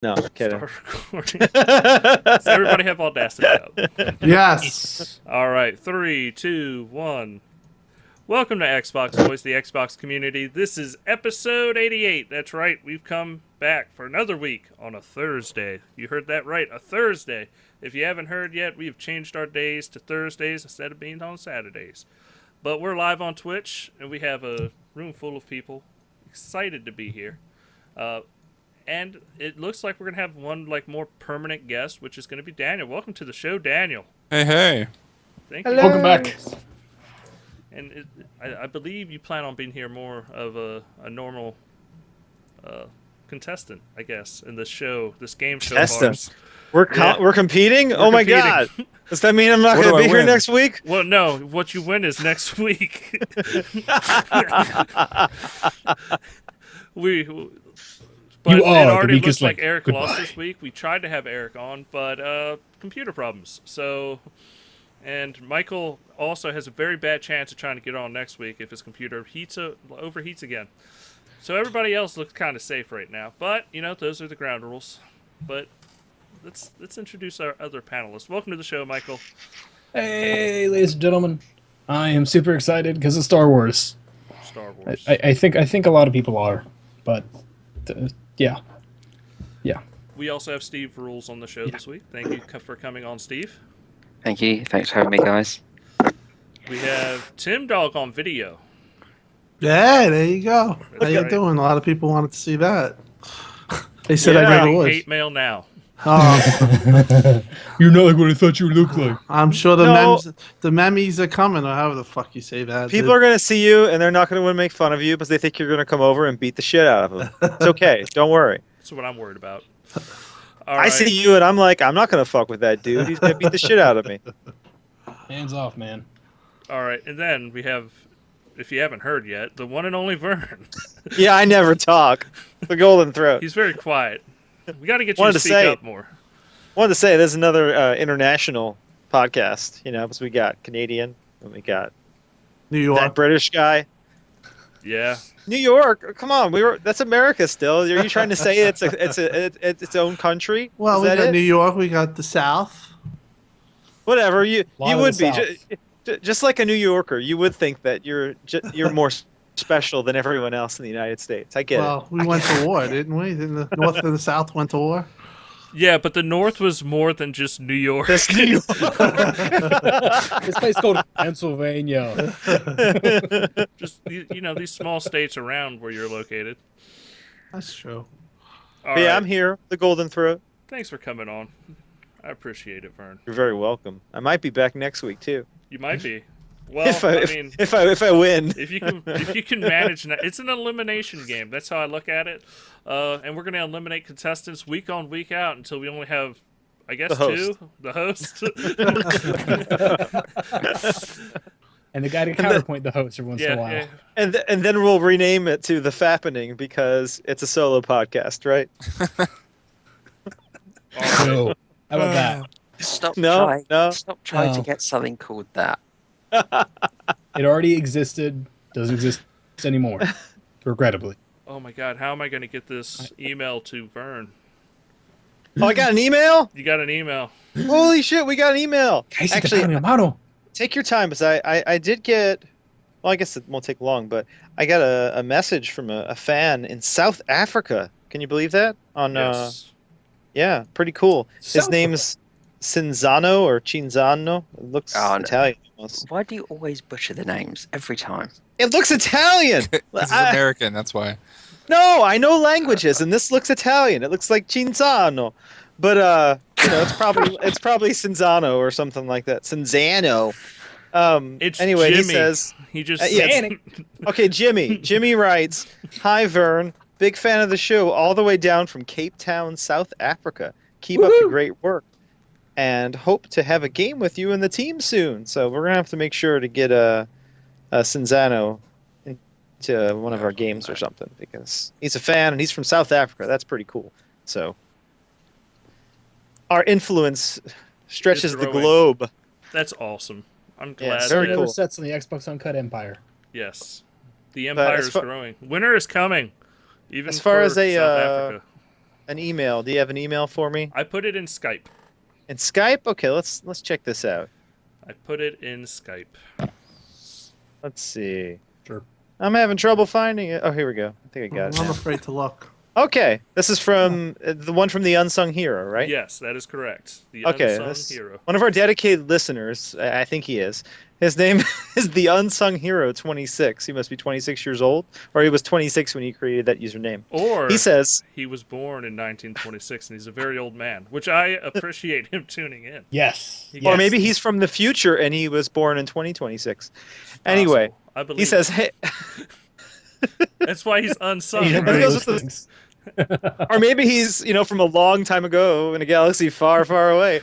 No, kidding. Start recording. Does everybody have Audacity up? Yes. All right, 3, 2, 1. Welcome to Xbox Voice, the Xbox community. This is episode 88. That's right, we've come back for another week on a Thursday. You heard that right, a Thursday. If you haven't heard yet, we've changed our days to Thursdays instead of being on Saturdays. But we're live on Twitch, and we have a room full of people excited to be here. And it looks like we're going to have one more permanent guest, which is going to be Daniel. Welcome to the show, Daniel. Hey. Thank you. Welcome back. And I believe you plan on being here more of a normal contestant, I guess, in this show, this game show. Contestants. We're competing? Oh my competing. god. Does that mean I'm not going to be here next week? Well, no. What you win is next week. But You are it already the weakest looks like link. Eric Goodbye. lost this week. We tried to have Eric on, but computer problems. And Michael also has a very bad chance of trying to get on next week if his computer overheats again. So everybody else looks kind of safe right now. But, those are the ground rules. But let's introduce our other panelists. Welcome to the show, Michael. Hey, ladies and gentlemen. I am super excited because of Star Wars. Star Wars. I think a lot of people are, but yeah. We also have Steve Rules on the show this week. Thank you for coming on, Steve. Thank you. Thanks for having me, guys. We have Tim Dog on video. Yeah, there you go. That's How you right. doing? A lot of people wanted to see that. They said Yeah. I never Getting was. hate mail now. Oh, You're not like what I thought you would look like. I'm sure No. the memes are coming, or however the fuck you say that. People are going to see you, and they're not going to want to make fun of you because they think you're going to come over and beat the shit out of them. It's okay. Don't worry. That's what I'm worried about. All I right. see you, and I'm like, I'm not going to fuck with that dude. He's going to beat the shit out of me. Hands off, man. All right, and then we have, if you haven't heard yet, the one and only Vern. Yeah, I never talk. The golden throat. He's very quiet. We got to get you Wanted to to speak say- up more. Wanted to say there's another international podcast, because we got Canadian, and we got New that York. British guy. Yeah. New York, come on, that's America still. Are you trying to say it's its own country? Well, Is we that got it? New York. We got the South. Whatever, you Lot of would the be just like a New Yorker. You would think that you're more special than everyone else in the United States. I get Well, we went to war, didn't we? Didn't the North and the South went to war? Yeah, but the North was more than just New York. This New York. This place called Pennsylvania. Just, these small states around where you're located. That's true. All Yeah, right. I'm here, the golden throat. Thanks for coming on. I appreciate it, Vern. You're very welcome. I might be back next week too. You might be. Well, if I I win. if you can manage that, it's an elimination game. That's how I look at it. And we're going to eliminate contestants week on, week out until we only have, I guess, The host. two. The host. And the guy to counterpoint the host every once in a while. yeah. And then we'll rename it to the Fappening because it's a solo podcast, right? All right. So, how about that? Stop No. trying to No. get something called that. It already existed. Doesn't exist anymore. Regrettably. Oh my God, how am I going to get this email to Vern? Oh, I got an email. You got an email. Holy shit, we got an email. Actually, take your time, because I did get. Well, I guess it won't take long, but I got a message from a fan in South Africa. Can you believe that? Yes. Yeah, pretty cool. His South name's Cinzano or Cinzano. It looks Oh, no. Italian almost. Why do you always butcher the names every time? It looks Italian. This is I- American, that's why. No, I know languages, and this looks Italian. It looks like Cinzano, but it's probably Cinzano or something like that. Cinzano. It's Anyway, Jimmy. he says, He just yeah, said, okay, Jimmy. Jimmy writes, "Hi Vern, big fan of the show, all the way down from Cape Town, South Africa. Keep up the great work, and hope to have a game with you and the team soon. So we're gonna have to make sure to get a Cinzano into one of our games or something because he's a fan and he's from South Africa. That's pretty cool. So our influence stretches Is the growing. globe. That's awesome. I'm glad. Yes, that- very Never cool. sets on the Xbox Uncut Empire. Yes. The empire as is far- growing. Winter is coming. Even As far for as a, South Africa. an email. Do you have an email for me? I put it in Skype. In Skype? Okay, let's check this out. I put it in Skype. Let's see. Sure. I'm having trouble finding it. Oh, here we go. I think I got it I'm now. afraid to look. Okay, this is from the one from the Unsung Hero, right? Yes, that is correct. The Okay, unsung hero. one of our dedicated listeners, I think he is. His name is the Unsung Hero 26. He must be 26 years old, or he was 26 when he created that username. Or He says, he was born in 1926 and he's a very old man, which I appreciate him tuning in. Yes. Or or maybe he's from the future and he was born in 2026. Anyway, Possible. I believe he says, hey, that's why he's unsung. You know, That right? goes those with the- things. or maybe he's, from a long time ago in a galaxy far, far away.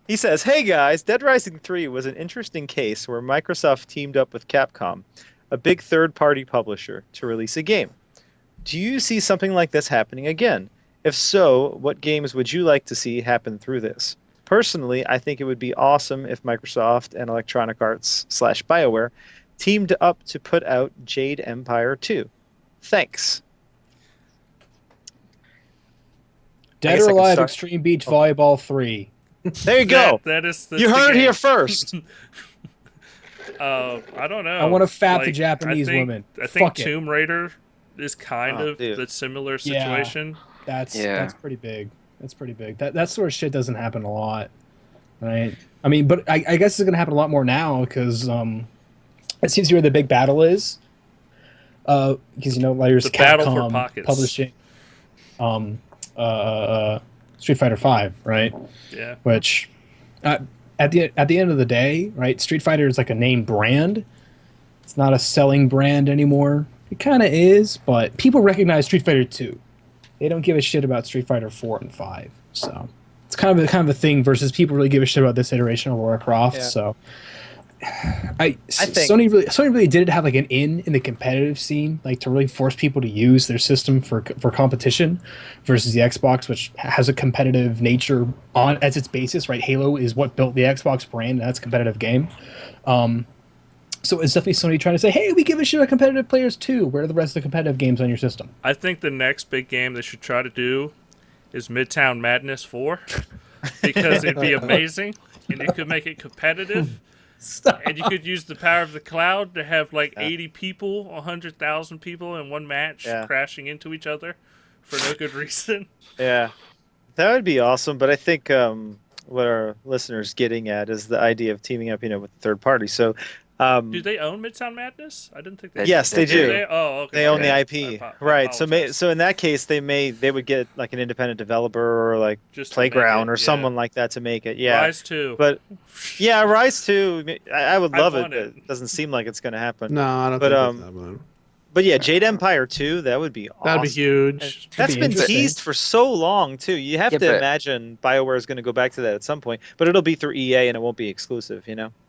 He says, hey guys, Dead Rising 3 was an interesting case where Microsoft teamed up with Capcom, a big third-party publisher, to release a game. Do you see something like this happening again? If so, what games would you like to see happen through this? Personally, I think it would be awesome if Microsoft and Electronic Arts / BioWare teamed up to put out Jade Empire 2. Thanks. Dead guess I or can Alive start- Extreme Beach Volleyball 3. There you go. That's You the heard it game. here first. I don't know. I want to fat the Like, Japanese I think, women. I think Fuck it. Tomb Raider is kind Oh, of dude. the similar Yeah. situation. That's Yeah. pretty big. That's pretty big. That sort of shit doesn't happen a lot, right? I mean, but I guess it's gonna happen a lot more now because it seems to be where the big battle is. Because like there's The battle for Capcom pockets. publishing Street Fighter V, right? Yeah. Which at the end of the day, right? Street Fighter is like a name brand. It's not a selling brand anymore. It kind of is, but people recognize Street Fighter 2. They don't give a shit about Street Fighter 4 and 5. So it's kind of a thing versus people really give a shit about this iteration of Lara Croft. Yeah. So I think- Sony really did have like an in the competitive scene, like to really force people to use their system for competition, versus the Xbox, which has a competitive nature on as its basis. Right, Halo is what built the Xbox brand, and that's a competitive game. So it's definitely Sony trying to say, hey, we give a shit about competitive players too. Where are the rest of the competitive games on your system? I think the next big game they should try to do is Midtown Madness 4 because it'd be amazing and you could make it competitive. And you could use the power of the cloud to have like 80 people, 100,000 people in one match crashing into each other for no good reason. Yeah, that would be awesome. But I think what our listeners getting at is the idea of teaming up, with the third party. So, Do they own Midtown Madness? I didn't think they yes, they do. Oh, okay. They own the Okay. IP, I right? apologize. So in that case, they would get like an independent developer or like Just to make Playground it, or yeah. someone like that to make it. Yeah, Rise 2. but yeah, Rise 2. I would I love it, want but it. it doesn't seem like it's going to happen. No, I don't But, think it's happening. But yeah, Jade Empire 2, that would be awesome. That'd be huge. That's be been interesting. teased for so long too. You have Yeah, to but- imagine BioWare is going to go back to that at some point, but it'll be through EA and it won't be exclusive.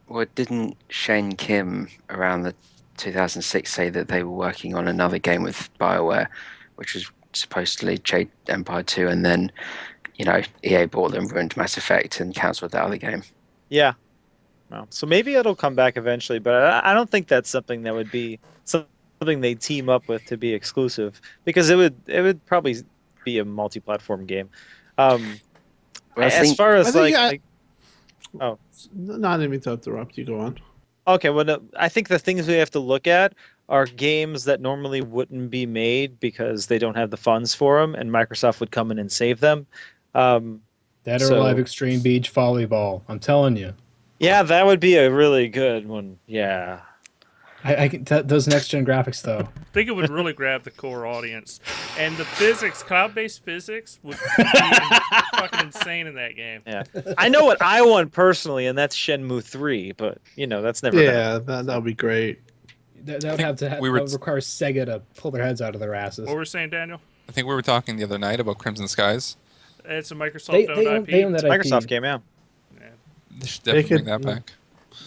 Well, didn't Shane Kim around the 2006 say that they were working on another game with BioWare, which was supposedly Jade Empire 2, and then, EA bought them, ruined Mass Effect, and cancelled that other game. Yeah. Well, so maybe it'll come back eventually, but I don't think that's something that would be something they team up with to be exclusive, because it would probably be a multi-platform game. Well, I As think- far I as think, like No, I didn't mean to interrupt you. Go on. okay, well, no, I think the things we have to look at are games that normally wouldn't be made because they don't have the funds for them, and Microsoft would come in and save them. Dead or So- Alive Extreme Beach Volleyball. I'm telling you. Yeah, that would be a really good one. Yeah. I can those next gen graphics though. I think it would really grab the core audience. And the physics, cloud-based physics, would be fucking insane in that game. Yeah. I know what I want personally, and that's Shenmue 3, but, that's never gonna Yeah, that would be great. That would have to we were- that would require Sega to pull their heads out of their asses. What were we saying, Daniel? I think we were talking the other night about Crimson Skies. It's a They, Microsoft-owned they, own, IP. they own that IP. Microsoft game, yeah. They should They definitely could- bring that back.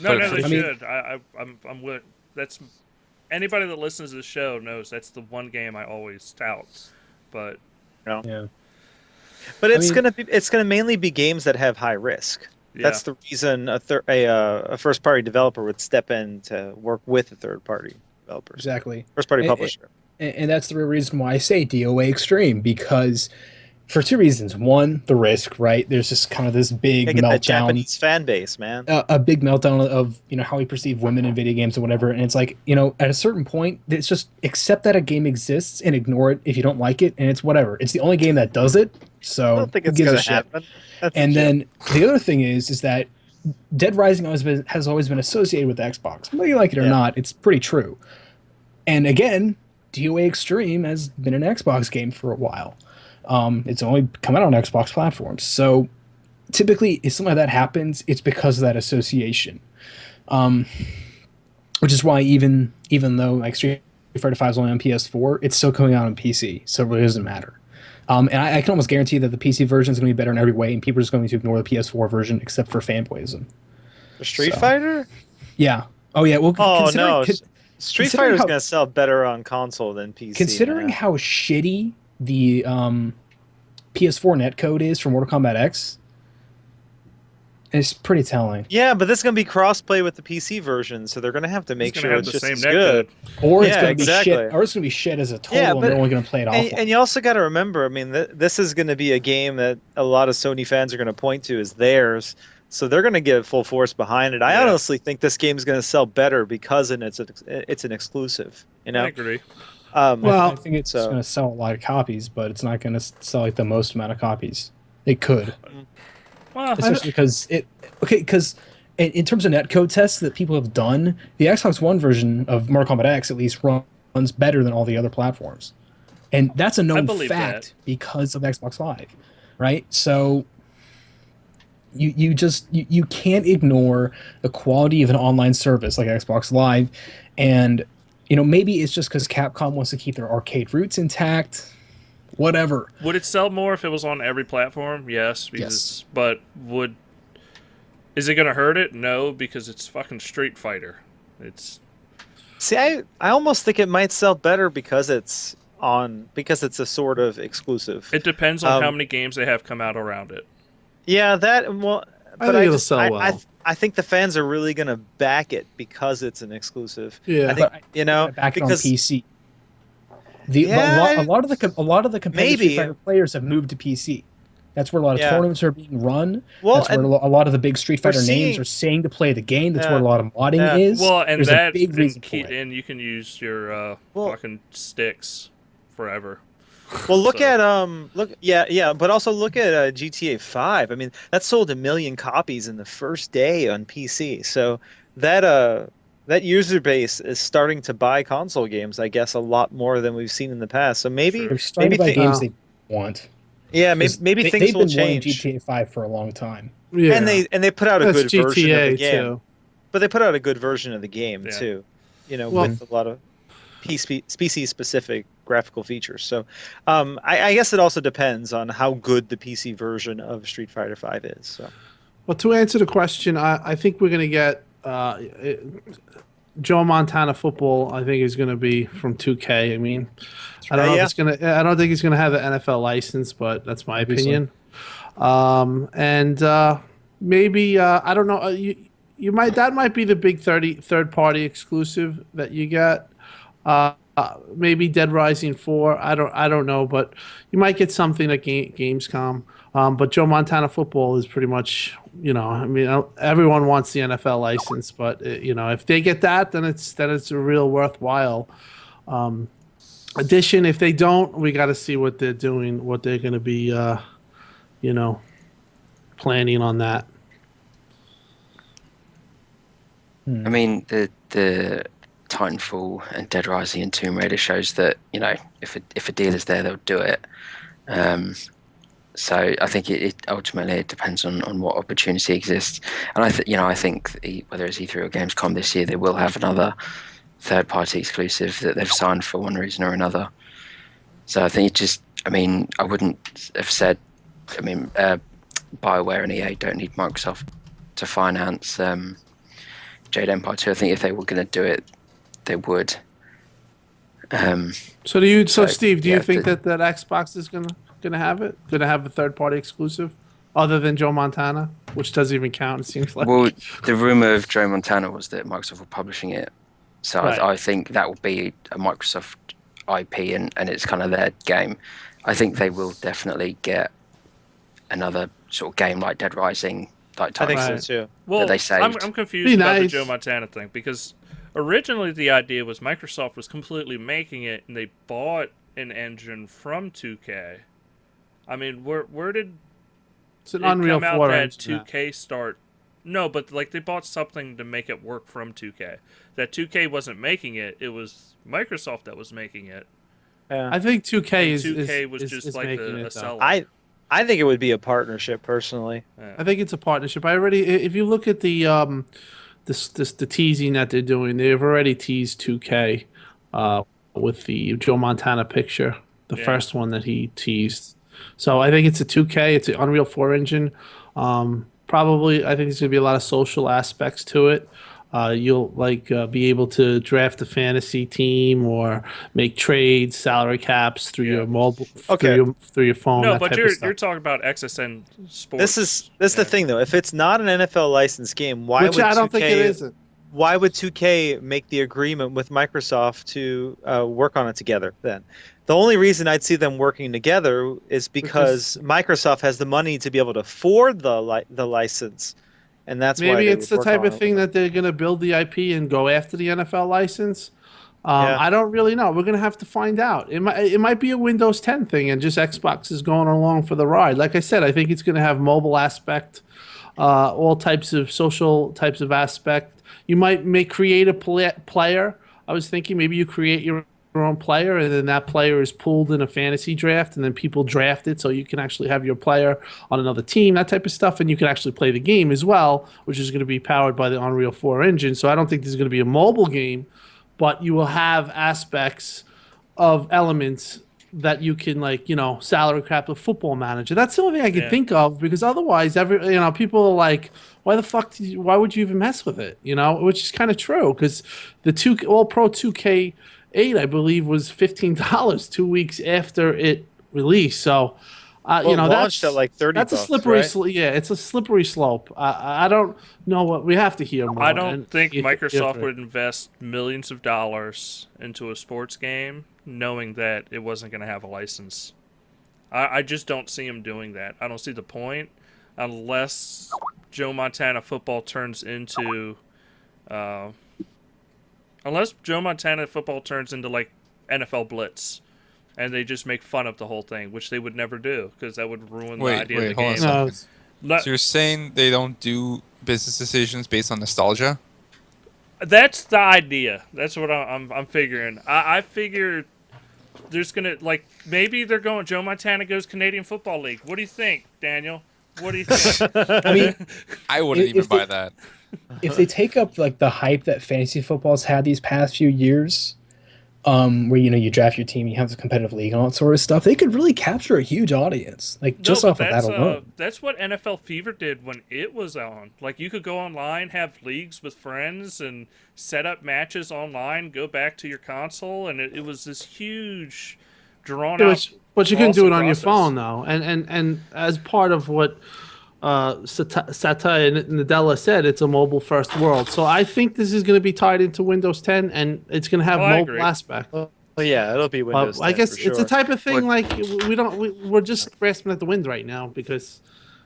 No, But they I mean- should. I'm with. That's anybody that listens to the show knows that's the one game I always tout. But Yeah. But I mean- it's gonna mainly be games that have high risk. yeah, That's the reason a first party developer would step in to work with a third party developer. Exactly. First party Eh, eh, publisher. And that's the real reason why I say DOA Extreme, because For two reasons. One, the risk, right? There's just kind of this big Gotta get that meltdown, Japanese fan base, man. a big meltdown of how we perceive women in video games and whatever. And it's like, at a certain point, it's just accept that a game exists and ignore it if you don't like it, and it's whatever. It's the only game that does it, I so don't think who it's gives a gonna shit? happen. That's a And joke. then the other thing is that Dead Rising has always been associated with Xbox. Whether you like it or Yeah. not, it's pretty true. And again, DOA Extreme has been an Xbox game for a while. It's only come out on Xbox platforms. So typically, if something like that happens, it's because of that association. Which is why even though like Street Fighter 5 is only on PS4, it's still coming out on PC. So it really doesn't matter. And I can almost guarantee that the PC version is going to be better in every way, and people are just going to ignore the PS4 version except for fanboyism. For Street So. Fighter? Yeah. Oh yeah. Well, Oh no, Street considering Fighter's how- gonna sell better on console than PC. considering man. how shitty the PS4 netcode is for Mortal Kombat X, it's pretty telling. Yeah, but this is gonna be crossplay with the PC version, so they're gonna have to make It's sure gonna have it's the just same as netcode. good. Or it's Yeah, going to be exactly. shit. Or it's going to be shit as a total, Yeah, and but- they're only going to play it offline. And you also got to remember, I mean, this is going to be a game that a lot of Sony fans are going to point to as theirs, so they're going to get full force behind it. I Yeah. honestly think this game is going to sell better because it's an exclusive. You know, I agree. Well, I think it's so- going to sell a lot of copies, but it's not going to sell like the most amount of copies. It could, Well, especially because in terms of netcode tests that people have done, the Xbox One version of Mortal Kombat X at least runs better than all the other platforms, and that's a known believe fact that. because of Xbox Live, right? So you can't ignore the quality of an online service like Xbox Live, and maybe it's just because Capcom wants to keep their arcade roots intact. Whatever. would it sell more if it was on every platform? Yes. Yes. But is it going to hurt it? No, because it's fucking Street Fighter. It's see, I almost think it might sell better because it's a sort of exclusive. It depends on how Um, many games they have come out around it. Yeah, that well, I but think it'll just- sell I- well. I think the fans are really gonna back it because it's an exclusive. Yeah. I think Back it on because PC. Yeah, A lot of the competitive maybe. Street Fighter players have moved to PC. That's where a lot of Yeah. tournaments are being run. well, That's where and- a lot of the big Street we're Fighter names seeing- are saying to play the game. That's Yeah. where a lot of modding Yeah. is. Well, and There's that a big reason for it. and you can use your Well- fucking sticks forever. well, look So- at but also look at GTA 5. I mean, that sold 1 million copies in the first day on PC. So that user base is starting to buy console games, I guess, a lot more than we've seen in the past. So maybe They're starting to buy maybe games thi- they want. yeah, maybe 'Cause maybe they've things will been wanting change. GTA 5 for a long time. Yeah. And they put out a That's good version of GTA the game. too. But they put out a good version of the game Yeah. too, Well- with a lot of species specific graphical features. So I guess it also depends on how good the PC version of Street Fighter 5 is. So Well, to answer the question, I think we're going to get Joe Montana football. I think is going to be from 2K. I mean, I don't know Yeah. if it's going to. I don't think he's going to have the NFL license, but that's my Obviously. opinion. And maybe I don't know. You might that might be the big third party exclusive that you get. Maybe Dead Rising 4. I don't know, but you might get something at Gamescom. But Joe Montana football is pretty much, I mean, everyone wants the NFL license, but if they get that, then it's a real worthwhile addition. If they don't, we got to see what they're doing, what they're going to be, planning on that. I mean, the Titanfall and Dead Rising and Tomb Raider shows that if a deal is there, they'll do it. So I think it ultimately it depends on what opportunity exists, and I think whether it's E3 or Gamescom this year, they will have another third-party exclusive that they've signed for one reason or another. So I think I wouldn't have said, BioWare and EA don't need Microsoft to finance Jade Empire 2. I think if they were going to do it, they would. So Steve, do you yeah, think that Xbox is gonna have it? Gonna have a third party exclusive, other than Joe Montana, which doesn't even count. It seems like. Well, the rumor of Joe Montana was that Microsoft were publishing it, so Right. I think that will be a Microsoft IP, and it's kind of their game. I think they will definitely get another sort of game like Dead Rising, like I think Right. so too. Well, they saved. I'm confused Be about the nice. Joe Montana thing because originally the idea was Microsoft was completely making it, and they bought an engine from 2K. I mean, where did It's an it Unreal come out 4 that engine. 2K start? No, but like they bought something to make it work from 2K. That 2K wasn't making it; it was Microsoft that was making it. Yeah. I think 2K And is 2K was is, just is like making a it, though. seller. I think it would be a partnership personally. I think it's a partnership. If you look at the teasing that they're doing, they've already teased 2K with the Joe Montana picture, the Yeah. first one that he teased. So I think it's a 2K. It's an Unreal 4 engine. Probably, I think there's gonna be a lot of social aspects to it. You'll be able to draft a fantasy team or make trades, salary caps through Yeah. your mobile, Okay. through your phone. No, that but type of you're stuff. talking about XSN Sports. This is the Yeah. thing though. If it's not an NFL licensed game, why Which would I don't think it 2K isn't. why would 2K make the agreement with Microsoft to work on it together then? The only reason I'd see them working together is because Microsoft has the money to be able to afford the license, and that's why Maybe they it's would the work type on of it thing with that they're going to build the IP and go after the NFL license. Yeah. I don't really know. We're going to have to find out. It might be a Windows 10 thing and just Xbox is going along for the ride. Like I said, I think it's going to have mobile aspect, all types of social types of aspect. You might create a player. I was thinking maybe you create your own player and then that player is pooled in a fantasy draft and then people draft it so you can actually have your player on another team, that type of stuff, and you can actually play the game as well, which is going to be powered by the Unreal 4 engine. So I don't think there's going to be a mobile game, but you will have aspects of elements that you can salary cap a football manager. That's the only thing I can Yeah. think of because otherwise people are like, why the fuck why would you even mess with it? Which is kind of true because the All Pro 2K8 I believe was $15 2 weeks after it released. So Well, it launched that's at like 30 that's a bucks, slippery right? yeah, it's a slippery slope. I don't know what we have to hear more. I don't and think if- Microsoft if- would invest millions of dollars into a sports game knowing that it wasn't going to have a license. I just don't see them doing that. I don't see the point unless Joe Montana football turns into like NFL Blitz and they just make fun of the whole thing, which they would never do because that would ruin the idea of the hold on a game. No. second. Not- So you're saying they don't do business decisions based on nostalgia? That's the idea. That's what I'm figuring. I figure there's gonna maybe they're going. Joe Montana goes Canadian Football League. What do you think, Daniel? What do you think? I mean, I wouldn't If even buy they- that. if they take up the hype that fantasy football's had these past few years, where you draft your team, you have the competitive league and all that sort of stuff, they could really capture a huge audience, just No, off but of that alone. that's what NFL Fever did when it was on. Like you could go online, have leagues with friends, and set up matches online. Go back to your console, and it was this huge, drawn out. But you can do awesome it on your process. phone though, and as part of what Satya and Nadella said, it's a mobile first world. So I think this is going to be tied into Windows 10, and it's going to have Oh, I mobile agree. aspect. Well, yeah, it'll be Windows 10 I guess for it's a sure. type of thing we're just grasping at the wind right now because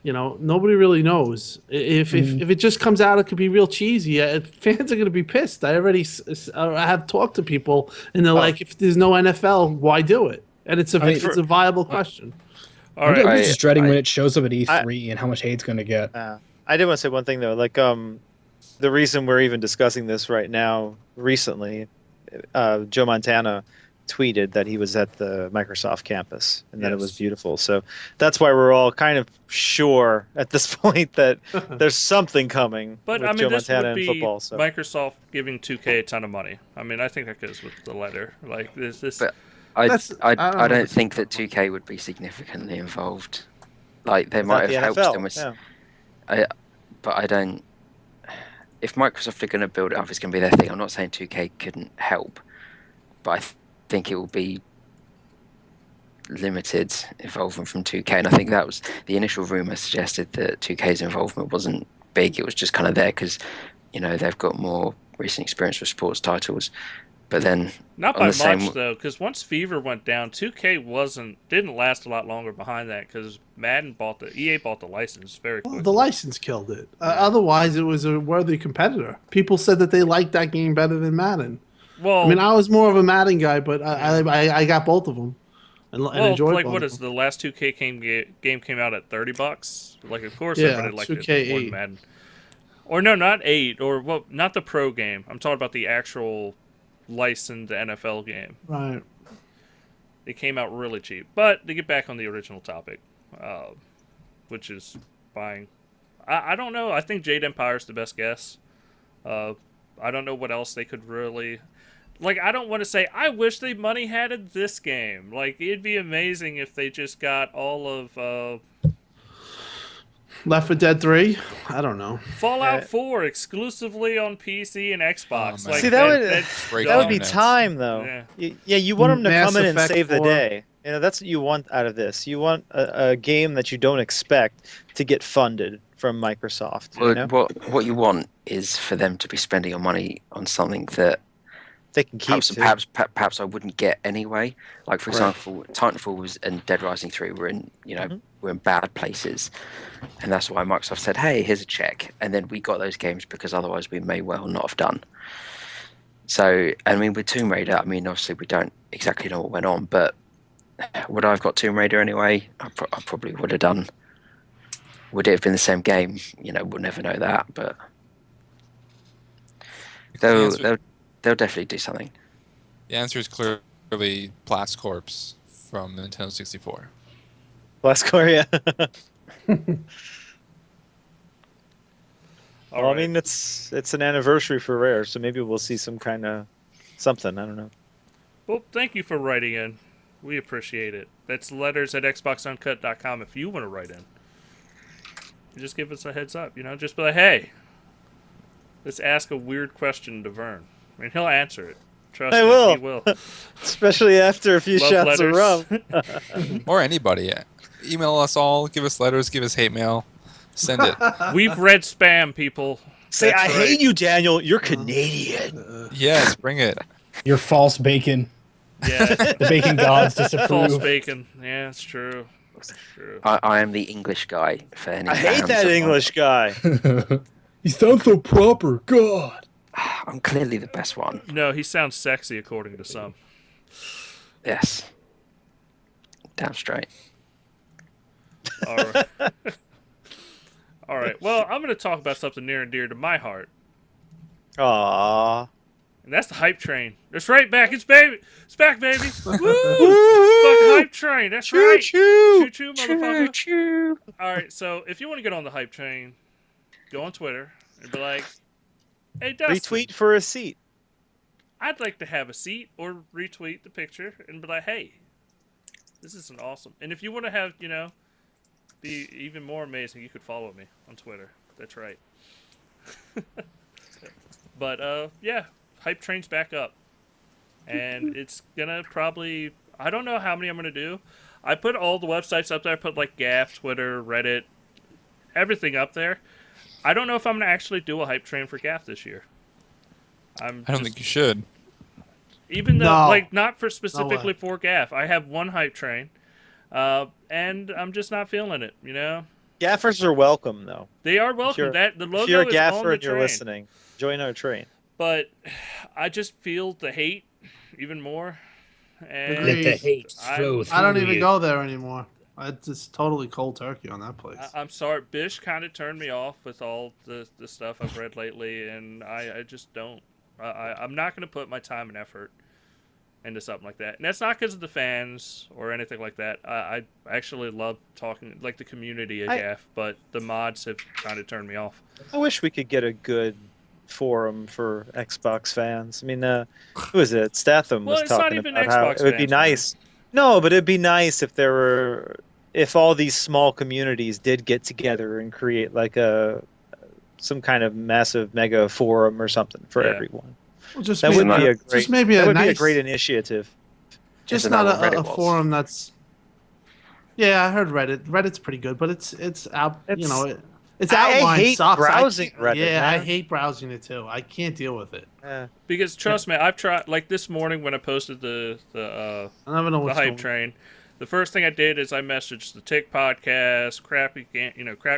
nobody really knows. If it just comes out, it could be real cheesy. Fans are going to be pissed. I already I have talked to people, and they're like, if there's no NFL, why do it? And it's a viable question. All I'm right. just dreading when it shows up at E3 and how much hate it's going to get. I did want to say one thing though, the reason we're even discussing this right now, recently, Joe Montana tweeted that he was at the Microsoft campus and that it was Yes. beautiful. So that's why we're all kind of sure at this point that there's something coming But with I mean, Joe this Montana would in be football. So Microsoft giving 2K a ton of money. I mean, I think that goes with the letter. Like this. But I I don't don't think that 2K would be significantly involved. Like they might not have the helped NFL. them with, Yeah. but I don't. If Microsoft are going to build it up, it's going to be their thing. I'm not saying 2K couldn't help, but I think it will be limited involvement from 2K. And I think that was the initial rumor suggested that 2K's involvement wasn't big. It was just kind of there because they've got more recent experience with sports titles. But then Not on by the much same, though, because once Fever went down, 2K didn't last a lot longer behind that because EA bought the license very quickly. The license killed it. Otherwise, it was a worthy competitor. People said that they liked that game better than Madden. Well, I mean, I was more of a Madden guy, but I got both of them and enjoyed like both what of is them. the last 2K game came out at $30? Like, of course, Yeah, everybody liked 2K it more than 8. Madden. Or no, not 8, or well, not the pro game. I'm talking about the actual licensed NFL game. Right. It came out really cheap. But to get back on the original topic, which is buying, I don't know. I think Jade Empire's the best guess. I don't know what else they could really. Like, I don't want to say, I wish they money hatted this game. Like, it'd be amazing if they just got all of Left 4 Dead 3? I don't know. Fallout 4 exclusively on PC and Xbox. man. Like, See, that would be Internets. time, though. Yeah. You want them to Mass come in and Effect save the 4. day. You know, that's what you want out of this. You want a game that you don't expect to get funded from Microsoft. You know? what you want is for them to be spending your money on something that They can keep. perhaps I wouldn't get anyway. Like for Right. example, Titanfall and Dead Rising 3 were in we're in bad places, and that's why Microsoft said, "Hey, here's a check," and then we got those games because otherwise we may well not have done. So I mean, with Tomb Raider, I mean obviously we don't exactly know what went on, but would I have got Tomb Raider anyway? I probably would have done. Would it have been the same game? We'll never know that, but they'll definitely do something. The answer is clearly Blast Corps from Nintendo 64. Blast Korea. All Well, right. I mean, it's an anniversary for Rare, so maybe we'll see some kind of something. I don't know. Well, thank you for writing in. We appreciate it. That's letters@xboxuncut.com if you want to write in. Just give us a heads up, just be like, hey, let's ask a weird question to Vern. I mean, he'll answer it. Trust I me, will. he will. Especially after a few Love shots of letters. rum. Or anybody. Email us all, give us letters, give us hate mail. Send it. We've read spam, people. Say, That's I right. hate you, Daniel. You're Canadian. Yes, bring it. Your false bacon. Yeah, The bacon gods false disapprove. bacon. Yeah, it's true. It's true. I am the English guy for any. I hate fans that of English guy. You sound so proper. God. I'm clearly the best one. No, he sounds sexy according to some. Yes. Damn straight. All right. All right. Well, I'm going to talk about something near and dear to my heart, Aww. and that's the hype train. That's right, back. It's back, baby. Woo! Woo-hoo! Fucking hype train. That's right. Choo-choo! Choo-choo, motherfucker. Choo. All right. So if you want to get on the hype train, go on Twitter and be like, "Hey, Dustin, Retweet for a seat. I'd like to have a seat," or retweet the picture and be like, "Hey, this is an awesome." And if you want to have, be even more amazing, you could follow me on Twitter. That's right. But yeah, hype train's back up, and it's gonna probably. I don't know how many I'm gonna do. I put all the websites up there. I put like Gaff, Twitter, Reddit, everything up there. I don't know if I'm gonna actually do a hype train for Gaff this year. I don't think you should. Even though, No. like, not for specifically way. for Gaff. I have one hype train, and I'm just not feeling it. Gaffers are welcome, though. They are welcome. you're- That the If logo you're a is on gaffer the and you're train. listening, join our train. But I just feel the hate even more. And Agreed. Let the hate flow I don't even go there anymore. It's just totally cold turkey on that place. I'm sorry, Bish kind of turned me off with all the stuff I've read lately, and I just don't. I'm not going to put my time and effort into something like that. And that's not because of the fans or anything like that. I actually love talking, like, the community of Gaff, but the mods have kind of turned me off. I wish we could get a good forum for Xbox fans. I mean, who is it? Statham Well, was it's not talking even about how Xbox it would be fans, nice. No, but it'd be nice if there were, if all these small communities did get together and create like some kind of massive mega forum or something for Yeah. everyone. Well, just That maybe, would be a great. just maybe that a would be a nice, great initiative. just Isn't not that what a Reddit was? forum that's. Yeah, I heard Reddit. Reddit's pretty good, but it's out. It's- Its I outline hate sucks. browsing Reddit, Yeah, I man. hate browsing it too. I can't deal with it. Because trust me, I've tried. Like this morning when I posted the I never know the what's hype going. train, the first thing I did is I messaged the Tick Podcast, Crap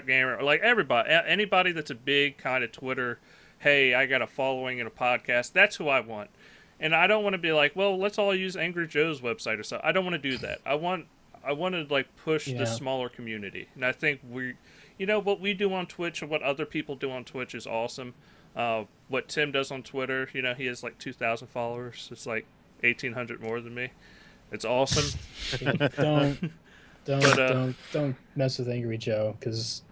Gamer, like everybody, anybody that's a big kind of Twitter. Hey, I got a following and a podcast. That's who I want, and I don't want to be like, well, let's all use Angry Joe's website or something. I don't want to do that. I want to like push the smaller community, and I think what we do on Twitch and what other people do on Twitch is awesome. What Tim does on Twitter, he has like 2,000 followers. It's like 1,800 more than me. It's awesome. Don't mess with Angry Joe, because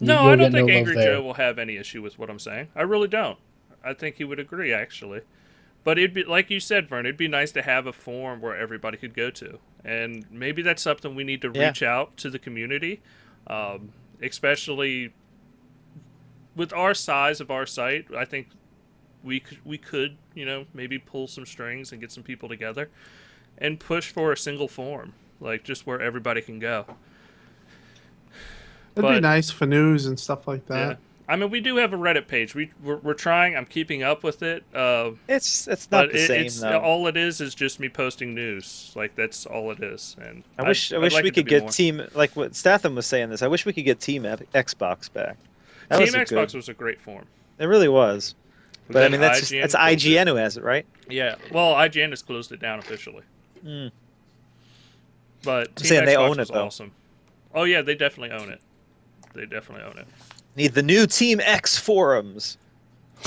no, I don't think Angry Joe will have any issue with what I'm saying. I really don't. I think he would agree, actually. But it'd be, like you said, Vern, it'd be nice to have a forum where everybody could go to. And maybe that's something we need to reach out to the community, especially with our size of our site. I think we could, maybe pull some strings and get some people together and push for a single forum, like just where everybody can go. It'd be nice for news and stuff like that. Yeah. I mean, we do have a Reddit page. We're trying. I'm keeping up with it. It's not the same though. All it is just me posting news. Like that's all it is. And I wish we could get Team, like what Statham was saying this. I wish we could get Team Xbox back. Team Xbox was a great forum. It really was. But I mean, that's IGN who has it, right? Yeah. Well, IGN has closed it down officially. But Team saying Xbox they own was it, though. awesome. Oh yeah, they definitely own it. Need the new Team X forums.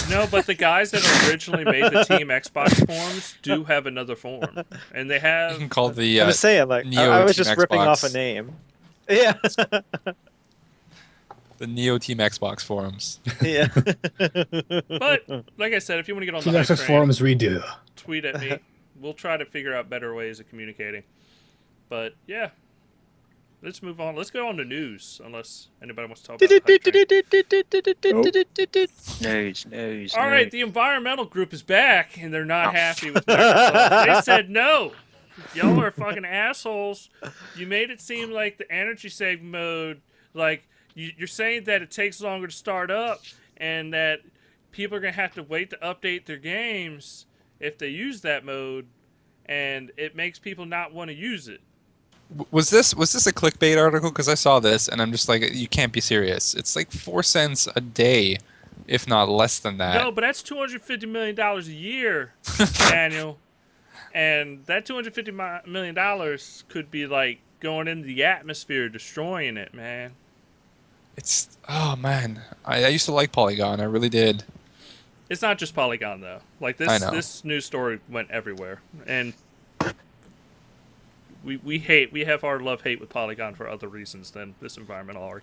No, but the guys that originally made the Team Xbox forums do have another forum, and they have. You can call the. I was saying, like, I was just ripping off a name. Yeah. The Neo Team Xbox forums. Yeah. But like I said, if you want to get on Team the Xbox forums redo. tweet at me. We'll try to figure out better ways of communicating. But yeah. Let's move on. Let's go on to news, unless anybody wants to talk about News. All right, the environmental group is back, and they're not happy with Microsoft. They said no. Y'all are fucking assholes. You made it seem like the energy save mode, like you're saying that it takes longer to start up, and that people are gonna have to wait to update their games if they use that mode, and it makes people not want to use it. Was this a clickbait article? Because I saw this and I'm just like, you can't be serious. It's like 4 cents a day, if not less than that. No, but that's $250 million a year, Daniel. And that $250 million could be like going into the atmosphere, destroying it, man. Oh man, I used to like Polygon. I really did. It's not just Polygon though. Like this news story went everywhere, and we have our love-hate with Polygon for other reasons than this environmental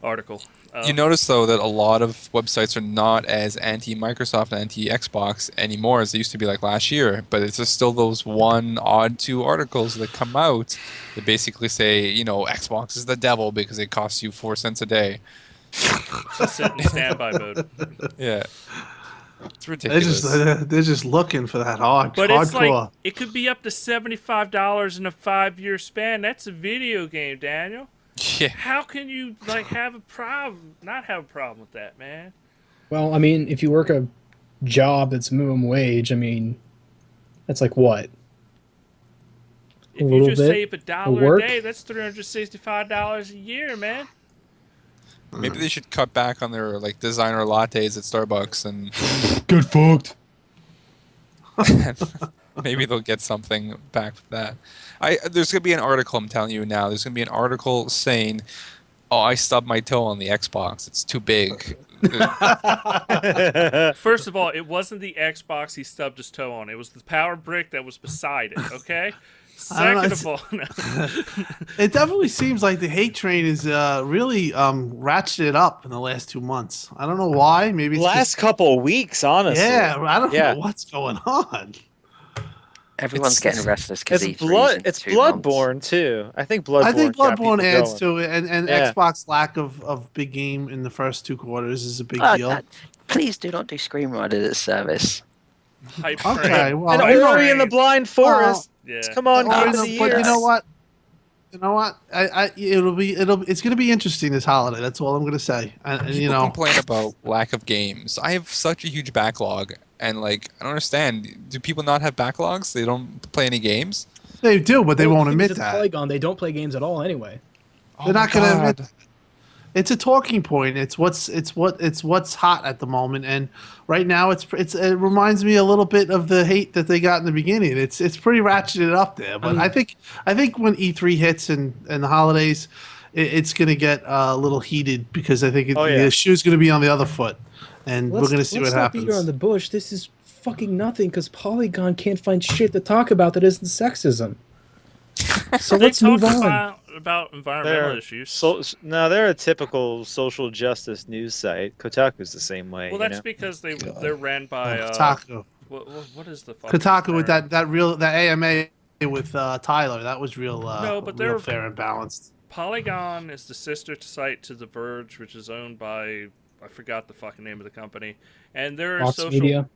article. You notice though that a lot of websites are not as anti-Microsoft and anti-Xbox anymore as they used to be like last year, but it's just still those one odd 2 articles that come out that basically say, Xbox is the devil because it costs you 4 cents a day. Just sit in standby mode. Yeah. It's ridiculous. They're just looking for that But hardcore. it's like, it could be up to $75 in a 5-year span. That's a video game, Daniel. Yeah. How can you not have a problem with that, man? Well, I mean, if you work a job that's minimum wage, I mean, that's like what? If you just save $1 a day, that's $365 a year, man. Maybe they should cut back on their designer lattes at Starbucks and get fucked. maybe they'll get something back with that. There's gonna be an article. I'm telling you now. There's gonna be an article saying, "Oh, I stubbed my toe on the Xbox. It's too big." First of all, it wasn't the Xbox he stubbed his toe on. It was the power brick that was beside it. Okay. Second of all, it definitely seems like the hate train is really ratcheted up in the last 2 months. I don't know why. Maybe it's last couple of weeks, honestly. Yeah, I don't know what's going on. Everyone's getting restless because it's Bloodborne too. I think Bloodborne adds to it, and Xbox lack of big game in the first 2 quarters is a big deal. Please do not do screenwriter at service. Okay, well, and Ori in the Blind Forest. Yeah. Come on, game of the year. But you know what? You know what? It's going to be interesting this holiday. That's all I'm going to say. And you People know, complain about lack of games. I have such a huge backlog, and like I don't understand. Do people not have backlogs? They don't play any games. they do, but they Well, won't the thing is, admit it's that. Polygon, they don't play games at all anyway. They're not going to admit. God. It's a talking point. It's what's hot at the moment, and right now it reminds me a little bit of the hate that they got in the beginning. It's pretty ratcheted up there, but I think when E3 hits and the holidays, it's going to get a little heated because I think the shoe's going to be on the other foot, and we're going to see what happens. Let's not beat around the bush. This is fucking nothing because Polygon can't find shit to talk about that isn't sexism. So They let's move talk on. about environmental issues. No, they're a typical social justice news site. Kotaku's the same way. Well, that's because they're ran by Kotaku. what is the fucking Kotaku with term? that AMA with Tyler. That was real. No, but real they're fair and balanced. Polygon is the sister site to The Verge, which is owned by I forgot the fucking name of the company, and they're Vox social Media.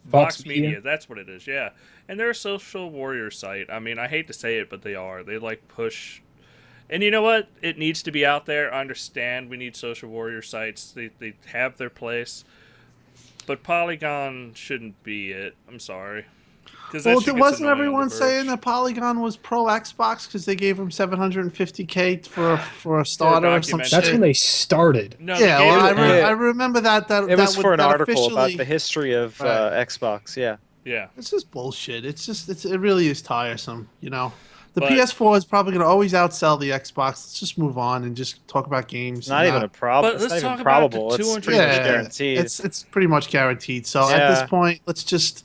Vox Media, that's what it is, yeah. And they're a social warrior site. I mean, I hate to say it, but they are. They like push, and you know what? It needs to be out there. I understand we need social warrior sites. They have their place, but Polygon shouldn't be it. I'm sorry. Well, wasn't everyone saying that Polygon was pro Xbox because they gave him $750K for a starter or some shit? That's when they started. No, yeah, well, I remember that. It was for an article officially... about the history of Xbox. Yeah. Yeah. It's just bullshit. It really is tiresome. You know, the PS4 is probably going to always outsell the Xbox. Let's just move on and just talk about games. It's not even a problem. But it's let's not even talk about probable. the It's pretty much guaranteed. It's pretty much guaranteed. So at this point, let's just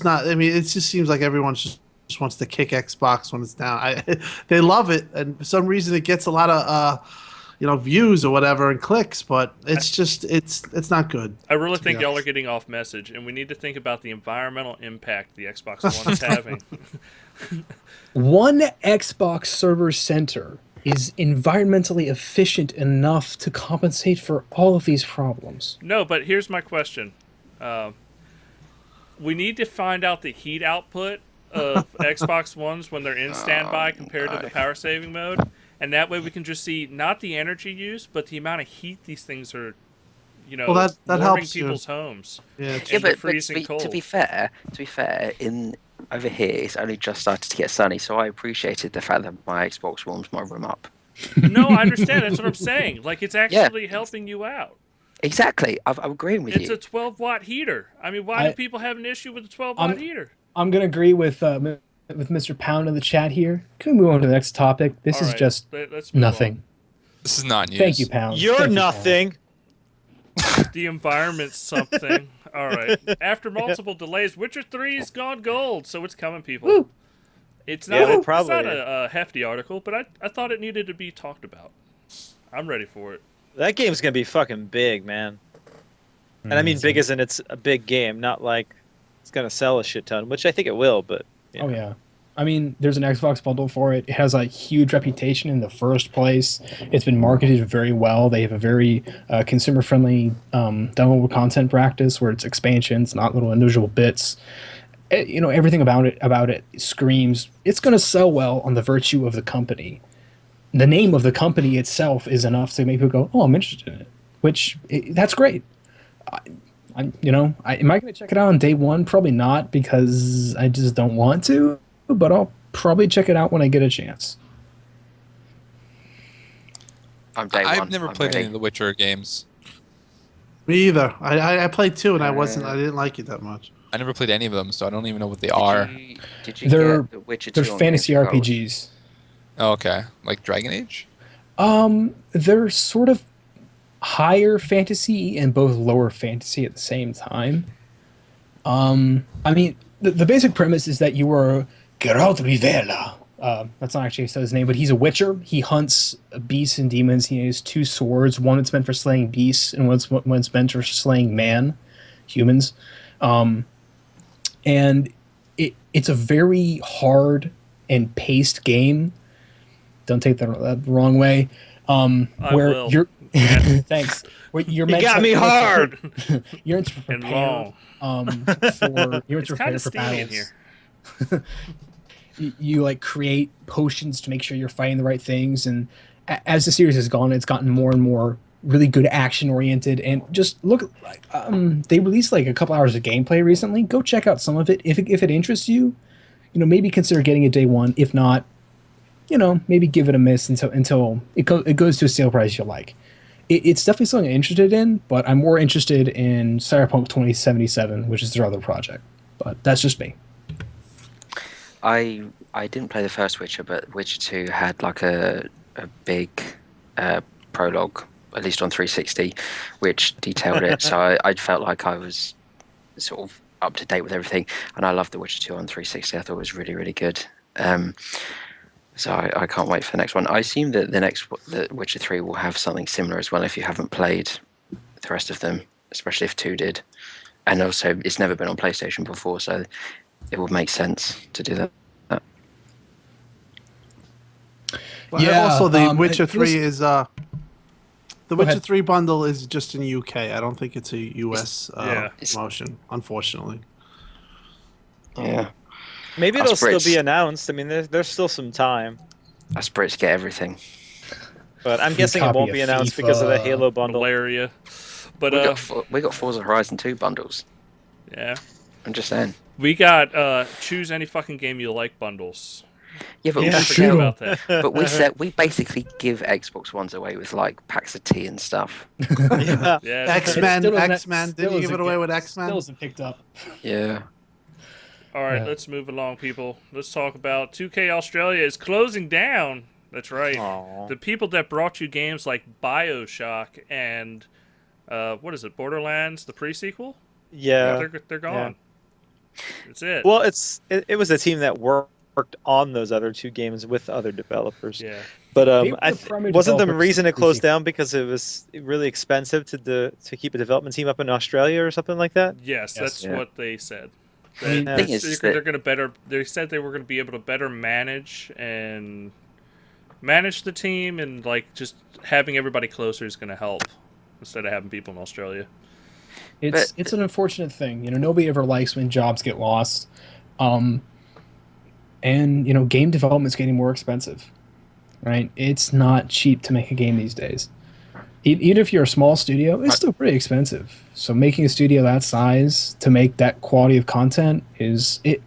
not. I mean, it just seems like everyone just wants to kick Xbox when it's down. They love it, and for some reason, it gets a lot of views or whatever and clicks. But it's not good. I really think y'all are getting off message, and we need to think about the environmental impact the Xbox One is having. One Xbox server center is environmentally efficient enough to compensate for all of these problems. No, but here's my question. We need to find out the heat output of Xbox Ones when they're in standby compared to the power saving mode, and that way we can just see not the energy use, but the amount of heat these things are, that warming helps people's homes. Yeah, but freezing cold. To be fair, over here it's only just started to get sunny, so I appreciated the fact that my Xbox warms my room up. No, I understand. That's what I'm saying. Like, it's actually helping you out. Exactly. I'm agreeing with you. It's a 12-watt heater. I mean, why do people have an issue with a 12-watt heater? I'm going to agree with Mr. Pound in the chat here. Can we move on to the next topic? This is just nothing. This is not news. Thank you, Pound. You're nothing. The environment's something. All right. After multiple delays, Witcher 3's gone gold, so it's coming, people. Woo. It's not a hefty article, but I thought it needed to be talked about. I'm ready for it. That game's going to be fucking big, man. And I mean big as in it's a big game, not like it's going to sell a shit ton, which I think it will, but... Oh, yeah. I mean, there's an Xbox bundle for it. It has a huge reputation in the first place. It's been marketed very well. They have a very consumer-friendly downloadable content practice where it's expansions, not little individual bits. Everything about it screams it's going to sell well on the virtue of the company. The name of the company itself is enough to make people go, "Oh, I'm interested in it," that's great. Am I going to check it out on day one? Probably not, because I just don't want to. But I'll probably check it out when I get a chance. I've never played any of the Witcher games. Me either. I played 2 and I didn't like it that much. I never played any of them, so I don't even know what they are. Did you They're get the Witcher 2 fantasy RPGs. Oh, okay. Like Dragon Age? They're sort of higher fantasy and both lower fantasy at the same time. I mean, the basic premise is that you are Geralt Rivera. That's not actually his name, but he's a witcher. He hunts beasts and demons. He has 2 swords. One that's meant for slaying beasts, and one's meant for slaying humans. And it's a very hard and paced game. Don't take that the wrong way. Where you're thanks. Where you're meant got me hard. You're meant to prepare. You're meant to prepare for battles. you like create potions to make sure you're fighting the right things, and as the series has gone, it's gotten more and more really good action oriented. And just look, like they released like a couple hours of gameplay recently. Go check out some of it if it interests you. Maybe consider getting it day one. If not, maybe give it a miss until it goes to a sale price you'll like. It's definitely something I'm interested in, but I'm more interested in Cyberpunk 2077, which is their other project. But that's just me. I didn't play the first Witcher, but Witcher 2 had like a big prologue, at least on 360, which detailed it. So I felt like I was sort of up to date with everything, and I loved the Witcher 2 on 360. I thought it was really, really good. So I can't wait for the next one. I assume that the Witcher 3 will have something similar as well if you haven't played the rest of them, especially if 2 did. And also, it's never been on PlayStation before, so it would make sense to do that. Well, Yeah, also, the Witcher it was- 3 is the Witcher ahead. 3 bundle is just in UK. I don't think it's a US Yeah. promotion, unfortunately. Yeah. Maybe Us it'll still Brits. be announced. I mean, there's still some time, Us Brits get everything. but I'm Free guessing it copy won't of be announced because of the FIFA. Halo bundle. Malaria. But We got Forza Horizon 2 bundles. yeah, I'm just saying. we got choose any fucking game you like bundles. Yeah, but Yeah, Don't we, forget true. about that. but we basically give Xbox Ones away with like packs of tea and stuff. Yeah. Yeah, X-Men, Still doesn't- X-Men. still Did you give doesn't it away get- with X-Men? Still isn't picked up. Yeah. All right, Yeah. let's move along, people. Let's talk about 2K Australia is closing down. That's right. Aw. The people that brought you games like BioShock and what is it, Borderlands, the pre-sequel? Yeah. They're gone. That's it. Well, it was a team that worked on those other 2 games with other developers. Yeah. But They were the primary wasn't the developers reason of it closed 360. down because it was really expensive to keep a development team up in Australia or something like that? Yes, that's Yeah. what they said. I mean, That- thing is they're that- going to better. They said they were going to be able to better manage the team, and like just having everybody closer is going to help instead of having people in Australia. It's an unfortunate thing. Nobody ever likes when jobs get lost. And game development's getting more expensive. Right? It's not cheap to make a game these days. Even if you're a small studio, it's still pretty expensive. So making a studio that size to make that quality of content it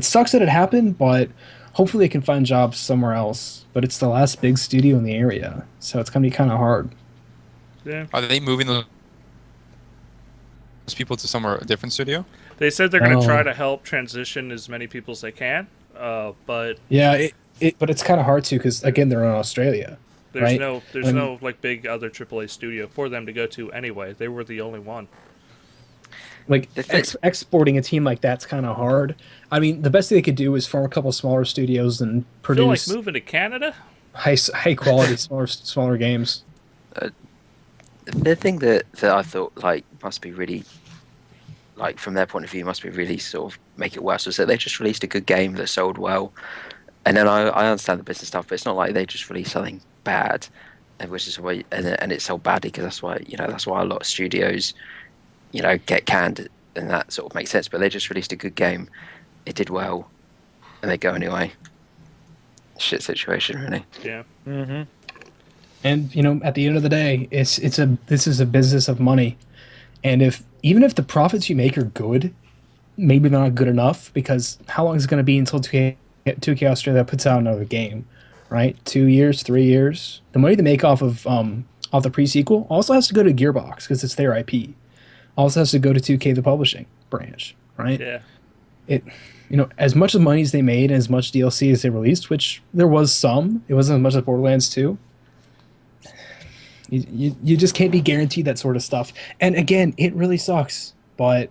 sucks that it happened, but hopefully they can find jobs somewhere else. But it's the last big studio in the area, so it's gonna be kind of hard. Yeah. Are they moving those people to somewhere a different studio? They said they're going to Oh. try to help transition as many people as they can, but Yeah, but it's kind of hard to because again they're in Australia. there's Right. no like big other AAA studio for them to go to anyway. They were the only one. Like The thing- exporting a team like that's kind of hard. I mean, the best thing they could do is form a couple smaller studios and Feel like produce moving to Canada? high quality smaller games. The thing that I thought like must be really, like from their point of view, must be really sort of make it worse was that they just released a good game that sold well, and then I understand the business stuff, but it's not like they just released something bad, which is why and it sold badly because that's why a lot of studios, get canned, and that sort of makes sense. But they just released a good game, it did well, and they go anyway. Shit situation, really. Yeah. Mm-hmm. And at the end of the day, this is a business of money, and even if the profits you make are good, maybe they're not good enough because how long is it going to be until 2K Australia puts out another game, right? 2 years, 3 years. The money they make off the pre-sequel also has to go to Gearbox because it's their IP. Also has to go to 2K, the publishing branch, right? Yeah. As much of money as they made, as much DLC as they released, which there was some, it wasn't as much as Borderlands 2. You just can't be guaranteed that sort of stuff. And again, it really sucks. But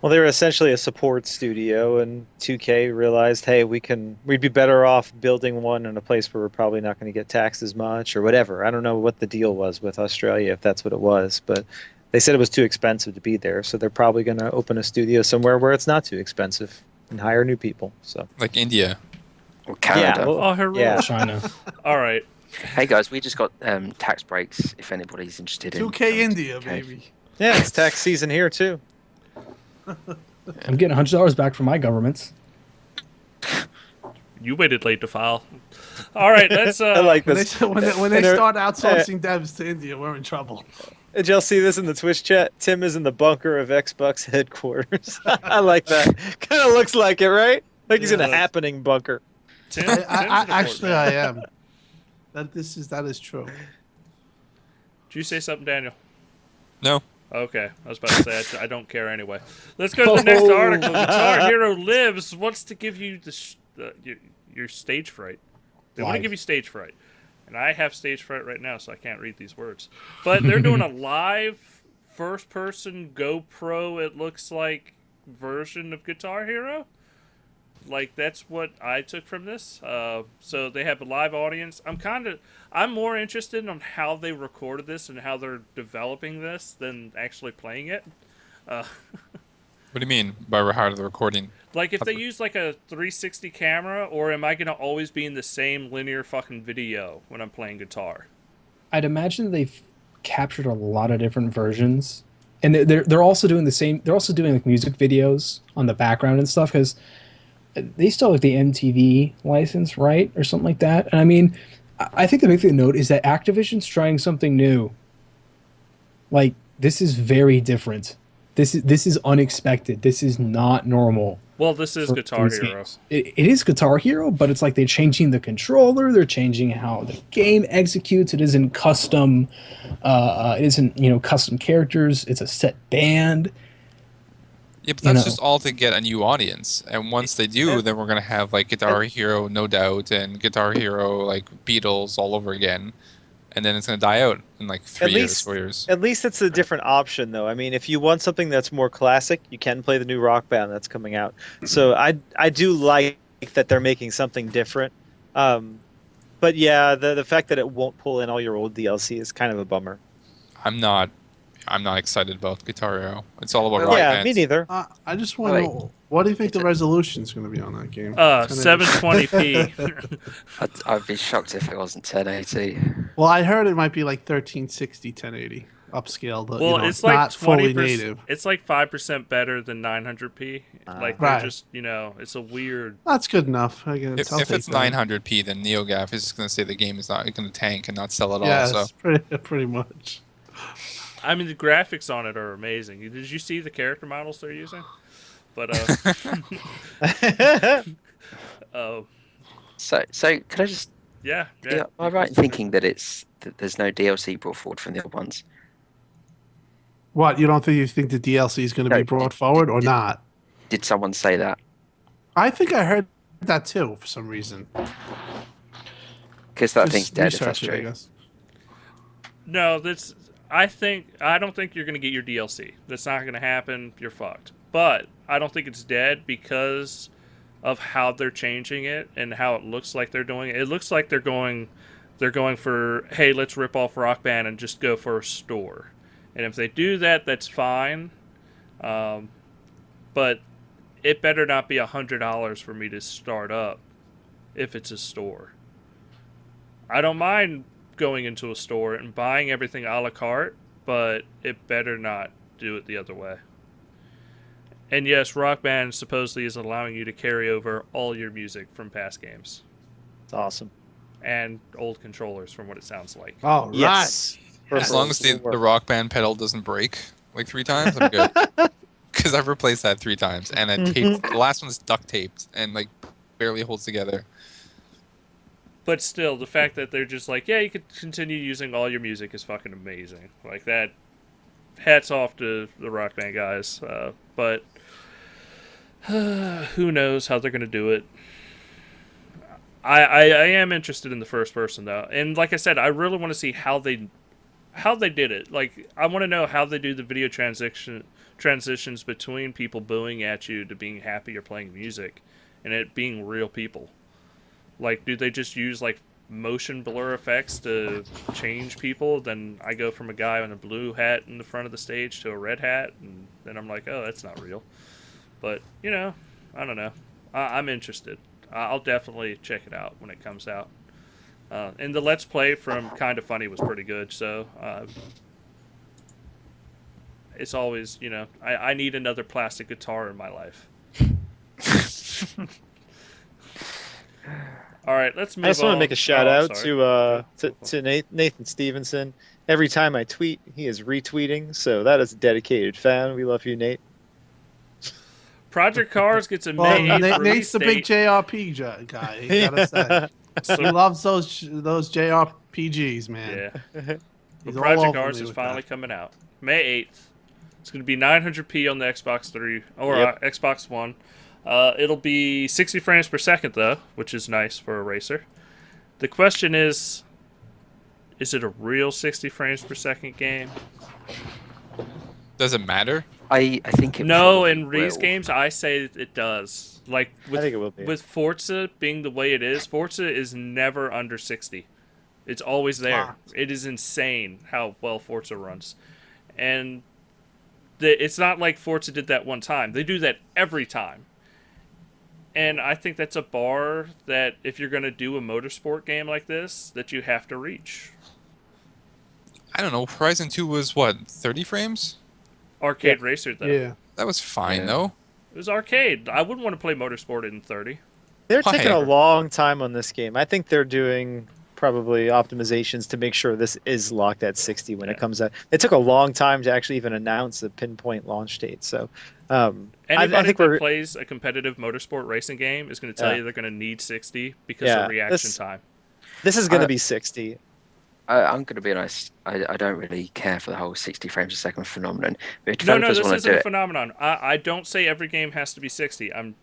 Well, they were essentially a support studio, and 2K realized, hey, we'd be better off building one in a place where we're probably not going to get taxed as much or whatever. I don't know what the deal was with Australia, if that's what it was, but they said it was too expensive to be there, so they're probably going to open a studio somewhere where it's not too expensive and hire new people. So Like India. Or Canada. yeah, well, Oh, hurrah. yeah. China. All right. Hey guys, we just got tax breaks. If anybody's interested in 2K India, 2K. baby. Yeah, it's tax season here too. I'm getting $100 back from my governments. You waited late to file. All right, let's. I like When this. they when they And they're- start outsourcing devs to India, we're in trouble. Did y'all see this in the Twitch chat? Tim is in the bunker of Xbox headquarters. I like that. Kind of looks like it, right? Like he's in a Yeah. happening bunker. Tim, I, Tim's I, an important actually, man. I am. That is true. Did you say something, Daniel? No. Okay, I was about to say I don't care anyway. Let's go to the next article. Guitar Hero Lives wants to give you your stage fright. They want to Live. give you stage fright, and I have stage fright right now, so I can't read these words. But they're doing a live first-person GoPro. It looks like version of Guitar Hero. Like that's what I took from this. So they have a live audience. I'm more interested in how they recorded this and how they're developing this than actually playing it. What do you mean by how are the recording? Like if they use like a 360 camera, or am I gonna always be in the same linear fucking video when I'm playing guitar? I'd imagine they've captured a lot of different versions, and they're also doing the same. They're also doing like music videos on the background and stuff because they still have the MTV license, right, or something like that. And I mean, I think the big thing to note is that Activision's trying something new. Like this is very different. This is unexpected. This is not normal. Well, this is for Guitar these Hero. games. It is Guitar Hero, but it's like they're changing the controller. They're changing how the game executes. It isn't custom. It isn't custom characters. It's a set band. Yeah, but that's know. just all to get a new audience. And once they do, then we're gonna have like Guitar Hero, No Doubt, and Guitar Hero like Beatles all over again. And then it's gonna die out in like 3 years, 4 years. At least it's a different option, though. I mean, if you want something that's more classic, you can play the new Rock Band that's coming out. So I do like that they're making something different. But yeah, the fact that it won't pull in all your old DLC is kind of a bummer. I'm not excited about Guitar Hero. It's all about Well, Rock Yeah, Band. me neither. I just want to know, what do you think the resolution is going to be on that game? 720p. I'd be shocked if it wasn't 1080. Well, I heard it might be like 1360, 1080 upscaled. Well, it's like not fully 20%. native. It's like 5% better than 900p. Like they're Right. just it's a weird. That's good enough. I guess. If it's 900p, then NeoGaf is just gonna say the game is not gonna tank and not sell at all. Yes, So pretty much. I mean, the graphics on it are amazing. Did you see the character models they're using? But So could I just? yeah. Am I right in thinking that there's no DLC brought forward from the other ones? What, you don't think the DLC is going to No, be brought forward or not? Did someone say that? I think I heard that too for some reason. Because that Just thing's dead if that's research it, I true. guess. No, I don't think you're gonna get your DLC. That's not gonna happen. You're fucked. But I don't think it's dead because of how they're changing it and how it looks like they're doing it. It looks like they're going for, hey, let's rip off Rock Band and just go for a store. And if they do that, that's fine. But it better not be $100 for me to start up if it's a store. I don't mind going into a store and buying everything a la carte, but it better not do it the other way. And yes, Rock Band supposedly is allowing you to carry over all your music from past games It's awesome. and old controllers, from what it sounds like. Oh, right. Yes. as long as the Rock Band pedal doesn't break like 3 times, I'm good. Because I've replaced that 3 times, and I taped the last one's duct taped and like barely holds together. But still, the fact that they're just like, yeah, you could continue using all your music is fucking amazing. Like that. Hats off to the Rock Band guys. But who knows how they're gonna do it. I am interested in the first person though, and like I said, I really want to see how they did it. Like I want to know how they do the video transitions between people booing at you to being happy you're playing music, and it being real people. Like, do they just use like motion blur effects to change people? Then I go from a guy in a blue hat in the front of the stage to a red hat, and then I'm like, oh, that's not real. But I don't know. I'm interested. I'll definitely check it out when it comes out. And the Let's Play from Kind of Funny was pretty good, so it's always, I need another plastic guitar in my life. All right, let's move on. I just want to make a shout Oh, I'm out sorry. to Nathan Stevenson. Every time I tweet, he is retweeting. So that is a dedicated fan. We love you, Nate. Project Cars gets a Well, May 8th Nate's release the big date. JRP guy. You gotta say. So, He loves those JRPGs, man. yeah, He's but all Project over Cars me is with finally that. coming out May 8th. It's going to be 900p on the Xbox 3 or Yep. Xbox One. It'll be 60 frames per second though, which is nice for a racer. The question is it a real 60 frames per second game? Does it matter? I think it No, probably in these will. games, I say it does. Like I think it will be. with Forza being the way it is, Forza is never under 60. It's always there. Smart. It is insane how well Forza runs, and it's not like Forza did that one time. They do that every time, and I think that's a bar that if you're going to do a motorsport game like this, that you have to reach. I don't know. Horizon 2 was what, 30 frames? Arcade racer though. Yeah. That was fine Yeah. though. It was arcade. I wouldn't want to play motorsport in 30. They're Why? taking a long time on this game. I think they're doing probably optimizations to make sure this is locked at 60 when it comes out. It took a long time to actually even announce the pinpoint launch date. So, I Anybody think that we're plays a competitive motorsport racing game is going to tell Yeah. you they're going to need 60 because Yeah, of reaction time. this is going to I- be 60. I'm going to be honest. I don't really care for the whole 60 frames a second phenomenon. But if No, developers this want to isn't do a it, phenomenon. I don't say every game has to be 60. I'm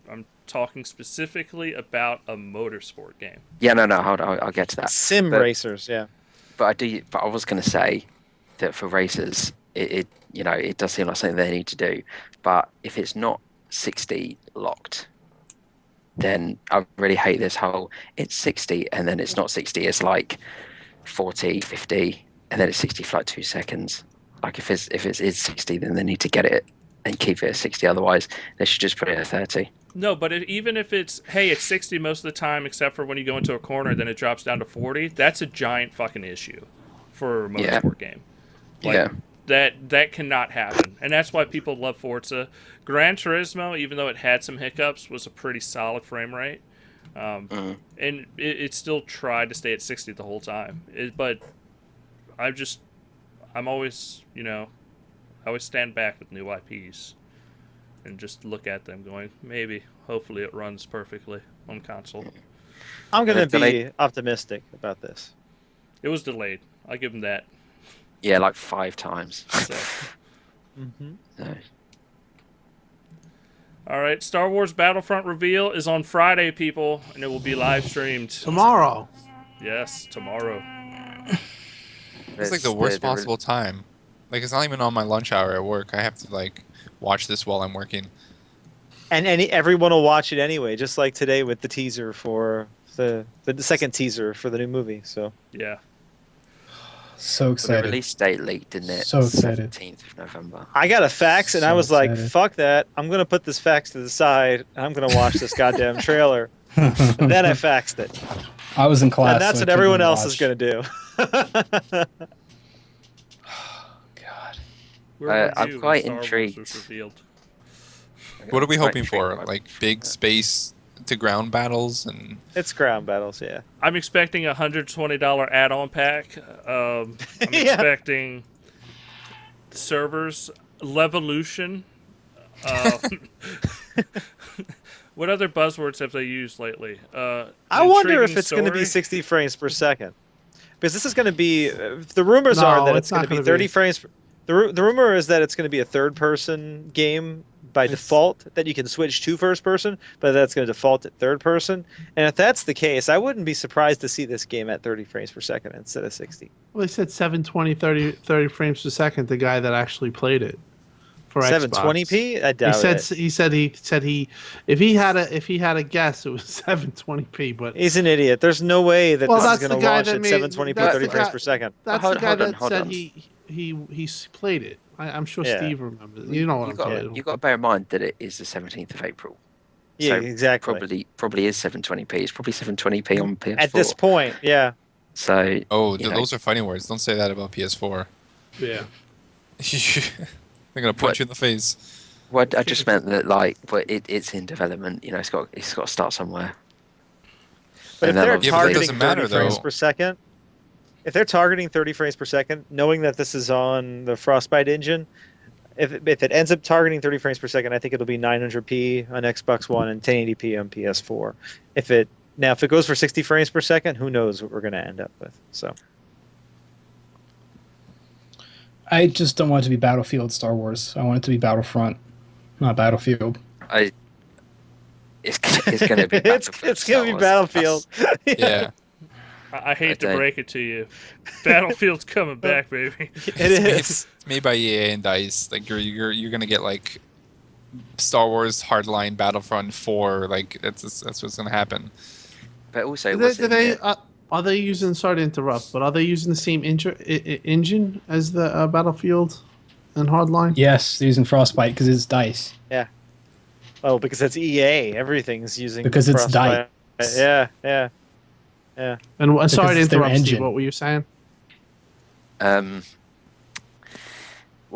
talking specifically about a motorsport game. yeah, no, hold on, I'll get to that. Sim but- racers, yeah. But I was going to say that for racers, it does seem like something they need to do. But if it's not 60 locked, then I really hate this whole it's 60 and then it's not 60. It's like 40, 50, and then it's 60 for like 2 seconds. Like if it is 60, then they need to get it and keep it at 60. Otherwise, they should just put it at 30. No, but even if it's 60 most of the time, except for when you go into a corner, then it drops down to 40. That's a giant fucking issue for a Yeah. motorsport game. Like, Yeah. That cannot happen, and that's why people love Forza. Gran Turismo, even though it had some hiccups, was a pretty solid frame rate, and it still tried to stay at 60 the whole time. But I'm always, I always stand back with new IPs and just look at them, going, maybe, hopefully, it runs perfectly on console. I'm going to It's delayed. be optimistic about this. It was delayed. I'll give them that. Yeah, like 5 times. So. Mm-hmm. So, All right, Star Wars Battlefront reveal is on Friday, people, and it will be live streamed. Tomorrow. Yes, tomorrow. It's like the worst possible time. Like it's not even on my lunch hour at work. I have to like watch this while I'm working. And everyone will watch it anyway, just like today with the teaser for the second teaser for the new movie. So Yeah. So The excited. release date leaked, didn't it? So excited. 17th of November. I got a fax, and I So was like, excited. "Fuck that! I'm gonna put this fax to the side, and I'm gonna watch this goddamn trailer." And then I faxed it, I was in class. and that's so I what everyone couldn't else is watch. gonna do. God. Where were I'm you when quite Star Wars intrigued. was revealed? What are we Quite hoping for? intrigued by- Like big space to ground battles and It's ground battles, yeah. I'm expecting a $120 add-on pack. I'm Yeah. expecting servers, Levolution. What other buzzwords have they used lately? I wonder if intriguing it's going to be story? 60 frames per second, because this is going to be. The rumors No, are that it's it's going not to be gonna 30 be. frames. The rumor is that it's going to be a third-person game by It's- default. That you can switch to first-person, but that's going to default at third-person. And if that's the case, I wouldn't be surprised to see this game at 30 frames per second instead of 60. Well, they said 720, 30 frames per second. The guy that actually played it for Xbox. 720p? I doubt it. He said if he had a guess, it was 720p. But He's an idiot. There's no way that Well, this is that's going the to guy launch that at made- 720p, that's 30 the frames guy- per second. that's Hold the guy on, that hold said on. he played it. I'm sure Yeah. Steve remembers. You know what I'm talking about. You got to bear in mind that it is the 17th of April. Yeah, So exactly. Probably is 720p. It's probably 720p on PS4. At this point, yeah. So oh, you know, those are fighting words. Don't say that about PS4. Yeah. They're gonna punch you in the face. well, I just meant that but it's in development. You know, it's got to start somewhere. But if And then they're obviously- targeting doesn't matter, 30 frames though. per second, if they're targeting 30 frames per second, knowing that this is on the Frostbite engine, if it ends up targeting 30 frames per second, I think it'll be 900p on Xbox One and 1080p on PS4. If it goes for 60 frames per second, who knows what we're going to end up with. So I just don't want it to be Battlefield Star Wars. I want it to be Battlefront, not Battlefield. It's going to be it's going to be Battlefield. Yeah. I hate to don't- break it to you. Battlefield's coming back, baby. It is. It's made by EA and DICE. Like you're gonna get like Star Wars Hardline Battlefront 4. Like that's what's gonna happen. But also, Are they using? Sorry to interrupt, but are they using the same engine as the Battlefield and Hardline? Yes, they're using Frostbite because it's DICE. Oh, because it's EA. Everything's using Because it's Frostbite. DICE. Yeah. And sorry to it's their interrupt, Steve. engine. What were you saying? Well,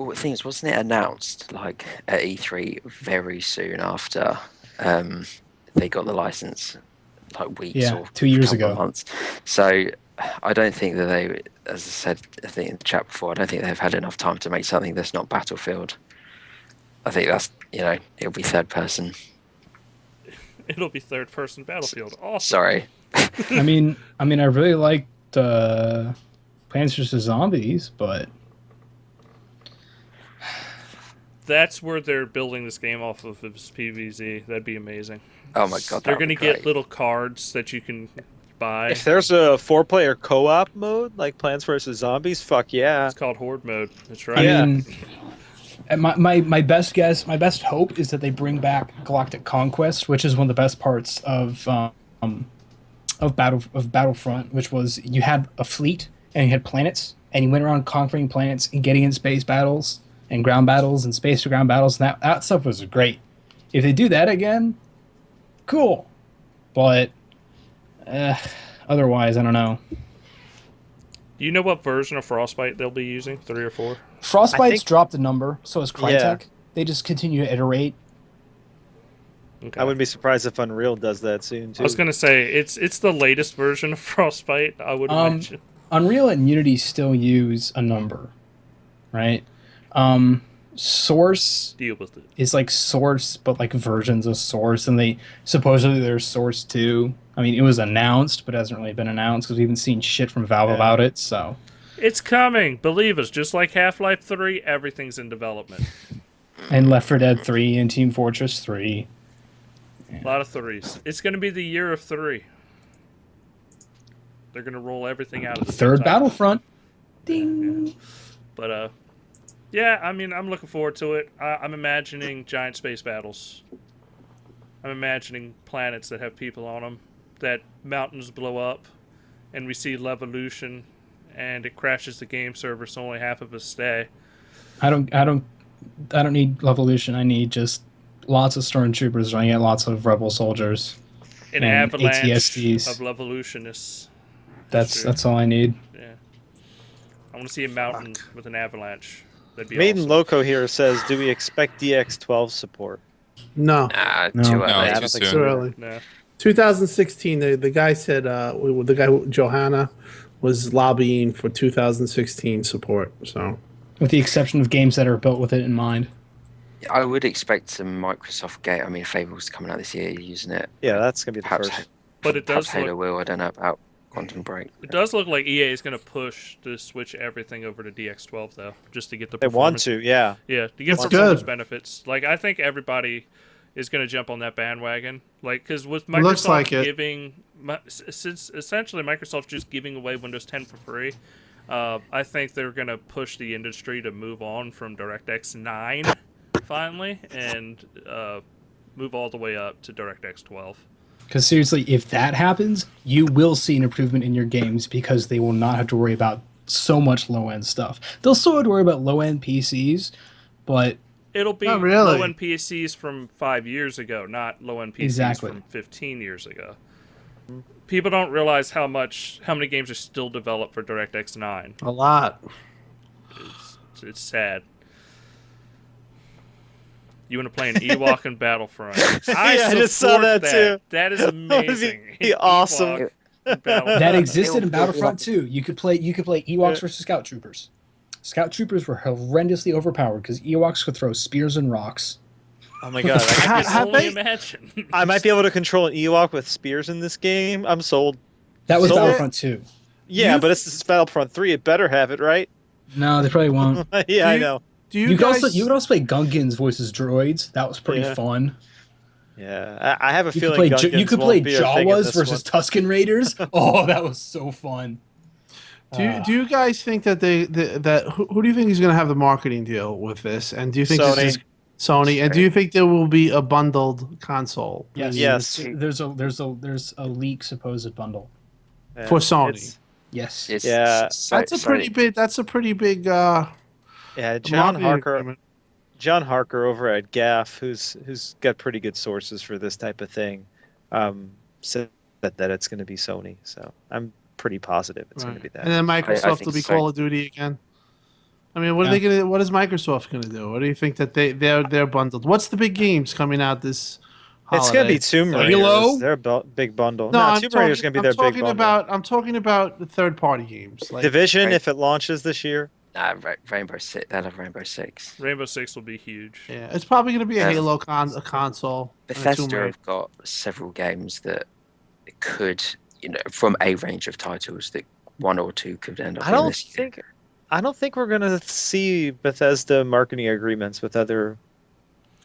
the thing is, wasn't it announced like at E3 very soon after they got the license, like weeks Yeah, or 2 years couple of ago. months? So I don't think that they, as I said, I think in the chat before, I don't think they've had enough time to make something that's not Battlefield. I think that's it'll be third person. It'll be third-person Battlefield. Awesome. Sorry. I mean, I really liked Plants vs Zombies, but That's where they're building this game off of is PvZ. That'd be amazing. Oh my god, They're going to get little cards that you can buy. If there's a 4-player co-op mode like Plants vs Zombies, fuck yeah. It's called Horde mode. That's right. I Yeah. mean, and my best guess, my best hope is that they bring back Galactic Conquest, which is one of the best parts of Battlefront, which was you had a fleet and you had planets, and you went around conquering planets and getting in space battles and ground battles and space to ground battles, and that stuff was great. If they do that again, cool. But otherwise, I don't know. Do you know what version of Frostbite they'll be using? 3 or 4? Frostbite's dropped a number, so has Crytek. Yeah. They just continue to iterate. Okay. I wouldn't be surprised if Unreal does that soon too. I was gonna say it's the latest version of Frostbite. I would imagine. Unreal and Unity still use a number, right? Source Deal with it. is like Source, but like versions of Source, and they supposedly there's Source 2. I mean, it was announced, but it hasn't really been announced because we haven't seen shit from Valve Yeah. about it. So It's coming. Believe us. Just like Half-Life 3, everything's in development. and Left 4 Dead 3 and Team Fortress 3. A lot of 3s. It's going to be the year of 3. They're going to roll everything out. At the same Third time. Battlefront. Ding. But yeah. I mean, I'm looking forward to it. I'm imagining giant space battles. I'm imagining planets that have people on them, that mountains blow up, and we see Levolution, and it crashes the game server, so only half of us stay. I don't need Levolution. I need just lots of stormtroopers running at lots of rebel soldiers. An And avalanche ATSTs. of Levolutionists. That's true. all I need. Yeah. I want to see a mountain with an avalanche. That'd be Maiden awesome. Loco here says, "Do we expect DX12 support?" No, Nah, No. too No, early. I too don't think soon. too early. No. 2016. The guy said the guy Johanna was lobbying for 2016 support. So With the exception of games that are built with it in mind. I would expect some Microsoft game. I mean, Fable's coming out this year using it. Yeah, that's gonna be the Perhaps, first. But it perhaps does Halo look, will. I don't know about Quantum Break. it does look like EA is going to push to switch everything over to DX12 though, just to get the They want performance. to, yeah. Yeah, to get That's performance good. benefits. Like I think everybody is going to jump on that bandwagon. Like because with Looks Microsoft like it. giving, since essentially Microsoft's just giving away Windows 10 for free, I think they're going to push the industry to move on from DirectX 9 finally and move all the way up to DirectX 12. Because seriously, if that happens, you will see an improvement in your games because they will not have to worry about so much low-end stuff. They'll still have to worry about low-end PCs, but It'll be Not really. low-end PCs from 5 years ago, not low-end PCs Exactly. from 15 years ago. People don't realize how many games are still developed for DirectX 9. a lot. It's sad. You want to play an Ewok in Battlefront? I just saw that too. That is That would amazing. be awesome. Ewok in Battlefront. That existed in Battlefront too. You could play Ewoks versus Scout Troopers. Scout Troopers were horrendously overpowered because Ewoks could throw spears and rocks. Oh my god! I can only they- imagine. I might be able to control an Ewok with spears in this game. I'm sold. That was So- Battlefront 2. Yeah, You- but this is Battlefront 3. It better have it, right? No, they probably won't. Yeah, I You- know. Do You could also play Gungans voices droids. That was pretty Yeah. fun. Yeah, I have a You could feeling play Gungans you could won't play be a thing in Jawas this versus one. Tusken Raiders. Oh, that was so fun. Do you guys think that who do you think is going to have the marketing deal with this? And do you think Sony. this is Sony? And do you think there will be a bundled console? Yes. Yes. There's a leak supposed bundle. Yeah, For Sony. it's- Yes. It's, Yeah. That's a pretty big. That's a pretty big. Yeah, John marketing Harker. agreement. John Harker over at GAF, who's got pretty good sources for this type of thing, said that it's going to be Sony. So I'm pretty positive it's going to be And that. then I Microsoft think will be so. Call of Duty again. I mean, what are they gonna? What is Microsoft gonna do? What do you think that they're bundled? What's the big games coming out this? It's going to holiday? be Tomb Raider. Halo? Their big bundle. No, I'm Tomb Raider's going to be their big bundle. I'm talking about the third-party games. Like, Division, Right. if it launches this year. Rainbow Six. They'll have Rainbow Six. Rainbow Six will be huge. yeah, it's probably gonna be a Yeah. Halo a console. and a Tomb Bethesda Raider. have got several games that could, from a range of titles that one or two could end up. I don't think we're going to see Bethesda marketing agreements with other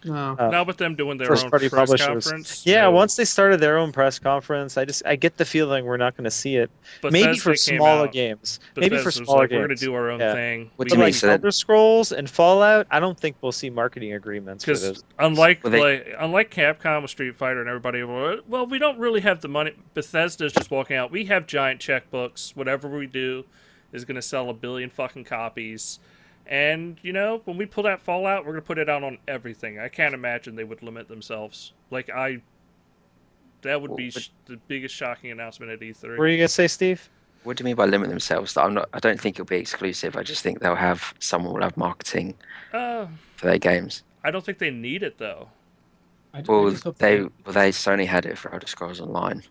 No. Now with them doing their own first-party press publishers. conference. Yeah, no. once they started their own press conference, I get the feeling we're not going to see it. Maybe Bethesda for came smaller out. games. Maybe for Bethesda's smaller like, games. We're going to do our own Yeah. thing. What We do you But mean? like So that- Elder Scrolls and Fallout, I don't think we'll see marketing agreements for Because those. unlike Well, they- unlike Capcom with Street Fighter and everybody, well, we don't really have the money. Bethesda's just walking out. We have giant checkbooks. Whatever we do is going to sell 1 billion fucking copies. And when we pull that Fallout, we're going to put it out on everything. I can't imagine they would limit themselves. That would be the biggest shocking announcement at E3. What were you going to say, Steve? What do you mean by limit themselves? I don't think it'll be exclusive. I just think someone will have marketing for their games. I don't think they need it though. Sony had it for Elder Scrolls Online.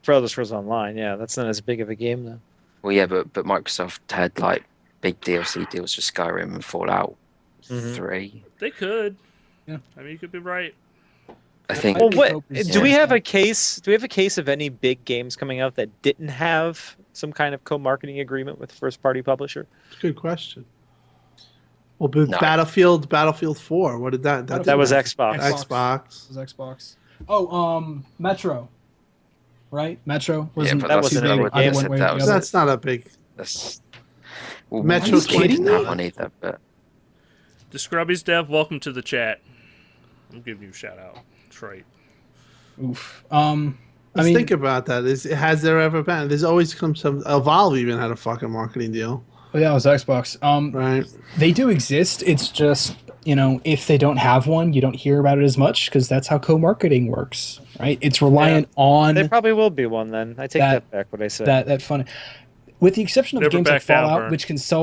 For Elder Scrolls Online, yeah, that's not as big of a game though. Well, yeah, but Microsoft had big DLC deals for Skyrim and Fallout Mhm. 3. They could. Yeah. I mean, you could be right. I think. Well, think what Hope is- do we yeah. have a case? Do we have a case of any big games coming out that didn't have some kind of co-marketing agreement with first-party publisher? Good question. Well, but No. Battlefield 4. What did that? That was Xbox. Xbox. It was Xbox. Oh, Metro. Right? Metro wasn't but that that's wasn't not a what game. they said. That was- That's not a big. That's. Metro we didn't kidding have me? one either, but The Scrubbies dev, welcome to the chat. I'm giving you a shout out. That's right. Oof. Let's think about that. Has there ever been? There's always come some. Valve even had a fucking marketing deal, Oh yeah, it was Xbox. right? They do exist. It's just if they don't have one, you don't hear about it as much because that's how co-marketing works, right? It's reliant on There probably will be one then. I take That- that back. What I said. that fun. With the exception of Never games like back down, Fallout, Vern.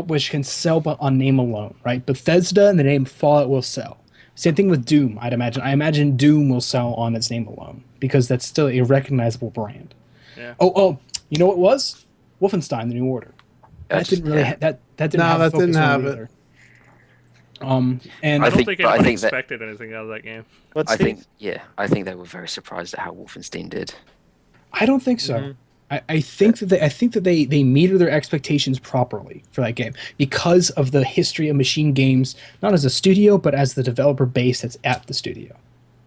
which can sell but on name alone, right? Bethesda and the name Fallout will sell. Same thing with Doom. I'd imagine. I imagine Doom will sell on its name alone because that's still a recognizable brand. Yeah. Oh, you know what it was? Wolfenstein: The New Order. That didn't really. That didn't No, have that focus didn't on have it it. either. And I don't think- think but I anybody think that- expected anything out of that game. What, I Steve? think they were very surprised at how Wolfenstein did. I don't think so. Mhm. I think that they meter their expectations properly for that game because of the history of machine games, not as a studio but as the developer base that's at the studio,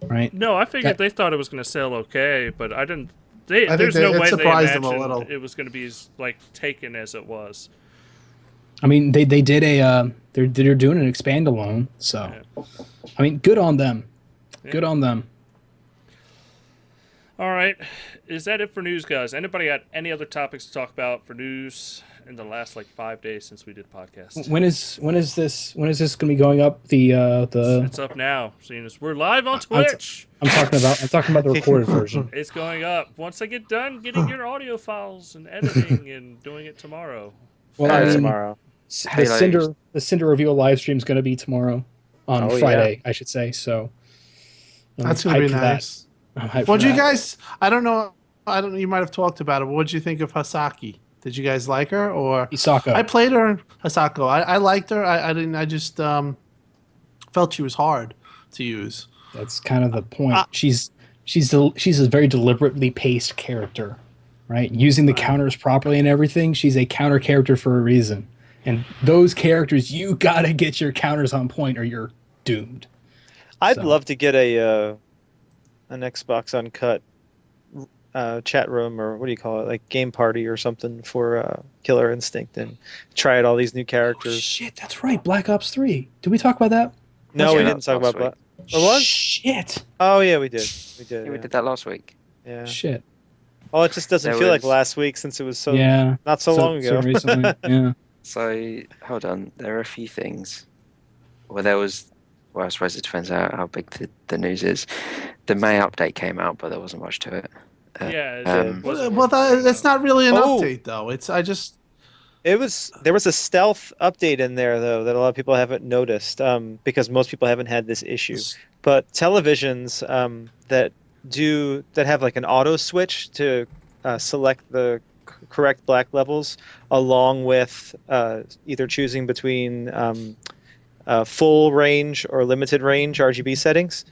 right? No, I figured That- they thought it was going to sell okay, but I didn't. I think There's no it way they surprised them a imagined little. it was going to be as taken as it was. I mean, they did they're doing an expand alone, so I mean, good on them. Yeah. Good on them. All right, is that it for news, guys? Anybody got any other topics to talk about for news in the last 5 days since we did podcast? When is this going to be going up? The It's up now, seeing as we're live on I'm t- Twitch. I'm talking about the recorded version. It's going up once I get done getting your audio files and editing and doing it tomorrow. Well, I mean, Tomorrow. the Halo. Cinder reveal live stream is going to be tomorrow. on Oh, Friday, I should say. So I'm That's gonna hyped be for that. nice. I'm hyped What for do you that. guys? I don't know. I don't. You might have talked about it. But what did you think of Hasaki? Did you guys like her or? Isako. I played her, Hasako. I liked her. I didn't. I just felt she was hard to use. That's kind of the point. She's a very deliberately paced character, right? Using the counters properly and everything. She's a counter character for a reason. And those characters, you gotta get your counters on point, or you're doomed. I'd So. love to get an Xbox Uncut chat room, or what do you call it, like game party or something for Killer Instinct, and try out all these new Oh, characters. shit, that's right. Black Ops 3. Did we talk about that? No, Yeah, we didn't talk last about week. Black. It was? Shit. Oh yeah, we did. We did. Yeah, we Yeah. did that last week. Yeah. Shit. Oh, it just doesn't There feel like was- last week since it was so Yeah. not so long ago. So recently. Yeah. So hold on, there are a few things. Well, there was. Well, I suppose it depends how big the news is. The May update came out, but there wasn't much to it. Yeah. That's not really an Oh. update though. It's I just There was a stealth update in there though that a lot of people haven't noticed because most people haven't had this issue. But televisions that have like an auto switch to select the correct black levels, along with either choosing between full range or limited range RGB settings.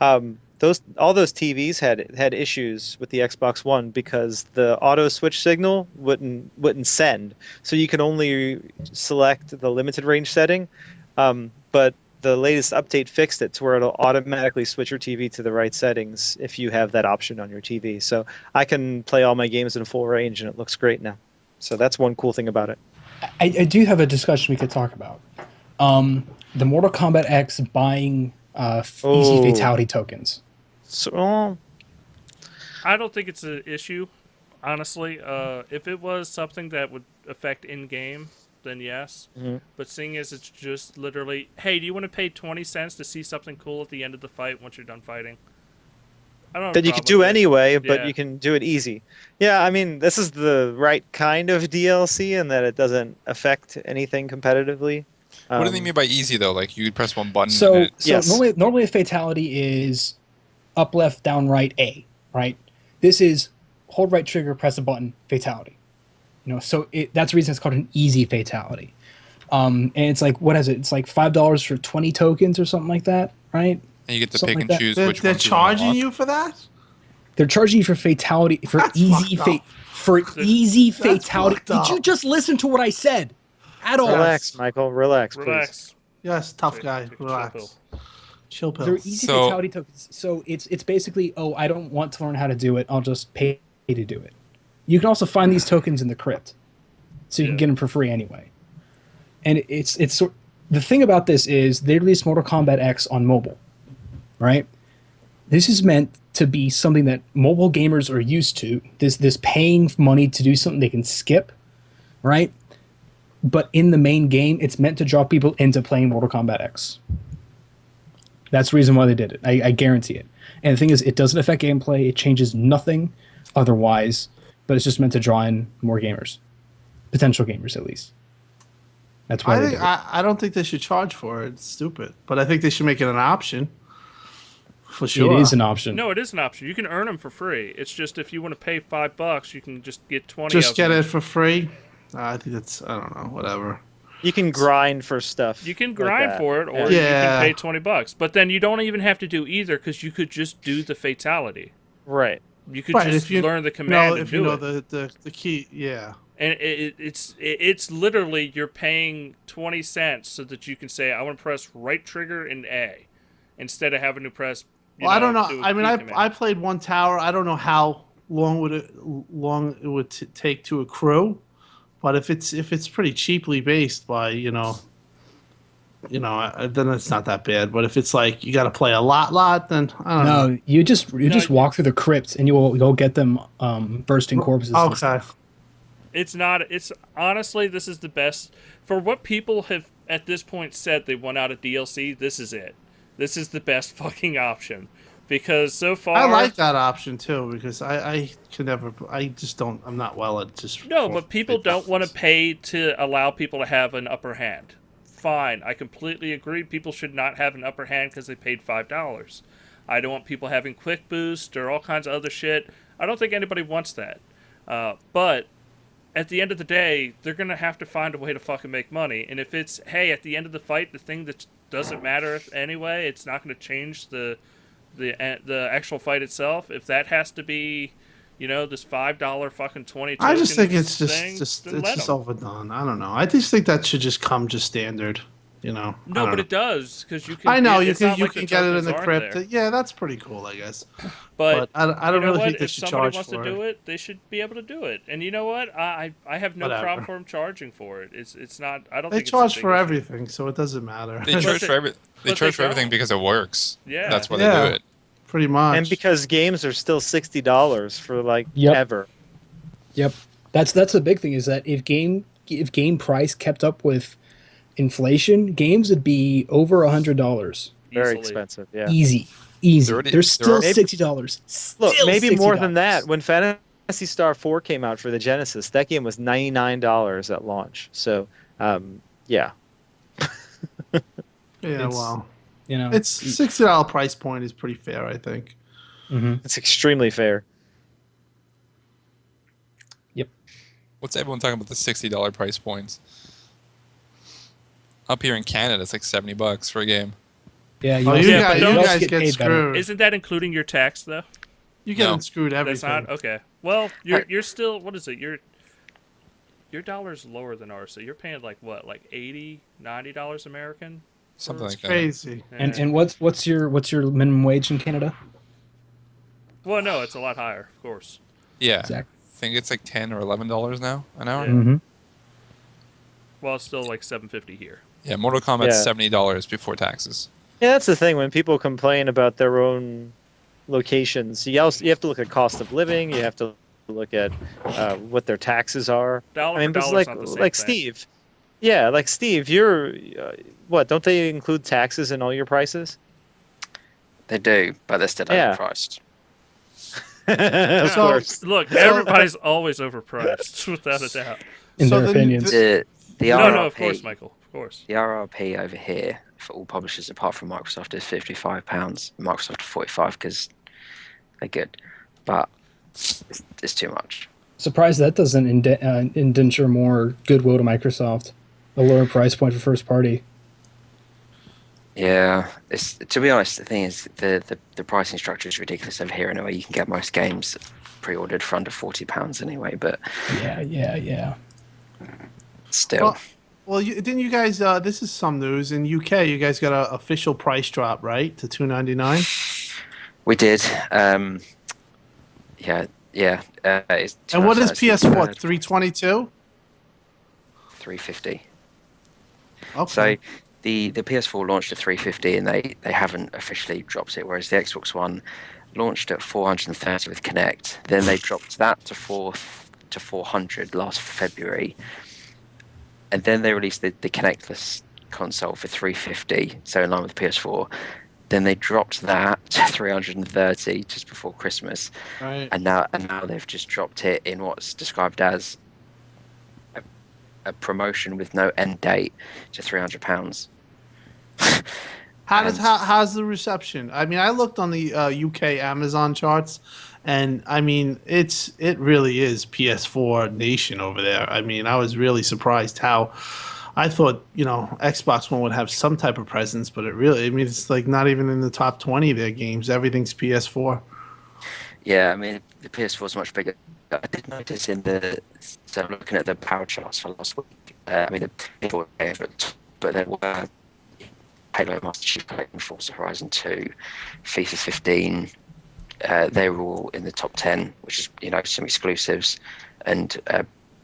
All those TVs had issues with the Xbox One because the auto switch signal wouldn't send. So you can only select the limited range setting, but the latest update fixed it to where it'll automatically switch your TV to the right settings if you have that option on your TV. So I can play all my games in full range and it looks great now. So that's one cool thing about it. I do have a discussion we could talk about. The Mortal Kombat X buying easy fatality tokens. So I don't think it's an issue, honestly. If it was something that would affect in-game, then yes. Mhm. But seeing as it's just literally, hey, do you want to pay 20 cents to see something cool at the end of the fight once you're done fighting? I don't have a that you could problem do with it. anyway, but Yeah. you can do it easy. Yeah, I mean, this is the right kind of DLC in that it doesn't affect anything competitively. What do they mean by easy though? Like you press one button. So, and it, Yes. normally a fatality is up, left, down, right, A, right? This is hold right trigger, press a button, fatality. So that's the reason it's called an easy fatality. And it's like, what is it? It's like $5 for 20 tokens or something like that, right? and you get to something pick like and that. choose they're, which they're ones you wanna charging unlock. you for that. They're charging you for fatality for That's easy fucked up. for easy That's fatality. fucked Did you up. just listen to what I said? At all? Relax, Michael. Relax, please. Relax. Yes, tough Take- guy. take a chill Relax. pill. Chill pill. They're easy So- fatality tokens. So it's basically, I don't want to learn how to do it. I'll just pay to do it. You can also find these tokens in the crypt, so you can Yeah. get them for free anyway. And the thing about this is they released Mortal Kombat X on mobile, right? This is meant to be something that mobile gamers are used to. This paying money to do something they can skip, right? But in the main game, it's meant to draw people into playing Mortal Kombat X. That's the reason why they did it. I guarantee it. And the thing is, it doesn't affect gameplay. It changes nothing otherwise, but it's just meant to draw in more gamers. Potential gamers, at least. That's why they did it. I don't think they should charge for it. It's stupid. But I think they should make it an option. For sure. It is an option. No, it is an option. You can earn them for free. It's just if you want to pay $5, you can just get 20 Just of get them. it for free. I think that's, I don't know, whatever. You can grind for stuff. You can like grind that. for it, or Yeah. you Yeah. can pay $20. But then you don't even have to do either, because you could just do the fatality. Right. You could Right, just if you learn the command and if do you know it. the key, yeah. And it's literally you're paying 20 cents so that you can say, I want to press right trigger and A, instead of having to press. Well, I don't know. do a I mean, key I command. played one tower. I don't know how long it would take to accrue, but if it's pretty cheaply based by then it's not that bad. But if it's like you got to play a lot, then I don't know. No, you just walk through the crypts and you'll get them bursting corpses. and Okay. stuff. It's not. It's honestly, this is the best for what people have at this point said they want out of DLC. This is it. This is the best fucking option because so far I like that option too because I can never. I just don't. I'm not well at just. No, but people don't want to pay to allow people to have an upper hand. fine. I completely agree. People should not have an upper hand because they paid $5. I don't want people having quick boost or all kinds of other shit. I don't think anybody wants that. But at the end of the day, they're going to have to find a way to fucking make money. And if it's, hey, at the end of the fight, the thing that doesn't matter anyway, it's not going to change the actual fight itself. If that has to be, this $5 fucking 20 I just think it's thing, just overdone. I don't know. I just think that should just come just standard. No, but it does because you can. I know you it's can. not You like can the get it in tokens the aren't crypt. there. Yeah, that's pretty cool, I guess. But I don't really think they if should somebody charge wants for to do it, they should be able to do it. And you know what? I have no Whatever. problem for them charging for it. It's not. I don't They think charge it's a big for issue. everything, so it doesn't matter. They charge for every. They but charge they for everything don't. because it works. Yeah. That's why Yeah. they do it. Pretty much. And because games are still $60 for Yep. ever. Yep, that's the big thing is that if game price kept up with inflation, games would be over $100. Very Easily. expensive, yeah. Easy. They're still $60. Look, Still maybe more $60. than that. When Phantasy Star 4 came out for the Genesis, that game was $99 at launch. So, yeah. yeah, it's- well, You know, it's $60 price point is pretty fair, I think. It's extremely fair. What's everyone talking about the $60 price points? Up here in Canada, it's like $70 for a game. yeah. Oh, also- you Yeah, but guys, don't- you also guys get get paid better. screwed. Isn't that including your tax though? You get No. screwed That's everything. not okay. Well, you're still. What is it? Your dollar's lower than ours, so you're paying like what, like $80, $90 American? Something It's like that. crazy. And what's your minimum wage in Canada? Well, no, it's a lot higher, of course. Yeah. Exactly. I think it's like $10 or $11 now an hour. Yeah. Mm-hmm. Well, it's still like $7.50 here. Yeah, Mortal Kombat's Yeah. $70 before taxes. Yeah, that's the thing. When people complain about their own locations, you have to look at cost of living. You have to look at what their taxes are. Dollar I mean, for but dollar's like not the same like thing. Steve. Yeah, like Steve, you're what? Don't they include taxes in all your prices? They do, but they're still Yeah. overpriced. Of So- course. Look, everybody's always overpriced, without a doubt. In So their then opinions. The No, RRP, no, of course, Michael, of course. the RRP over here for all publishers apart from Microsoft is £55. Microsoft 45 because they're good, but it's too much. Surprised that doesn't indenture more goodwill to Microsoft. A lower price point for first party. Yeah, it's to be honest. The thing is, the pricing structure is ridiculous over here. Anyway, you can get most games pre-ordered for under £40 anyway. But Yeah. still, Well, didn't you guys? This is some news in UK. You guys got an official price drop, right, to $2.99. we did. Yeah. It's And what is it's the PS4? third- $322. $350. Okay. So the PS4 launched at $350 and they haven't officially dropped it, whereas the Xbox One launched at $430 with Kinect. Then they dropped that to $400 last February, and then they released the Kinectless console for $350, so in line with PS4. Then they dropped that to $330 just before Christmas, Right. and now they've just dropped it in what's described as a promotion with no end date to £300. How's the reception? I mean, I looked on the UK Amazon charts, and I mean, it really is PS4 nation over there. I mean, I was really surprised how. I thought, Xbox One would have some type of presence, but it's like not even in the top 20 of their games. Everything's PS4. Yeah, I mean, the PS4 is much bigger. I did notice so looking at the power charts for last week, I mean, the PS4 games, but there were Halo Master Chief Collection, Forza Horizon 2, FIFA 15. They were all in the top 10, which is, some exclusives. And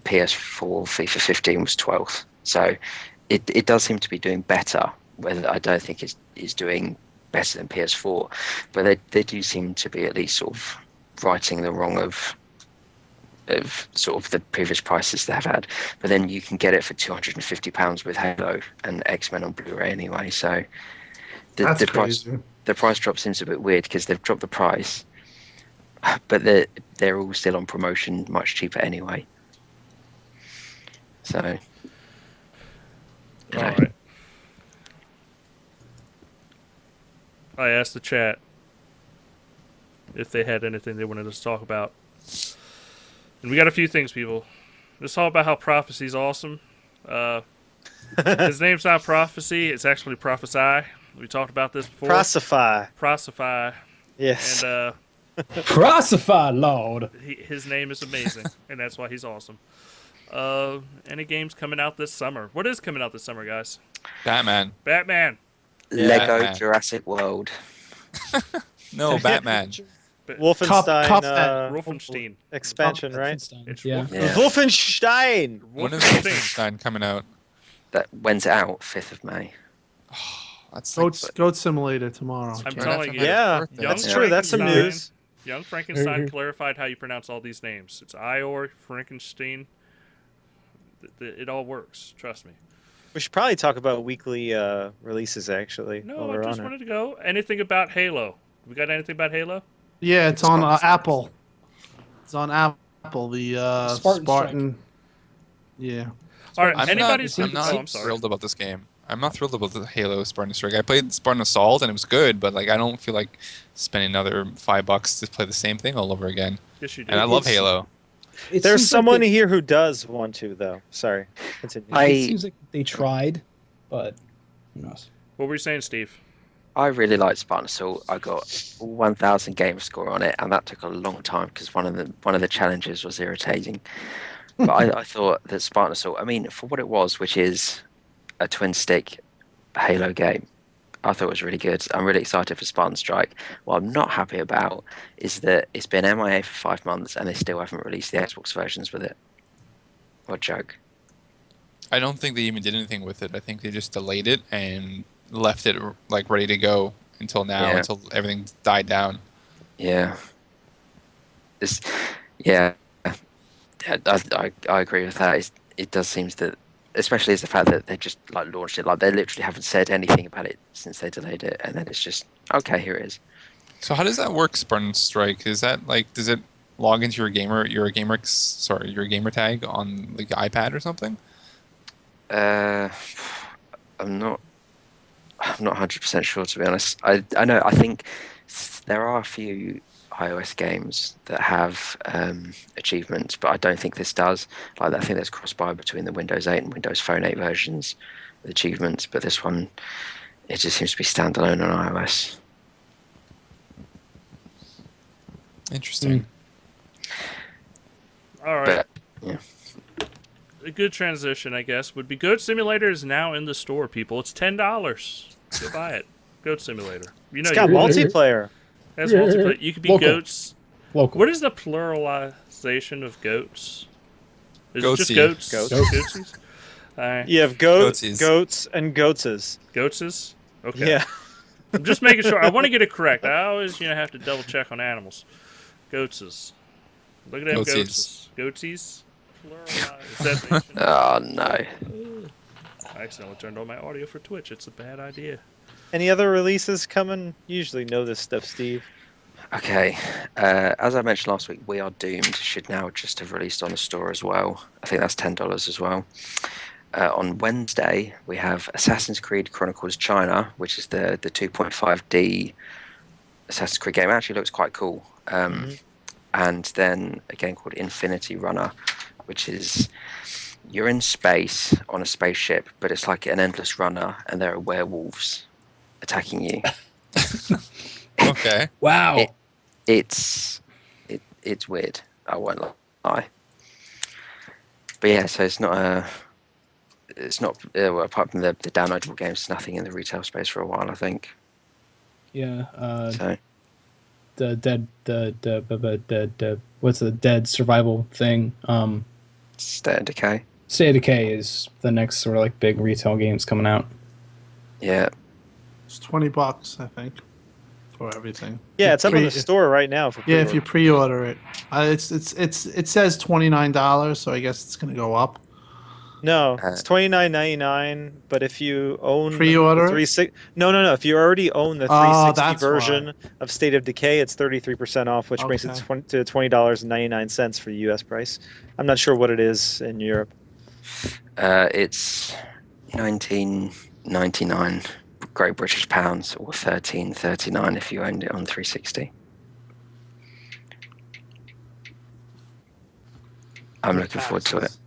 PS4 FIFA 15 was 12th. So it does seem to be doing better. Whether I don't think it's doing better than PS4, but they do seem to be at least sort of righting the wrong of sort of the previous prices they have had. But then you can get it for £250 with Halo and X-Men on Blu-ray anyway. So That's the crazy. price drop seems a bit weird because they've dropped the price, but they're all still on promotion, much cheaper anyway. So. All right. I asked the chat if they had anything they wanted us to talk about. And we got a few things, people. Let's talk about how Prophecy's awesome. His name's not Prophecy, it's actually Prophesy. We talked about this before. Prosify. Yes. And Prosify, Lord. his name is amazing, and that's why he's awesome. Any games coming out this summer? What is coming out this summer, guys? Batman. Batman. Lego Batman. Jurassic World. No, Batman. Wolfenstein Wolfenstein. expansion, right? It's Yeah. Yeah. Wolfenstein! When is Wolfenstein. Wolfenstein coming out? When's it out? 5th of May. That's like, Goat Simulator tomorrow. I'm right telling after you. my Yeah, birthday. Young that's true. That's some Frankenstein. news. Young Frankenstein clarified how you pronounce all these names. It's Eeyore, Frankenstein. It all works. Trust me. We should probably talk about weekly releases, actually. No, while I we're just on it. wanted to go. Anything about Halo? We got anything about Halo? Yeah, it's on Apple. It's on Apple. The Spartan Yeah. All right. I'm Anybody's not, I'm not I'm sorry. thrilled about this game. I'm not thrilled about the Halo Spartan Strike. I played Spartan Assault and it was good, but like I don't feel like spending another $5 to play the same thing all over again. Yes, you do. And I love It's- Halo. It There's seems someone like here who does want to, though. Sorry. Continue. it seems like they tried, but who knows? What were you saying, Steve? I really like Spartan Assault. I got 1,000 game score on it, and that took a long time because one of the challenges was irritating. But I thought that Spartan Assault, I mean, for what it was, which is a twin stick Halo game, I thought it was really good. I'm really excited for Spartan Strike. What I'm not happy about is that it's been MIA for 5 months and they still haven't released the Xbox versions with it. What a joke. I don't think they even did anything with it. I think they just delayed it and left it like ready to go until now, Yeah. until everything died down. Yeah. Yeah, I agree with that. It does seem that, especially as the fact that they just like launched it, like they literally haven't said anything about it since they delayed it, and then it's just okay, here it is. So how does that work, Spartan Strike? Is that like, does it log into your gamer tag on like the iPad or something? I'm not 100% sure, to be honest. I know, I think there are a few iOS games that have achievements, but I don't think this does. Like, I think there's cross-buy between the Windows 8 and Windows Phone 8 versions with achievements, but this one, it just seems to be standalone on iOS. Interesting. All right. But yeah, A good transition, I guess, would be Goat Simulator is now in the store, people. It's $10. Go buy it. Goat Simulator. You know, It's got you- multiplayer. That's multiplayer. You could be Local. goats. Local. What is the pluralization of goats? Is it just Goatsy. goats? Goats. Goatsies? All right. You have goats, Goatsies. goats, and goatses. Goatses? Okay. Yeah. I'm just making sure. I want to get it correct. I always, have to double check on animals. Goatses. Look at them Goatsies. goatses. Goatsies. Pluralization. oh no. I accidentally turned on my audio for Twitch. It's a bad idea. Any other releases coming? You usually know this stuff, Steve. Okay, as I mentioned last week, We Are Doomed should now just have released on the store as well. I think that's $10 as well. On Wednesday, we have Assassin's Creed Chronicles China, which is the 2.5D Assassin's Creed game. It actually looks quite cool. And then a game called Infinity Runner, which is you're in space on a spaceship, but it's like an endless runner, and there are werewolves attacking you. Okay. Wow. It's weird. I won't lie. But yeah, so it's not well, apart from the downloadable games, nothing in the retail space for a while, I think. Yeah. So The what's the dead survival thing? State of Decay. State of Decay is the next sort of like big retail games coming out. Yeah. It's $20, I think, for everything. Yeah, it's up in the Pre- store right now. For Yeah, if you pre-order. pre-order it, it says $29, so I guess it's gonna go up. No, it's $29.99. But if you own Pre-order the it? 360, no. If you already own the Oh, 360 that's version of State of Decay, it's 33% off, which brings it Okay. to $20.99 for the U.S. price. I'm not sure what it is in Europe. It's $19.99 Great British pounds, or 13.39 if you owned it on 360. I'm looking forward to it,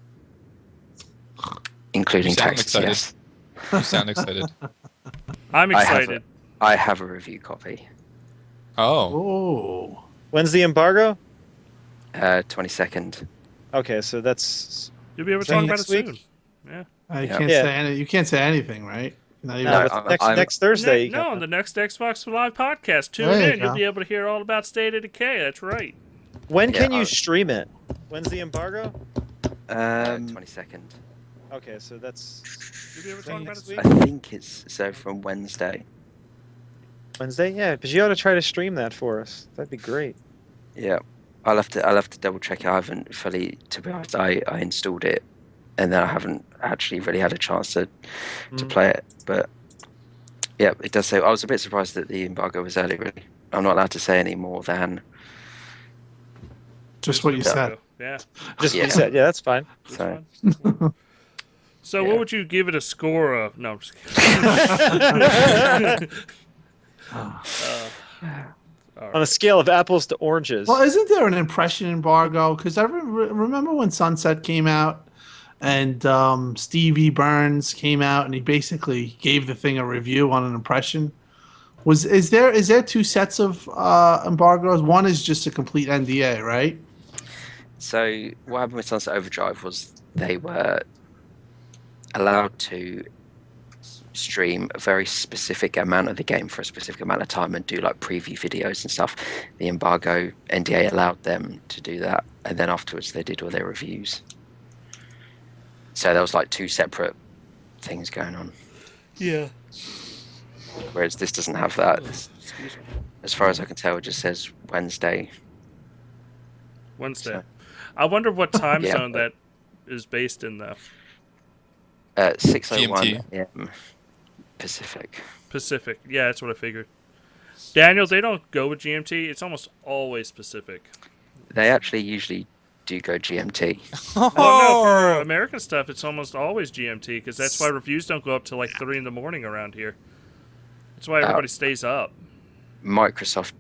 including You sound taxes. excited. Yes, You sound excited. I'm excited. I have a review copy. Oh, Oh. When's the embargo? 22nd. Okay, so that's You'll be able to Is that talk about it next week? soon. Yeah. You Yeah. can't Yeah. say you can't say anything, right? Not even, no, No, but I'm- next Thursday. you No, can- on the next Xbox Live podcast. Tune There you in. You'll go. be able to hear all about State of Decay. That's right. When Yeah, can you I- stream it? When's the embargo? 22nd. Okay, so that's You'll be able to Then talk about next it week? soon. I think it's so from Wednesday. Wednesday. Yeah, but you ought to try to stream that for us. That'd be great. Yeah, I'll have to double check it. I haven't fully, to be honest. I installed it, and then I haven't actually really had a chance to Mm. play it. But yeah, it does say. I was a bit surprised that the embargo was early. Really, I'm not allowed to say any more than just what you said. Yeah. Just Yeah. what you said. Yeah, that's fine. That's So. fine. So, Yeah. what would you give it a score of? No, I'm just kidding. All On a right. scale of apples to oranges. Well, isn't there an impression embargo? Because I remember when Sunset came out, and Stevie Burns came out, and he basically gave the thing a review on an impression. Is there two sets of embargoes? One is just a complete NDA, right? So what happened with Sunset Overdrive was they were allowed to stream a very specific amount of the game for a specific amount of time and do like preview videos and stuff. The embargo NDA allowed them to do that, and then afterwards they did all their reviews. So there was like two separate things going on, Yeah. whereas this doesn't have that. Excuse me. As far as I can tell, it just says Wednesday. Wednesday. So- I wonder what time Yeah. zone that is based in, though. 6:01 GMT. a.m. Pacific. Pacific. Yeah, that's what I figured. Daniel, they don't go with GMT. It's almost always Pacific. They actually usually do go GMT. Oh, no, for American stuff, it's almost always GMT because that's why reviews don't go up till like 3 in the morning around here. That's why everybody stays up. Microsoft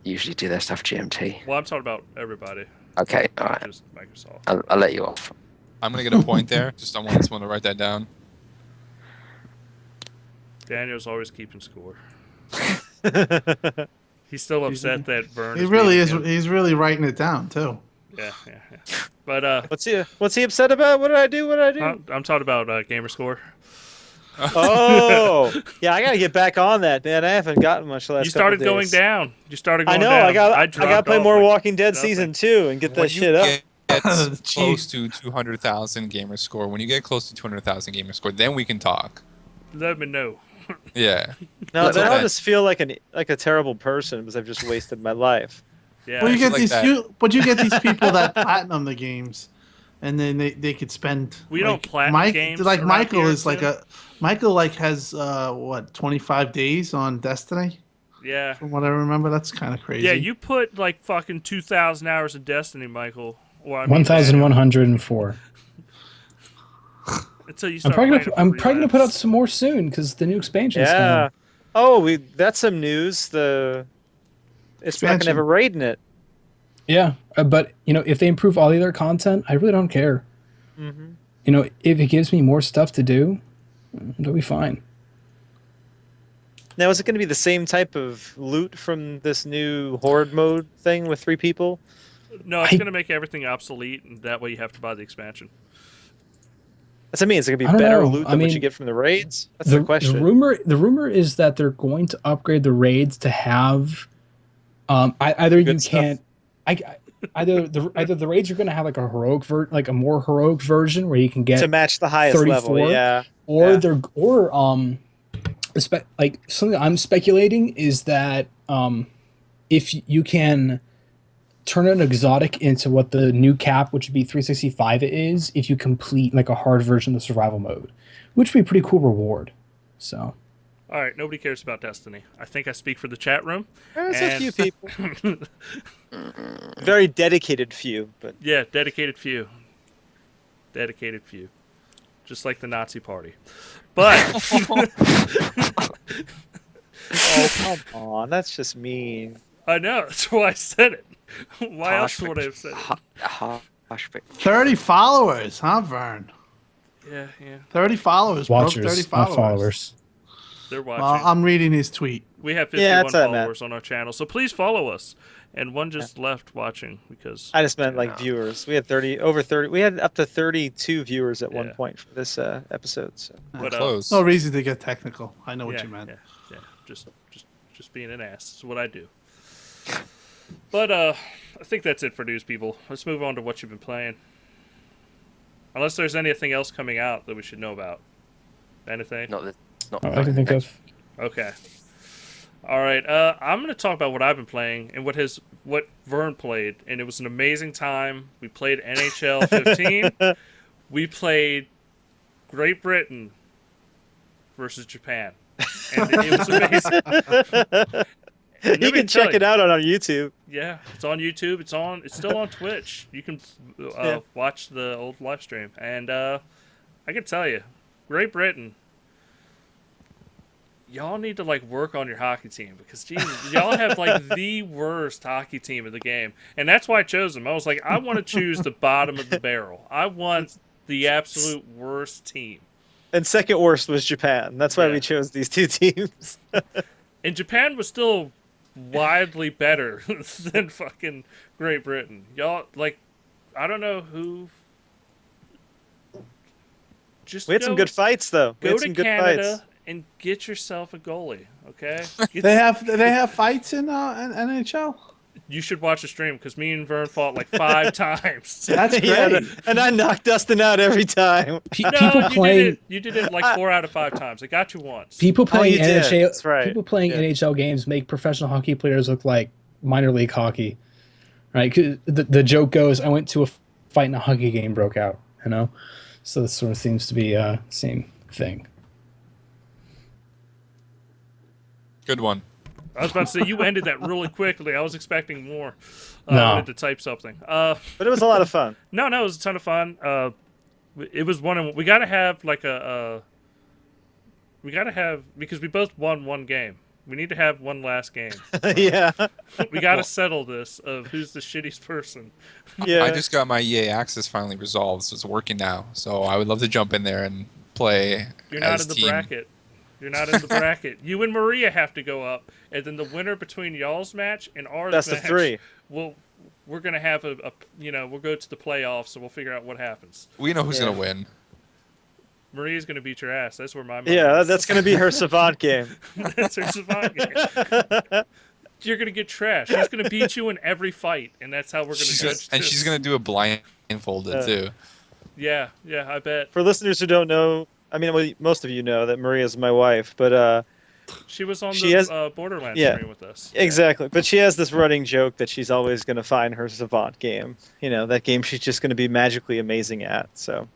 usually do their stuff GMT. Well, I'm talking about everybody, Okay, all not right. just Microsoft. I'll let you off. I'm gonna get a point there. Just I want someone to write that down. Daniel's always keeping score. He's still upset that Vern. He really beating is. him. He's really writing it down too. Yeah. But What's he upset about? What did I do? What did I do? I'm talking about gamer score. Oh, yeah, I gotta get back on that, man. I haven't gotten much last. You started couple going days. down. You started I going know. down. I got to dropped play off more like Walking Dead nothing. season 2 and get that When shit you up. get Jeez. close to 200,000 gamer score, when you get close to 200,000 gamer score, then we can talk. Let me know. Yeah. No, That's then I'll okay. just feel like a terrible person because I've just wasted my life. Yeah. Well, you feel get like these that. but you get these people that platinum the games, and then they could spend. We don't platinum games Like around Michael here, is like too? Michael has 25 days on Destiny. Yeah. From what I remember, that's kind of crazy. Yeah, you put like fucking 2,000 hours of Destiny, Michael. Or I mean, 1,104. until you I'm start probably playing it for I'm probably gonna put out relapse. some more soon because the new expansion is Yeah. coming. Oh, that's some news. It's not gonna Expansion. have a raid in it. Yeah, but if they improve all the other content, I really don't care. Mm-hmm. If it gives me more stuff to do, it'll be fine. Now, is it going to be the same type of loot from this new horde mode thing with 3 people? No, it's I- going to make everything obsolete, and that way you have to buy the expansion. That's what I mean. Is it going I to be don't better know. loot I than what mean, you get from the raids? That's the question. The rumor is that they're going to upgrade the raids to have either Good you stuff. can't either the raids are going to have like a like a more heroic version where you can get to match the highest 34, level, yeah. or Yeah. like something I'm speculating is that if you can turn an exotic into what the new cap, which would be 365 is, if you complete like a hard version of the survival mode, which would be a pretty cool reward. So All right, nobody cares about Destiny. I think I speak for the chat room. There's a And- few people. Very dedicated few, but Yeah, dedicated few. Dedicated few. just like the Nazi Party. But Oh, come on. That's just mean. I know, that's why I said it. Why else would I have said it? Harsh, but 30 followers, huh, Vern? Yeah. 30 followers. Broke 30 Watchers, followers. not followers. They're watching. Well, I'm reading his tweet. We have Yeah, 51 that's what I meant. followers on our channel, so please follow us. And one just left watching because I just meant like viewers. We had over 30. We had up to 32 viewers at one Yeah. point for this episode. So. but, Close. No reason to get technical. I know what you meant. Yeah. Just being an ass is what I do. But I think that's it for news, people. Let's move on to what you've been playing. Unless there's anything else coming out that we should know about. Anything? not I can think of. Okay. All right. I'm going to talk about what I've been playing and what Vern played, and it was an amazing time. We played NHL 15. We played Great Britain versus Japan, and it was amazing. And You let me can tell check it out on our YouTube. Yeah, it's on YouTube. It's still on Twitch. You can watch the old live stream, and I can tell you, Great Britain. Y'all need to work on your hockey team because Jesus, y'all have the worst hockey team in the game, and that's why I chose them. I was like, I want to choose the bottom of the barrel. I want the absolute worst team. And second worst was Japan. That's why Yeah. we chose these two teams. And Japan was still widely better than fucking Great Britain. Y'all I don't know who. Just We had some good fights, though. We Go had to some good Canada fights. and get yourself a goalie, okay? They have fights in NHL. You should watch the stream because me and Vern fought 5 times. That's great. Yeah, and I knocked Dustin out every time. People playing You did it 4 out of 5 times. I got you once. people playing you did. NHL. That's right. People playing Yeah. NHL games make professional hockey players look like minor league hockey, right? 'Cause the joke goes, I went to a fight and a hockey game broke out. So this sort of seems to be same thing. Good one. I was about to say, you ended that really quickly. I was expecting more. No. I wanted to type something. But it was a lot of fun. No, it was a ton of fun. It was one. We got to have we got to have, because we both won one game. We need to have one last game. Yeah. We got to settle this of who's the shittiest person. Yeah. I just got my EA Access finally resolved, so it's working now. So I would love to jump in there and play. You're not as in the team. bracket. You're not in the bracket. You and Maria have to go up, and then the winner between y'all's match and ours Best match. of 3. We're gonna have we'll go to the playoffs, and we'll figure out what happens. We know who's Yeah. gonna win. Maria's gonna beat your ass. That's where my money Yeah, is. that's going to be her savant game. That's her savant game. You're gonna get trashed. She's gonna beat you in every fight, and that's how we're gonna judge. And she's gonna do a blindfolded too. Yeah, I bet. For listeners who don't know, I mean, well, most of you know that Maria's my wife, but She was on She the has- Borderlands yeah. stream with us. exactly. But she has this running joke that she's always going to find her savant game. That game she's just going to be magically amazing at. So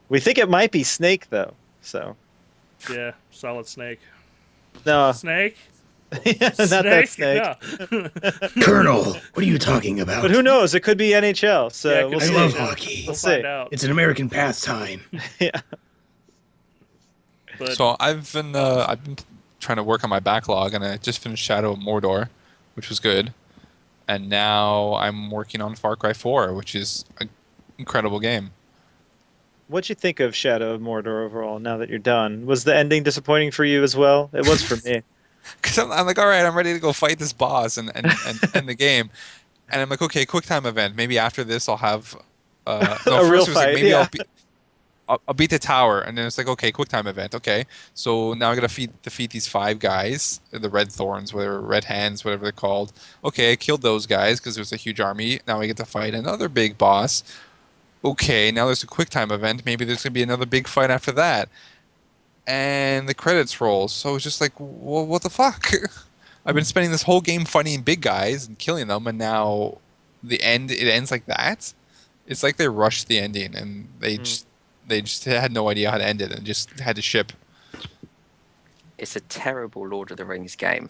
we think it might be Snake, though. So Yeah, Solid Snake. no, Snake? not that Snake. Yeah. Colonel, what are you talking about? But who knows? It could be NHL. So Yeah, it we'll could I be see. love NHL. hockey. We'll see. find out. It's an American pastime. Yeah. But So I've been trying to work on my backlog, and I just finished Shadow of Mordor, which was good. And now I'm working on Far Cry 4, which is an incredible game. What'd you think of Shadow of Mordor overall? Now that you're done, was the ending disappointing for you as well? It was for me. Because I'm like, all right, I'm ready to go fight this boss and end the game. And I'm like, okay, quick time event. Maybe after this I'll have no, A first real it was like, fight, maybe yeah. I'll beat the tower, and then it's like, okay, quick time event. Okay, so now I gotta defeat these 5 guys, the Red Thorns, whatever, Red Hands, whatever they're called. Okay, I killed those guys because there's a huge army. Now I get to fight another big boss. Okay, now there's a quick time event. Maybe there's gonna be another big fight after that. And the credits roll. So it's just like, well, what the fuck? I've been spending this whole game fighting big guys and killing them, and now it ends like that. It's like they rushed the ending, and they just had no idea how to end it, and just had to ship. It's a terrible Lord of the Rings game,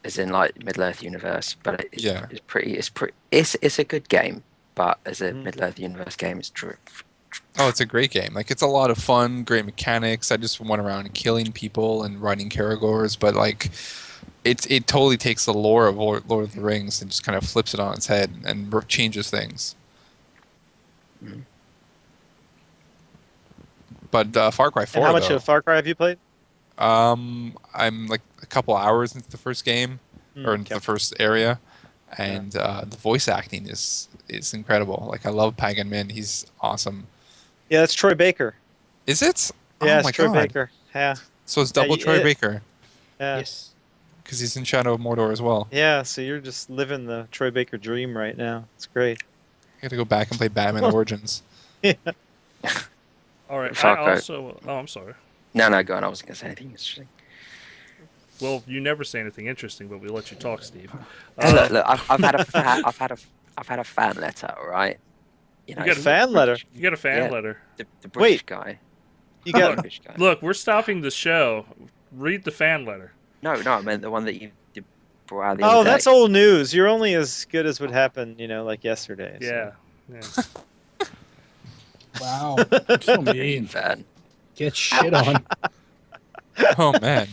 as in Middle Earth universe. But it's a good game. But as a Middle Earth universe game, it's Oh, it's a great game. Like, it's a lot of fun, great mechanics. I just went around killing people and riding Karagors, but like, it totally takes the lore of Lord of the Rings and just kind of flips it on its head and changes things. Mm. But Far Cry 4, And how much though, of Far Cry have you played? I'm like a couple hours into the first game, or into Okay. the first area, and the voice acting is incredible. Like, I love Pagan Min. He's awesome. Yeah, that's Troy Baker. Is it? Yeah, Oh it's my Troy god. Baker. Yeah, So it's double Yeah, Troy it- Baker, yeah. Yes. because he's in Shadow of Mordor as well. Yeah, so you're just living the Troy Baker dream right now. It's great. I gotta go back and play Batman Origins. All right. Far I Cry. also. Oh, I'm sorry. No, go on. I wasn't going to say anything interesting. Well, you never say anything interesting, but we let you talk, Steve. Hey, look, I've had a fan letter, all right? You know, got a the fan letter? British- You got a fan Yeah. letter. The British Wait. guy. You The got British guy. Look, we're stopping the show. Read the fan letter. No, I meant the one that you brought out the Oh, other day. that's old news. You're only as good as what happened, like yesterday. so. Yeah. Yeah. Wow. So mean. Fan. Get shit on. Oh man.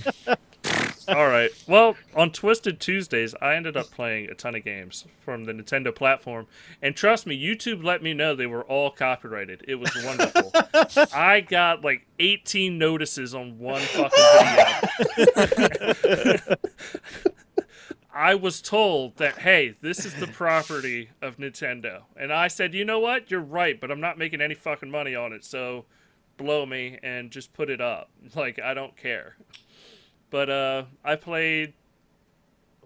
All right. Well, on Twisted Tuesdays, I ended up playing a ton of games from the Nintendo platform, and trust me, YouTube let me know they were all copyrighted. It was wonderful. I got like 18 notices on one fucking video. I was told that, hey, this is the property of Nintendo, and I said, you know what? You're right, but I'm not making any fucking money on it, so blow me and just put it up. Like, I don't care. But I played.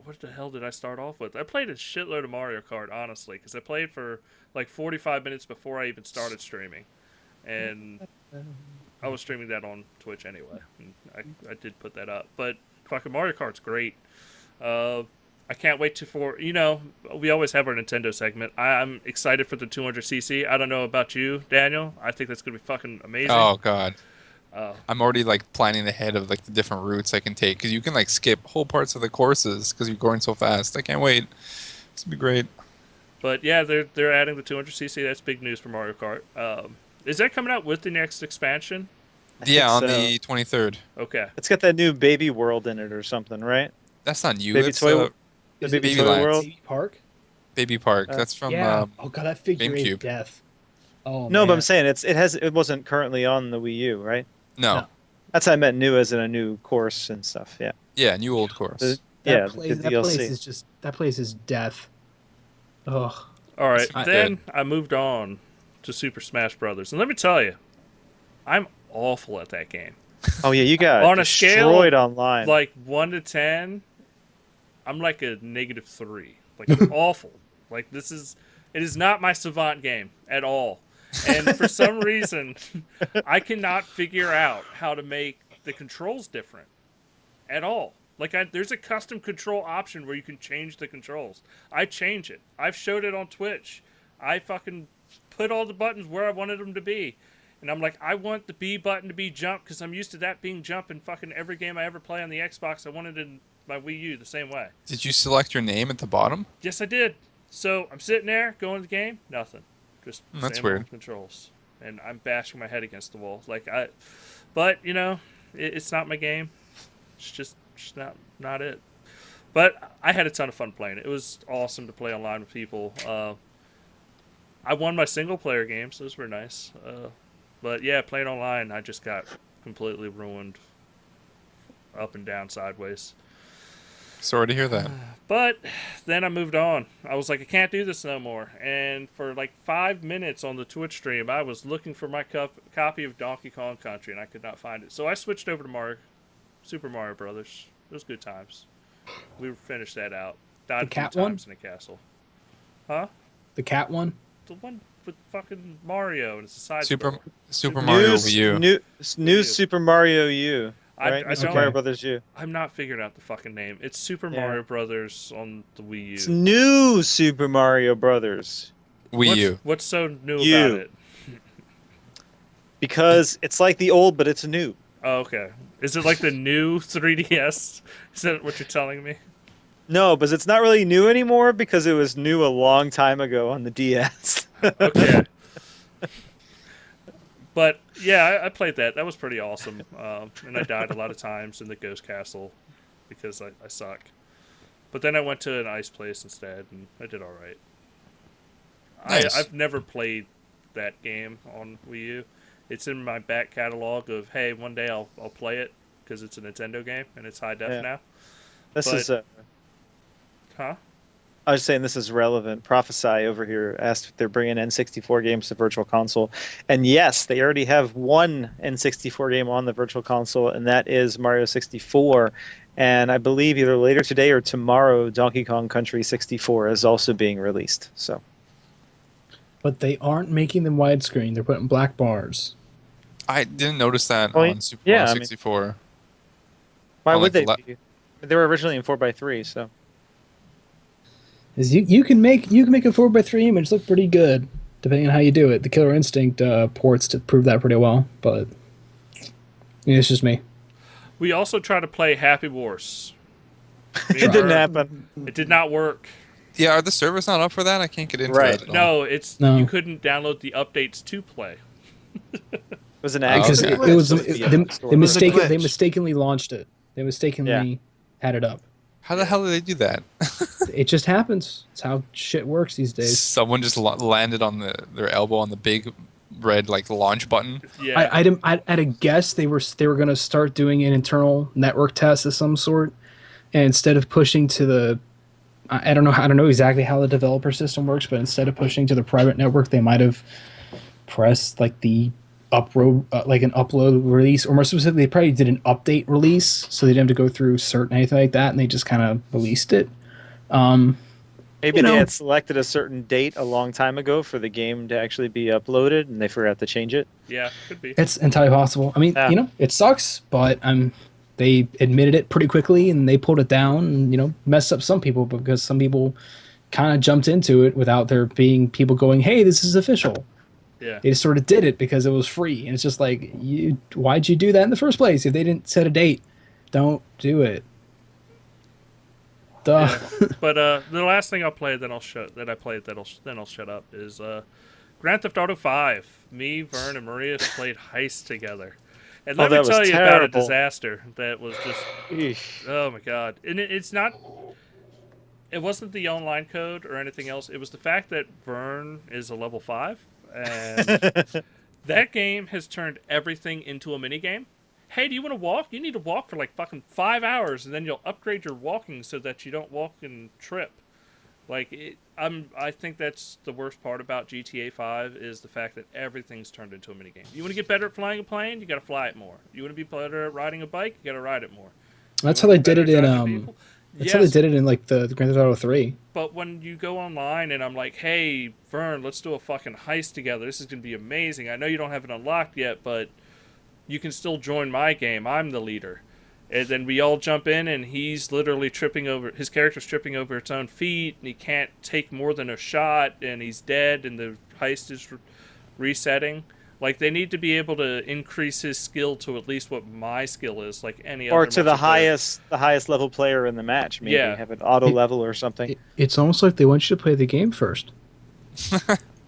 What the hell did I start off with? I played a shitload of Mario Kart, honestly, because I played for like 45 minutes before I even started streaming, and I was streaming that on Twitch anyway. And I did put that up, but fucking Mario Kart's great. I can't wait we always have our Nintendo segment. I'm excited for the 200cc. I don't know about you, Daniel. I think that's gonna be fucking amazing. Oh god. I'm already like planning ahead of like the different routes I can take, because you can like skip whole parts of the courses because you're going so fast. I can't wait. It's gonna be great. But yeah, they're adding the 200cc. That's big news for Mario Kart. Is that coming out with the next expansion? Yeah, on think so. the 23rd. Okay. It's got that new Baby World in it or something, right? That's not new. Baby It's Toy- The Is it Baby Baby Toy Land. World. Baby Park? Baby Park. That's from Yeah. Oh god, that figure is GameCube. death. Oh No, man. but I'm saying it wasn't currently on the Wii U, right? no. That's what I meant new as in a new course and stuff. Yeah. Yeah, new old course. The- that yeah, place, the that DLC. place is just death. Ugh. All right. Not Then I moved on to Super Smash Brothers, and let me tell you, I'm awful at that game. Oh yeah, you got On a scale, destroyed online. Like 1 to 10, I'm like a -3. Like I'm awful. Like it is not my Savant game at all. And for some reason, I cannot figure out how to make the controls different at all. Like there's a custom control option where you can change the controls. I change it. I've showed it on Twitch. I fucking put all the buttons where I wanted them to be. And I'm like, I want the B button to be jump because I'm used to that being jump in fucking every game I ever play on the Xbox. I wanted it in my Wii U the same way. Did you select your name at the bottom? Yes, I did. So I'm sitting there going to the game, nothing. Just That's same weird. old controls, and I'm bashing my head against the wall. But it's not my game. It's just not it. But I had a ton of fun playing it. It was awesome to play online with people. I won my single player games; those were nice. But yeah, playing online, I just got completely ruined, up and down, sideways. Sorry to hear that. But then I moved on. I was like, I can't do this no more. And for like 5 minutes on the Twitch stream, I was looking for my copy of Donkey Kong Country, and I could not find it. So I switched over to Super Mario Brothers. It was good times. We finished that out. Died The a few cat one? times in a castle. Huh? The cat one? The one with fucking Mario, and it's a side Super scroller. Super Mario new, Wii U. new U. Super Mario U. I Right? New Super don't- Mario Brothers U. I'm not figuring out the fucking name. It's Super Yeah. Mario Brothers on the Wii It's U. new Super Mario Brothers Wii U. What's so new U. about it? because it's like the old, but it's new. Oh, okay. Is it like the new 3DS? Is that what you're telling me? No, but it's not really new anymore because it was new a long time ago on the DS. Okay. But yeah, I played that. That was pretty awesome. And I died a lot of times in the Ghost Castle because I suck. But then I went to an ice place instead, and I did all right. Nice. I've never played that game on Wii U. It's in my back catalog of, hey, one day I'll play it because it's a Nintendo game and it's high def now. Huh? I was saying this is relevant. Prophesy over here asked if they're bringing N64 games to Virtual Console. And yes, they already have one N64 game on the Virtual Console, and that is Mario 64. And I believe either later today or tomorrow, Donkey Kong Country 64 is also being released. So, But they aren't making them widescreen. They're putting black bars. I didn't notice that Oh, on Super Mario 64. Why On, would like, they be? They were originally in 4:3, so. Is you can make a 4:3 image look pretty good, depending on how you do it. The Killer Instinct ports to prove that pretty well, but it's just me. We also tried to play Happy Wars. It didn't happen. It did not work. Yeah, are the servers not up for that? I can't get into Right. that at all. No, you couldn't download the updates to play. It was an Because accident. it was So they mistakenly launched it. They mistakenly had it up. How the hell did they do that? It just happens. It's how shit works these days. Someone just landed on their elbow on the big red launch button. Yeah. I'd a guess they were going to start doing an internal network test of some sort, and instead of pushing to the, I don't know exactly how the developer system works, but instead of pushing to the private network, they might have pressed the upload an upload release, or more specifically, they probably did an update release, so they didn't have to go through cert and anything like that, and they just kind of released it. Maybe they had selected a certain date a long time ago for the game to actually be uploaded, and they forgot to change it. Yeah, could be. It's entirely possible. I mean, it sucks, but they admitted it pretty quickly, and they pulled it down, and messed up some people because some people kind of jumped into it without there being people going, "Hey, this is official." Yeah. They just sort of did it because it was free, and it's just like, why'd you do that in the first place? If they didn't set a date, don't do it. Duh. Yeah. But the last thing I'll play, then I'll shut up, is Grand Theft Auto 5. Me, Vern, and Maria played Heist together. And let me tell you about a disaster that was just... Eesh. Oh my god. And it's not... It wasn't the online code or anything else. It was the fact that Vern is a level 5. And that game has turned everything into a minigame. Hey, do you want to walk? You need to walk for fucking 5 hours, and then you'll upgrade your walking so that you don't walk and trip. I think that's the worst part about GTA 5 is the fact that everything's turned into a minigame. You want to get better at flying a plane? You got to fly it more. You want to be better at riding a bike? You got to ride it more. That's how they did it in That's how they did it in the Grand Theft Auto 3. But when you go online and I'm like, hey, Vern, let's do a fucking heist together. This is going to be amazing. I know you don't have it unlocked yet, but you can still join my game. I'm the leader. And then we all jump in, and he's literally his character's tripping over its own feet, and he can't take more than a shot, and he's dead, and the heist is resetting. They need to be able to increase his skill to at least what my skill is, like any other. Or to the highest level player in the match. Maybe have an auto level or something. It's almost like they want you to play the game first.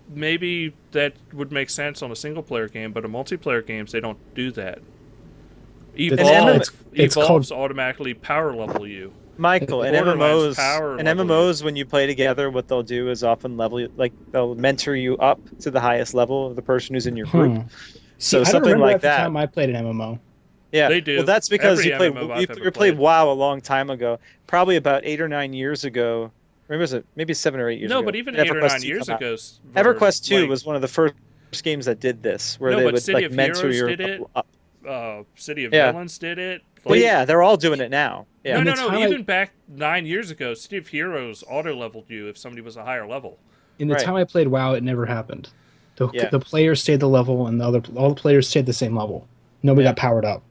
Maybe that would make sense on a single player game, but in multiplayer games they don't do that. Evolves automatically power level you. Michael, in MMOs, when you play together, what they'll do is often they'll mentor you up to the highest level of the person who's in your group. So something like that. The time I played an MMO. Yeah, they do. Well, that's because you played WoW a long time ago, probably about 8 or 9 years ago. Or was it maybe 7 or 8 years ago? No, but even 8 or 9 years ago. EverQuest 2 was one of the first games that did this, where they would City of mentor Heroes your did it. up. City of Villains did it. Well, yeah, they're all doing it now. Yeah. No. Even back 9 years ago, City of Heroes auto-leveled you if somebody was a higher level. In the time I played WoW, it never happened. The players stayed the level, and all the players stayed the same level. Nobody got powered up.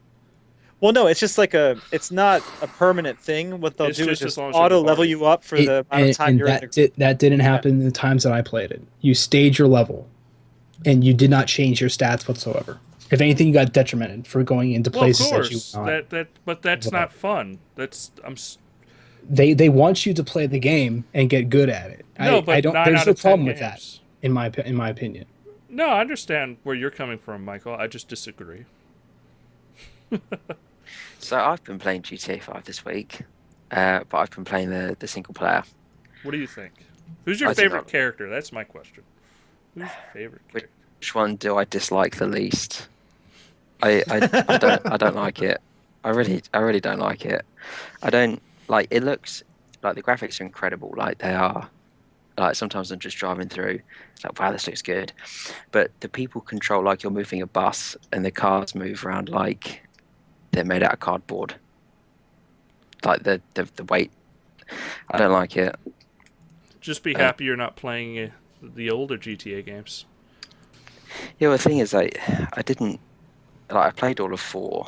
Well, no, it's just it's not a permanent thing. What they'll do is just auto-level you up for the amount of time you're in the... That didn't happen in the times that I played it. You stayed your level, and you did not change your stats whatsoever. If anything, you got detrimented for going into places that you but that's not fun. They want you to play the game and get good at it. No, but there's no problem with that, in my opinion. No, I understand where you're coming from, Michael. I just disagree. So I've been playing GTA 5 this week, but I've been playing the single player. What do you think? Who's your I don't favorite know. character? That's my question. Who's your favorite Which- character? Which one do I dislike the least? I don't like it. I really don't like it. I don't like it. Looks like the graphics are incredible. Like they are. Like sometimes I'm just driving through, it's like, wow, this looks good. But the people control like you're moving a bus, and the cars move around like they're made out of cardboard. Like the weight, I don't like it. Just be happy you're not playing the older GTA games. Yeah, well, the thing is, I didn't like. I played all of 4.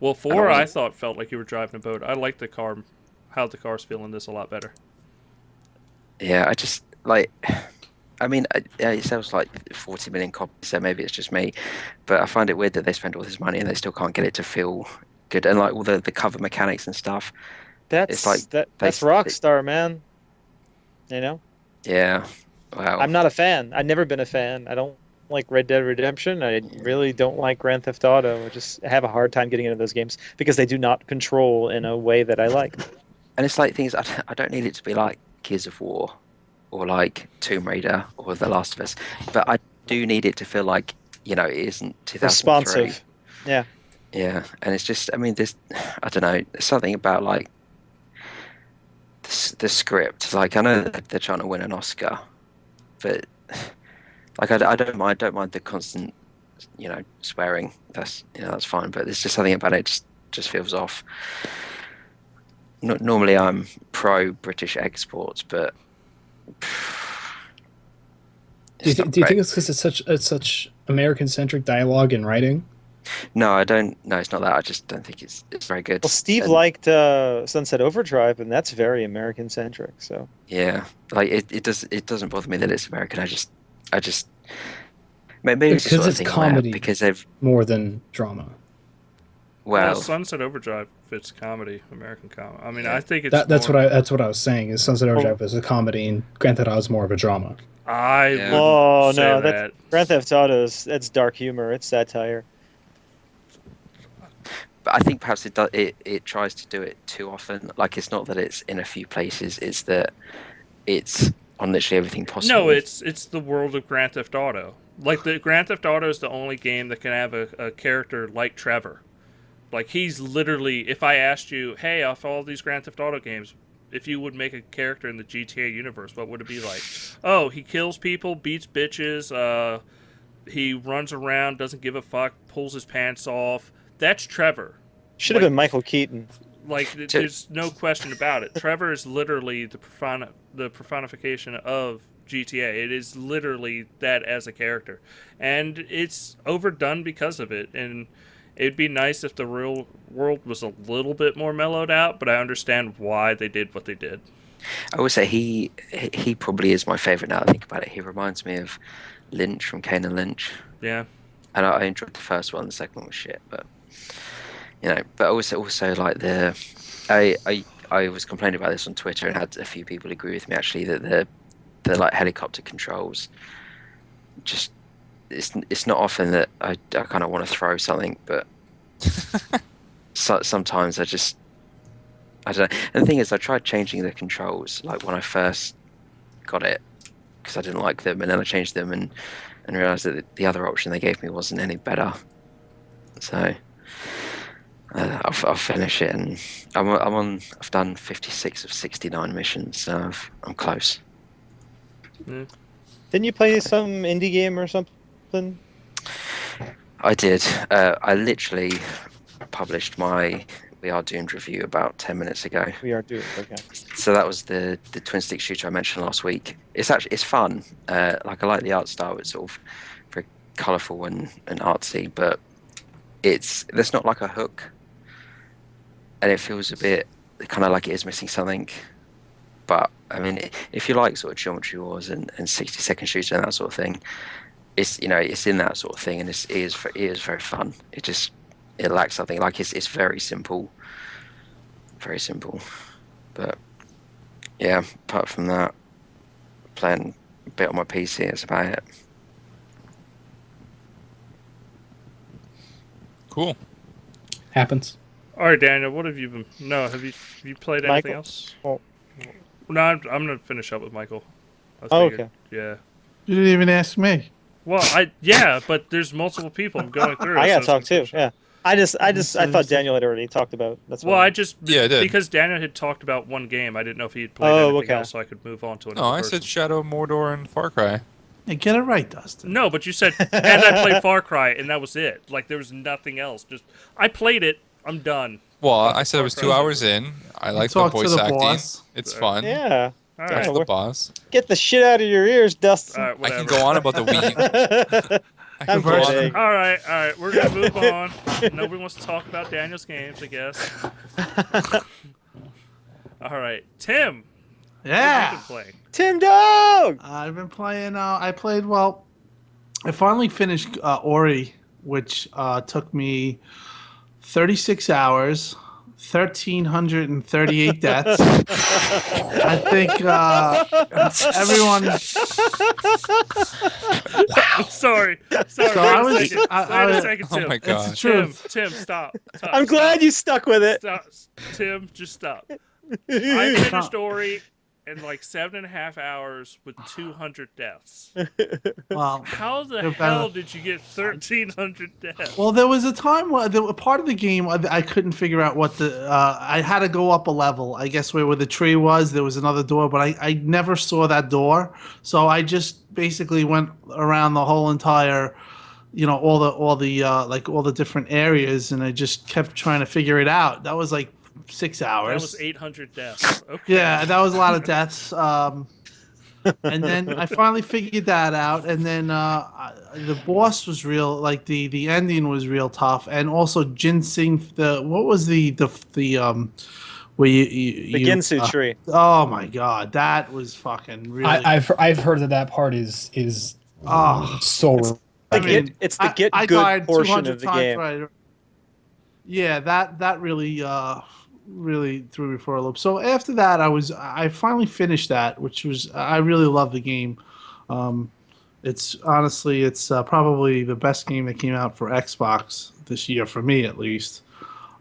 Well, And 4 I wasn't- thought felt like you were driving a boat. I like the car, how the car's feeling this a lot better. Yeah, I just like. I mean, it sells like 40 million copies, so maybe it's just me. But I find it weird that they spend all this money and they still can't get it to feel good. And like all the cover mechanics and stuff. That's It's like that's they- Rockstar, man. You know, Yeah. Wow. I'm not a fan. I've never been a fan. I don't like Red Dead Redemption. I really don't like Grand Theft Auto. I just have a hard time getting into those games because they do not control in a way that I like. And it's like things I don't need it to be like Gears of War or like Tomb Raider or The Last of Us, but I do need it to feel like, it isn't 2003. Responsive. Yeah. Yeah, and it's just, I mean, I don't know, there's something about like the script. Like I know that they're trying to win an Oscar, but like I don't mind the constant, swearing. That's fine, but there's just something about it just feels off. Normally I'm pro British exports, but Do you, it's not do you great. think it's because it's such American-centric dialogue and writing? No, I don't. No, it's not that. I just don't think it's very good. Well, Steve And, liked Sunset Overdrive, and that's very American centric. So yeah, like it doesn't bother me that it's American. I just maybe it's the Because sort of it's thing where- comedy. because they've More than drama. Well, well Sunset Overdrive fits comedy, American comedy. I mean, Yeah. I think it's That's more, what I was saying. Is Sunset Overdrive is a comedy, and Grand Theft Auto is more of a drama. I Yeah. wouldn't Oh, say no, that. Grand Theft Auto's that's dark humor. It's satire. but I think perhaps it tries to do it too often. Like it's not that it's in a few places; it's that it's on literally everything possible. No, it's the world of Grand Theft Auto. Like the Grand Theft Auto is the only game that can have a character like Trevor. Like he's literally, if I asked you, hey, off all these Grand Theft Auto games, if you would make a character in the GTA universe, what would it be like? Oh, he kills people, beats bitches, he runs around, doesn't give a fuck, pulls his pants off. That's Trevor. Should have been Michael Keaton. Like, there's no question about it. Trevor is literally the personification of GTA. It is literally that as a character. And it's overdone because of it. And it'd be nice if the real world was a little bit more mellowed out, but I understand why they did what they did. I would say he probably is my favorite now that I think about it. He reminds me of Lynch from Kane and Lynch, Yeah. and I enjoyed the first one. The second one was shit, but but also like I was complaining about this on Twitter and had a few people agree with me actually that the like helicopter controls just it's not often that I kind of want to throw something, but sometimes I don't know. And the thing is, I tried changing the controls like when I first got it because I didn't like them, and then I changed them and realized that the other option they gave me wasn't any better. So I'll finish it, and I've done 56 of 69 missions, so I'm close. Didn't you play some indie game or something? I did. I literally published my We Are Doomed review about 10 minutes ago. We are doing okay. So that was the twin stick shooter I mentioned last week. It's fun. Like I like the art style. It's sort of very colourful and artsy, but there's not like a hook, and it feels a bit kind of like it is missing something. But I mean, if you like sort of Geometry Wars and 60-second shooter and that sort of thing, it's in that sort of thing, and it is very fun. It lacks something. Like it's very simple, but yeah. Apart from that, playing a bit on my PC, that's about it. Cool. Happens. All right, Daniel, what have you been? No, have you played anything Michael? else? Oh. No, I'm gonna finish up with Michael. I Oh, figured, okay. Yeah. You didn't even ask me. Well, but there's multiple people I'm going through. I so gotta it's talk gonna too. finish up. Yeah. I thought Daniel had already talked about. That's Well, why. I just Yeah, I did. because Daniel had talked about one game. I didn't know if he had played Oh, anything okay. else, so I could move on to another No, I person. said Shadow of Mordor and Far Cry. Hey, get it right, Dustin. No, but you said, and I played Far Cry, and that was it. Like, there was nothing else. Just, I played it. I'm done. Well, I said it was Far 2 Cry's hours over. in. I like the talked to voice the acting. boss. It's fun. Yeah. All Talk right. to the boss. Get the shit out of your ears, Dustin. All right, I whatever. can go on about the Wii. I can I'm go on. kidding. All right. We're going to move on. Nobody wants to talk about Daniel's games, I guess. All right. Tim. What have you been playing? Tim Dog. I've been playing. I finally finished Ori, which took me 36 hours, 1,338 deaths. I think everyone. Sorry. So I was- Wait a second, Oh Tim. my god. It's true. Tim, stop. I'm glad you stuck with it. Stop. Tim, just stop. I finished Ori in like 7.5 hours with 200 deaths. Well, How the They're hell better. did you get 1,300 deaths? well, there was a time where part of the game I couldn't figure out what the. I had to go up a level. I guess where the tree was, there was another door, but I never saw that door. So I just basically went around the whole entire, all the different areas, and I just kept trying to figure it out. That was like 6 hours. That was 800 deaths. Okay. Yeah, that was a lot of deaths. And then I finally figured that out. And then the boss was real, like the ending was real tough. And also ginseng. What was the where you The Ginsu tree. Oh my god, that was fucking really. I've heard that part is so. It's the get I good died portion 200 of the times game. right. Yeah, that really really threw me for a loop. So after that, I finally finished that, which was I really love the game. It's probably the best game that came out for Xbox this year for me, at least.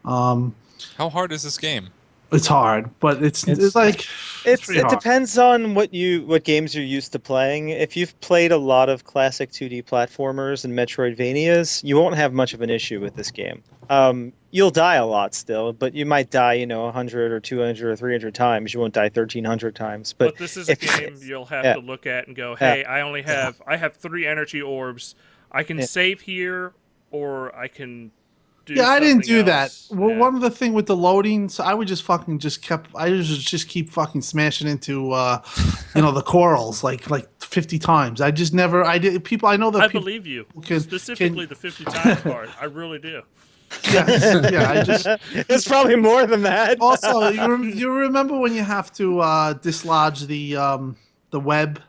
How hard is this game? It's hard, but it's like pretty It hard. depends on what games you're used to playing. If you've played a lot of classic 2D platformers and Metroidvanias, you won't have much of an issue with this game. You'll die a lot still, but you might die, 100 or 200 or 300 times. You won't die 1,300 times. But this is a game you'll have Yeah. to look at and go, hey, I have 3 energy orbs. I can save here, or I can do I didn't do something that. else. Well, Yeah. one of the thing with the loading, so I would just keep fucking smashing into the corals like 50 times. I just never. I did. People. I know that. I people, believe you. can- Specifically the 50 times part. I really do. Yeah. I just. It's probably more than that. Also, you remember when you have to dislodge the web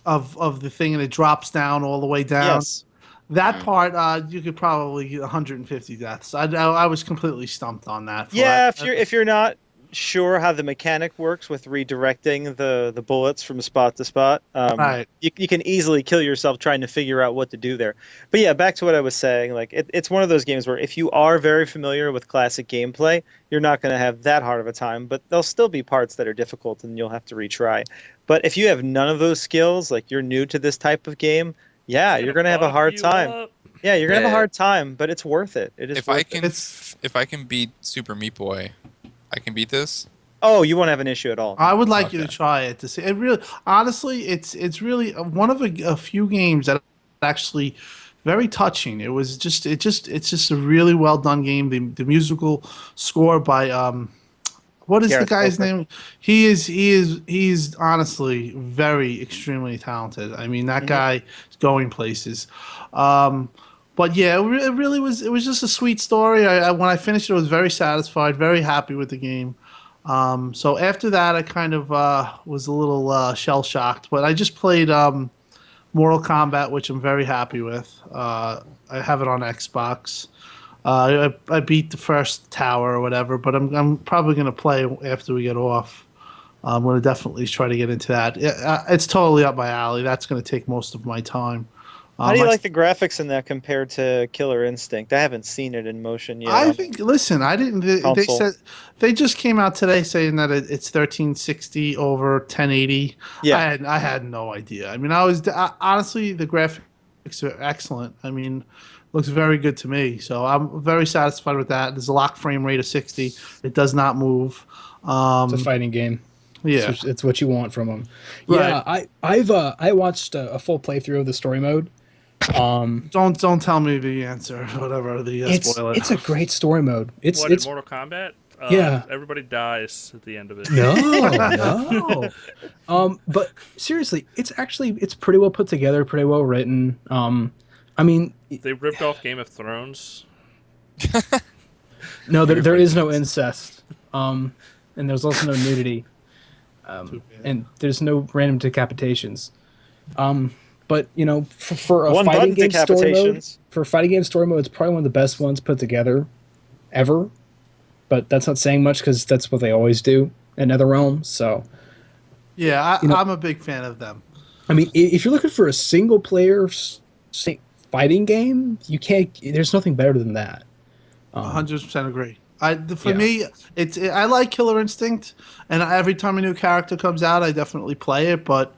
of the thing and it drops down all the way down. Yes. That part, you could probably get 150 deaths. I was completely stumped on that. Yeah, if you're not sure how the mechanic works with redirecting the bullets from spot to spot, Right. you can easily kill yourself trying to figure out what to do there. But yeah, back to what I was saying, like it's one of those games where if you are very familiar with classic gameplay, you're not going to have that hard of a time, but there'll still be parts that are difficult and you'll have to retry. But if you have none of those skills, like you're new to this type of game, yeah, you're going to have a hard time. Yeah, you're going to have a hard time, but it's worth it. It is If worth it. if I can beat Super Meat Boy, I can beat this. Oh, you won't have an issue at all. I would like you to Okay. try it to see. It really, honestly, it's really one of a few games that actually very touching. It's just a really well done game. The musical score by what is Gareth the guy's Coker. name? He's honestly very extremely talented. I mean, that guy is going places. But yeah, it really was. It was just a sweet story. When I finished it, I was very satisfied, very happy with the game. So after that, I kind of was a little shell shocked. But I just played Mortal Kombat, which I'm very happy with. I have it on Xbox. I beat the first tower or whatever, but I'm probably gonna play after we get off. I'm gonna definitely try to get into that. It's totally up my alley. That's gonna take most of my time. How do you like the graphics in that compared to Killer Instinct? I haven't seen it in motion yet. I think. Listen, I didn't. They Console. said they just came out today saying that it's 1360 over 1080. Yeah. I had no idea. I mean, honestly, the graphics are excellent. I mean, looks very good to me. So I'm very satisfied with that. There's a lock frame rate of 60. It does not move. It's a fighting game. Yeah, It's what you want from them. Right. Yeah, I watched a full playthrough of the story mode. Don't tell me the answer. Whatever the spoiler. It's a great story mode. It's in Mortal Kombat? Yeah. Everybody dies at the end of it. no. But seriously, it's pretty well put together, pretty well written. I mean, They ripped off Game of Thrones. no, there is no incest. And there's also no nudity. And there's no random decapitations. But for a One fighting button game story mode, decapitations. for a fighting game story mode, it's probably one of the best ones put together ever. But that's not saying much because that's what they always do in NetherRealm. So Yeah, I'm a big fan of them. I mean, if you're looking for a single player fighting game, you can't. There's nothing better than that. 100% agree. For me, I like Killer Instinct, and every time a new character comes out, I definitely play it. But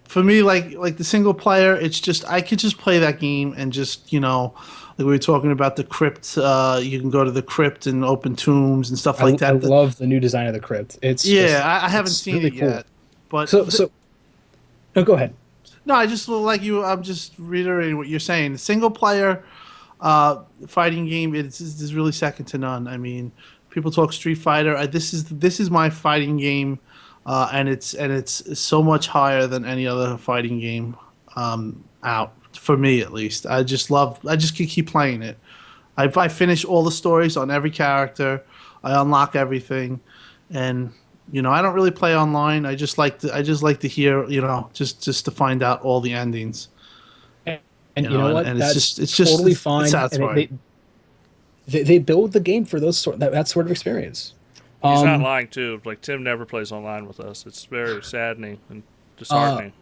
for me, like the single player, it's just I could just play that game and just like we were talking about the crypt. You can go to the crypt and open tombs and stuff like that. I love the new design of the crypt. I haven't seen really it cool. yet. But no, go ahead. No, I just like you. I'm just reiterating what you're saying. The single player fighting game is really second to none. I mean, people talk Street Fighter. This is my fighting game, and it's so much higher than any other fighting game out for me at least. I just keep playing it. I finish all the stories on every character. I unlock everything, and I don't really play online. I just like to hear just to find out all the endings. And you know what? And That's it's just totally it's fine. satisfying. And they build the game for that sort of experience. He's not lying too. Like Tim never plays online with us. It's very saddening and disheartening.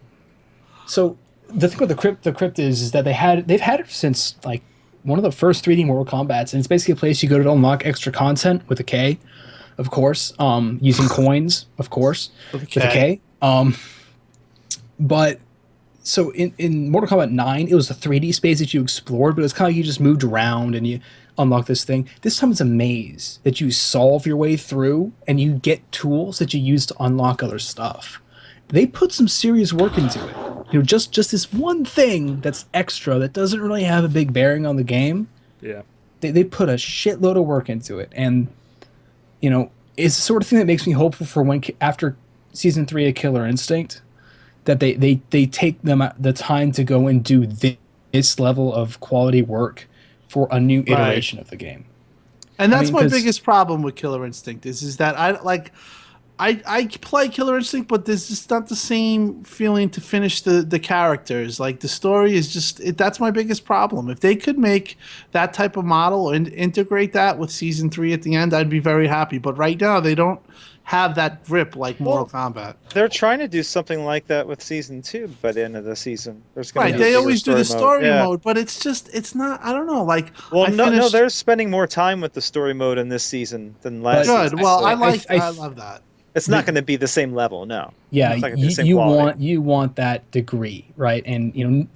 So the thing with the crypt is that they've had it since like one of the first 3D Mortal Kombats, and it's basically a place you go to unlock extra content with a K, of course, using coins, of course, with a K. But so in Mortal Kombat 9, it was a 3D space that you explored, but it was kind of you just moved around and you unlock this thing. This time it's a maze that you solve your way through, and you get tools that you use to unlock other stuff. They put some serious work into it. Just this one thing that's extra that doesn't really have a big bearing on the game. Yeah. They put a shitload of work into it, and it's the sort of thing that makes me hopeful for when after season 3 of Killer Instinct, that they take the time to go and do this level of quality work for a new iteration of the game. And that's my biggest problem with Killer Instinct is that I play Killer Instinct, but there's just not the same feeling to finish the characters. Like the story is just that's my biggest problem. If they could make that type of model and integrate that with season 3 at the end, I'd be very happy. But right now they don't have that grip like Mortal Kombat. They're trying to do something like that with season 2 by the end of the season. There's gonna be They always do the story mode, mode, but it's not. I don't know. Like, no, they're spending more time with the story mode in this season than last. Good. Season. Well, I love that. It's not going to be the same level, no. Yeah, you want that degree, right? And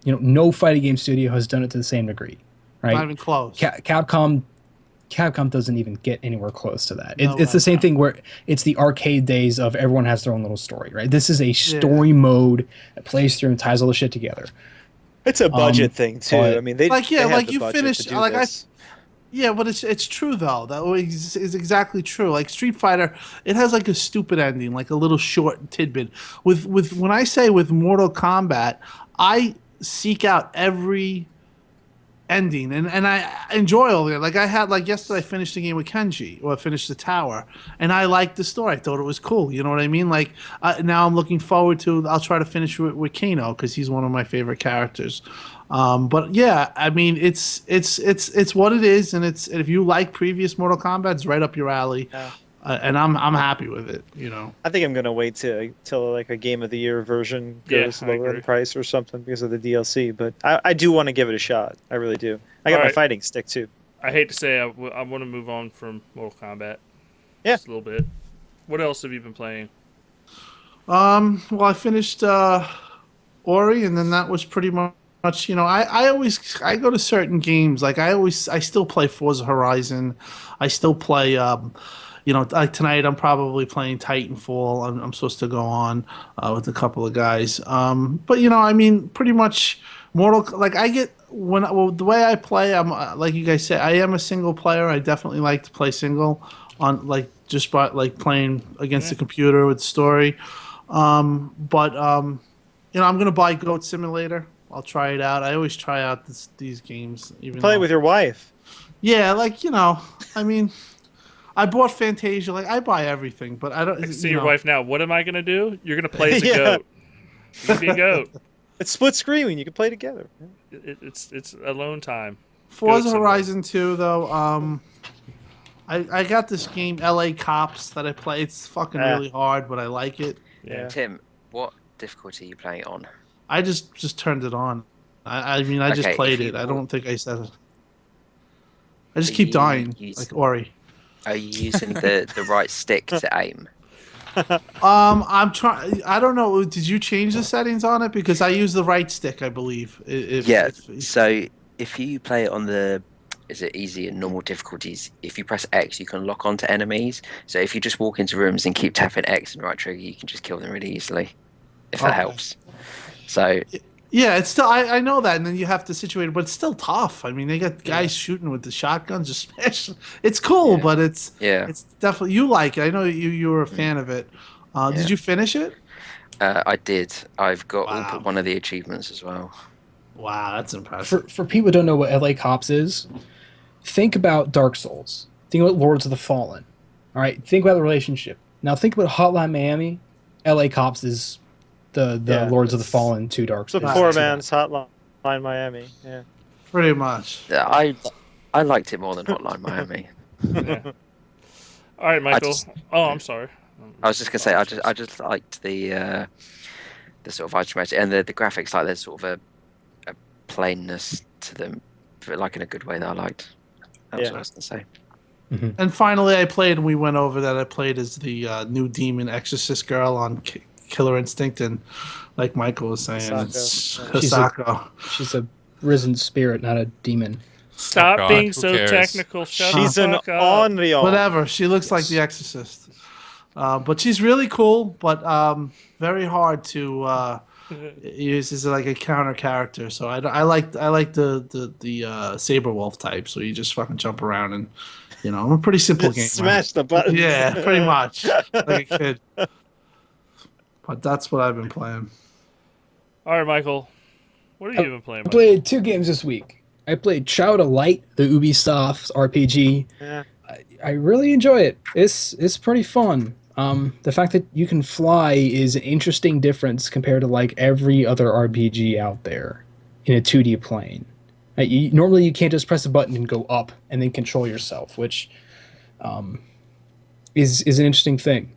no fighting game studio has done it to the same degree, right? Not even close. Capcom doesn't even get anywhere close to that. It's the same thing where it's the arcade days of everyone has their own little story, right? This is a story mode that plays through and ties all the shit together. It's a budget thing too. I mean, they like the you budget finished to do like this. Yeah, but it's true though. That is exactly true. Like Street Fighter, it has like a stupid ending, like a little short tidbit. With when I say with Mortal Kombat, I seek out every ending and I enjoy all of it. Like I had yesterday, I finished the game with Kenji, or I finished the tower, and I liked the story. I thought it was cool. You know what I mean? Like now I'm looking forward to. I'll try to finish with Kano because he's one of my favorite characters. But yeah, I mean it's what it is, and if you like previous Mortal Kombat, it's right up your alley. Yeah. and I'm happy with it. You know. I think I'm gonna wait till like a Game of the Year version Yeah, goes I lower agree. in price or something because of the DLC. But I do want to give it a shot. I really do. I got my Alright. fighting stick too. I hate to say I want to move on from Mortal Kombat. Yeah. Just a little bit. What else have you been playing? Well, I finished Ori, and then that was pretty much. You know, I always go to certain games. Like I still play Forza Horizon. I still play. You know, like tonight I'm probably playing Titanfall. I'm supposed to go on with a couple of guys. But you know, I mean, pretty much Mortal. Like I get the way I play. I'm like you guys say, I am a single player. I definitely like to play single on like just by like playing against the computer with story. But you know, I'm gonna buy Goat Simulator. I'll try it out. I always try out these games. Even Play it though- with your wife. Yeah, like you know, I mean. I bought Fantasia. Like I buy everything, but I don't. I can see you your know. wife now. What am I going to do? You're going to play as a Yeah. goat. You can be a goat. It's split screen. You can play together. It's alone time. Forza Goats Horizon 2, though. I got this game, LA Cops, that I play. It's fucking really hard, but I like it. Yeah. Tim, what difficulty are you playing it on? I just turned it on. I mean, I just Okay, played if it. you I don't think I said it. I just Are keep you dying, using- like Ori. Are you using the right stick to aim? I'm trying. I don't know. Did you change the settings on it? Because I use the right stick, I believe. So if you play it on is it easy and normal difficulties? If you press X, you can lock onto enemies. So if you just walk into rooms and keep tapping X and right trigger, you can just kill them really easily. If that Okay. helps. So Yeah, it's still. I know that, and then you have to situate it, but it's still tough. I mean, they got guys shooting with the shotguns, just smash. It's cool, but it's definitely you like it. I know you were a fan of it. Did you finish it? I did. I've got all Wow. but one of the achievements as well. Wow, that's impressive. For people who don't know what LA Cops is, think about Dark Souls. Think about Lords of the Fallen. All right, think about the relationship. Now think about Hotline Miami. LA Cops is the Lords of the Fallen to Dark It's a Souls. poor man's Hotline Miami. Yeah. Pretty much. I liked it more than Hotline Miami. All right, Michael. just- I'm sorry. I was just gonna say I just liked the sort of isometric and the graphics. Like there's sort of a plainness to them, but like in a good way that I liked. That's what I was gonna say. And finally, I played. And we went over that. I played as the new demon exorcist girl on Killer Instinct, and like Michael was saying, it's Hisako. She's a risen spirit, not a demon. Stop God, being who so cares? technical. Shut She's the an fuck up. Onryo. Whatever. She looks like the Exorcist, but she's really cool. But very hard to use as like a counter character. So I like the Saber Wolf type. So you just fucking jump around and I'm a pretty simple game. Smash the button. Yeah, pretty much like a kid. But that's what I've been playing. All right, Michael. What have you been playing? I Michael? played 2 games this week. I played Child of Light, the Ubisoft RPG. Yeah. I really enjoy it. It's pretty fun. The fact that you can fly is an interesting difference compared to like every other RPG out there in a 2D plane. Normally you can't just press a button and go up and then control yourself, which is an interesting thing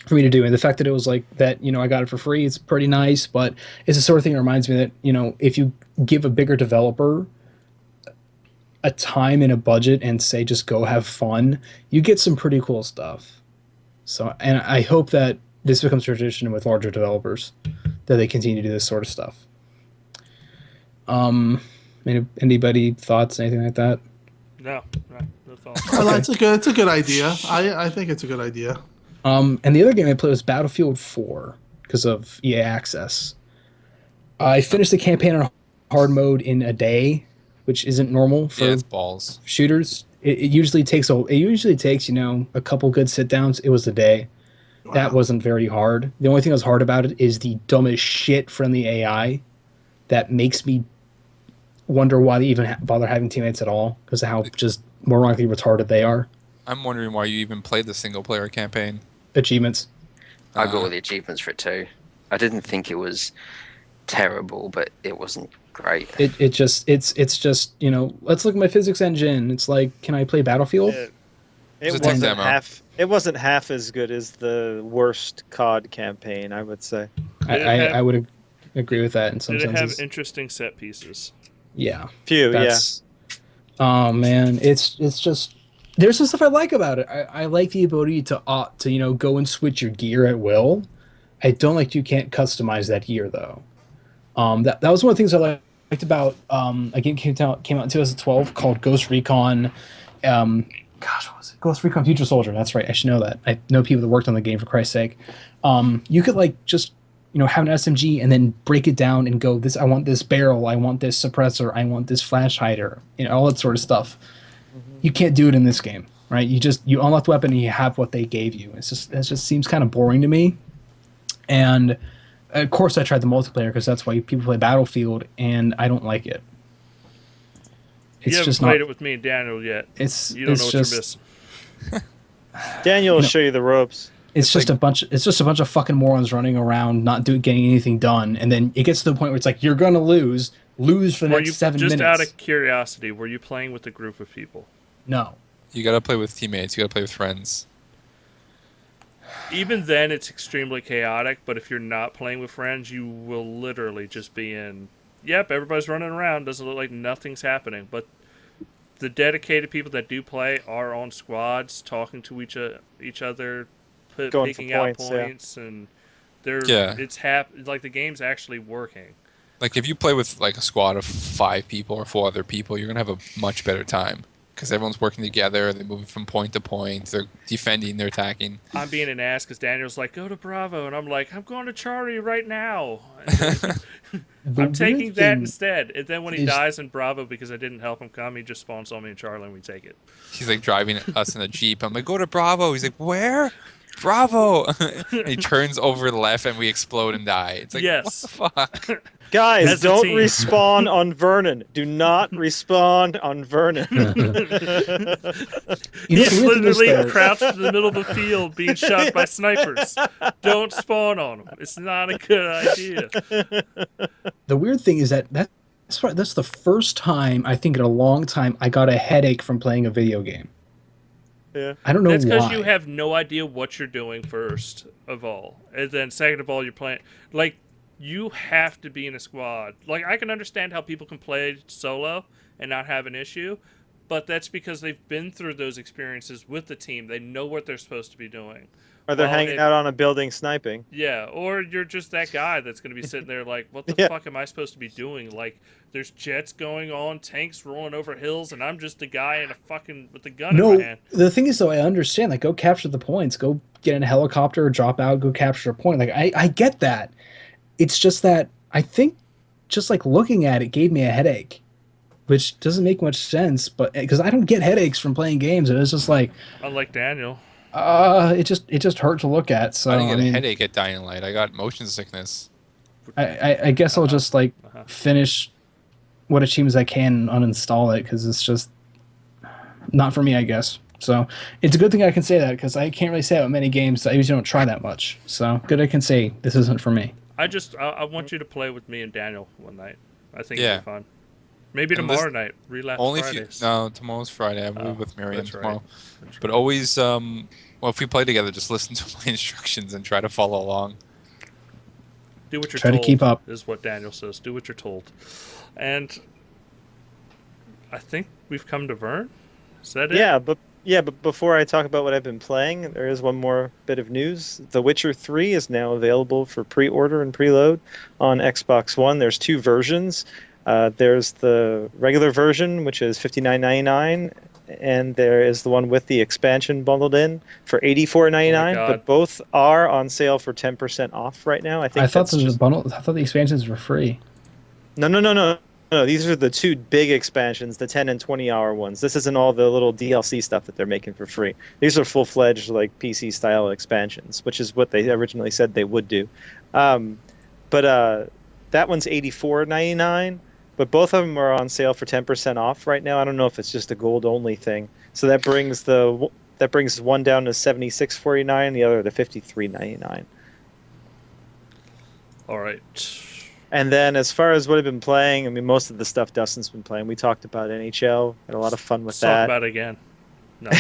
for me to do. And the fact that it was like that, I got it for free, it's pretty nice, but it's the sort of thing that reminds me that, if you give a bigger developer a time and a budget and say just go have fun, you get some pretty cool stuff. So, and I hope that this becomes tradition with larger developers, that they continue to do this sort of stuff. Anybody thoughts, anything like that? No, that's all. Well, it's a good idea. I think it's a good idea. And the other game I played was Battlefield 4 because of EA Access. I finished the campaign on hard mode in a day, which isn't normal for It's balls. shooters. It usually takes a couple good sit downs. It was a day. Wow. That wasn't very hard. The only thing that was hard about it is the dumbest shit from the AI that makes me wonder why they even bother having teammates at all, because of how just morally retarded they are. I'm wondering why you even played the single player campaign. Achievements. I got all the achievements for it too. I didn't think it was terrible, but it wasn't great. It's just let's look at my physics engine. It's like, can I play Battlefield? It a tech wasn't demo. half. It wasn't half as good as the worst COD campaign, I would say. I would agree with that in some Did it senses. have interesting set pieces? Yeah. Few, That's oh man, it's just there's some stuff I like about it. I like the ability to go and switch your gear at will. I don't like you can't customize that gear though. That was one of the things I liked about a game came out in 2012 called Ghost Recon. What was it? Ghost Recon Future Soldier. That's right. I should know that. I know people that worked on the game, for Christ's sake. You could just have an SMG and then break it down and go, I want this barrel, I want this suppressor, I want this flash hider, all that sort of stuff. Mm-hmm. You can't do it in this game, right? You unlock the weapon and you have what they gave you. It just seems kind of boring to me. And of course I tried the multiplayer because that's why people play Battlefield, and I don't like it. You haven't played it with me and Daniel yet. You don't know what you're missing. Daniel will show you the ropes. It's just a bunch of fucking morons running around, not getting anything done, and then it gets to the point where it's like you're gonna lose for the next 7 minutes. Just out of curiosity, were you playing with a group of people? No. You gotta play with teammates. You gotta play with friends. Even then, it's extremely chaotic. But if you're not playing with friends, you will literally just be in. Yep, everybody's running around. Doesn't look like nothing's happening. But the dedicated people that do play are on squads, talking to each other, picking out points, and it's like the game's actually working. Like if you play with like a squad of 5 people or 4 other people, you're gonna have a much better time because everyone's working together. They're moving from point to point. They're defending. They're attacking. I'm being an ass because Daniel's like, go to Bravo, and I'm like, I'm going to Charlie right now. I'm taking that instead. And then when he dies in Bravo because I didn't help him come, he just spawns on me in Charlie and we take it. He's like driving us in a Jeep. I'm like, go to Bravo. He's like, where? Bravo. And he turns over left and we explode and die. It's like, yes. What the fuck? Guys, don't respawn on Vernon. Do not respawn on Vernon. He's literally crouched in the middle of the field being shot by snipers. Don't spawn on him. It's not a good idea. The weird thing is that's the first time, I think in a long time, I got a headache from playing a video game. Yeah. I don't know why. That's because you have no idea what you're doing, first of all. And then second of all, you're playing... You have to be in a squad. I can understand how people can play solo and not have an issue, but that's because they've been through those experiences with the team. They know what they're supposed to be doing. Or they're hanging out on a building sniping. Yeah, or you're just that guy that's going to be sitting there like, what the fuck am I supposed to be doing? There's jets going on, tanks rolling over hills, and I'm just a guy with a gun in my hand. The thing is, though, I understand. Go capture the points. Go get in a helicopter, drop out, go capture a point. I get that. It's just that I think just looking at it gave me a headache, which doesn't make much sense. But because I don't get headaches from playing games, it was just unlike Daniel. It just hurt to look at. So I didn't get a headache at Dying Light. I got motion sickness. I guess I'll just finish what achievements I can and uninstall it because it's just not for me, I guess. So it's a good thing I can say that because I can't really say about many games. I usually don't try that much. So good I can say this isn't for me. I want you to play with me and Daniel one night. I think it'll be fun. Maybe tomorrow night. Relapse Fridays. No, tomorrow's Friday. I'm with Miriam tomorrow. Right. But always, if we play together, just listen to my instructions and try to follow along. Do what you're told. Try to keep up. Is what Daniel says. Do what you're told. And I think we've come to Vern. Is that it? Yeah, but before I talk about what I've been playing, there is one more bit of news. The Witcher 3 is now available for pre-order and preload on Xbox One. There's 2 versions. There's the regular version, which is $59.99, and there is the one with the expansion bundled in for $84.99. But both are on sale for 10% off right now. I thought the expansions were free. No, these are the 2 big expansions, the 10 and 20-hour ones. This isn't all the little DLC stuff that they're making for free. These are full-fledged PC-style expansions, which is what they originally said they would do. But that one's $84.99, but both of them are on sale for 10% off right now. I don't know if it's just a gold-only thing. So that brings one down to $76.49, the other to $53.99. All right. And then as far as what I've been playing, most of the stuff Dustin's been playing. We talked about NHL. Had a lot of fun with that. Talk about it again. No.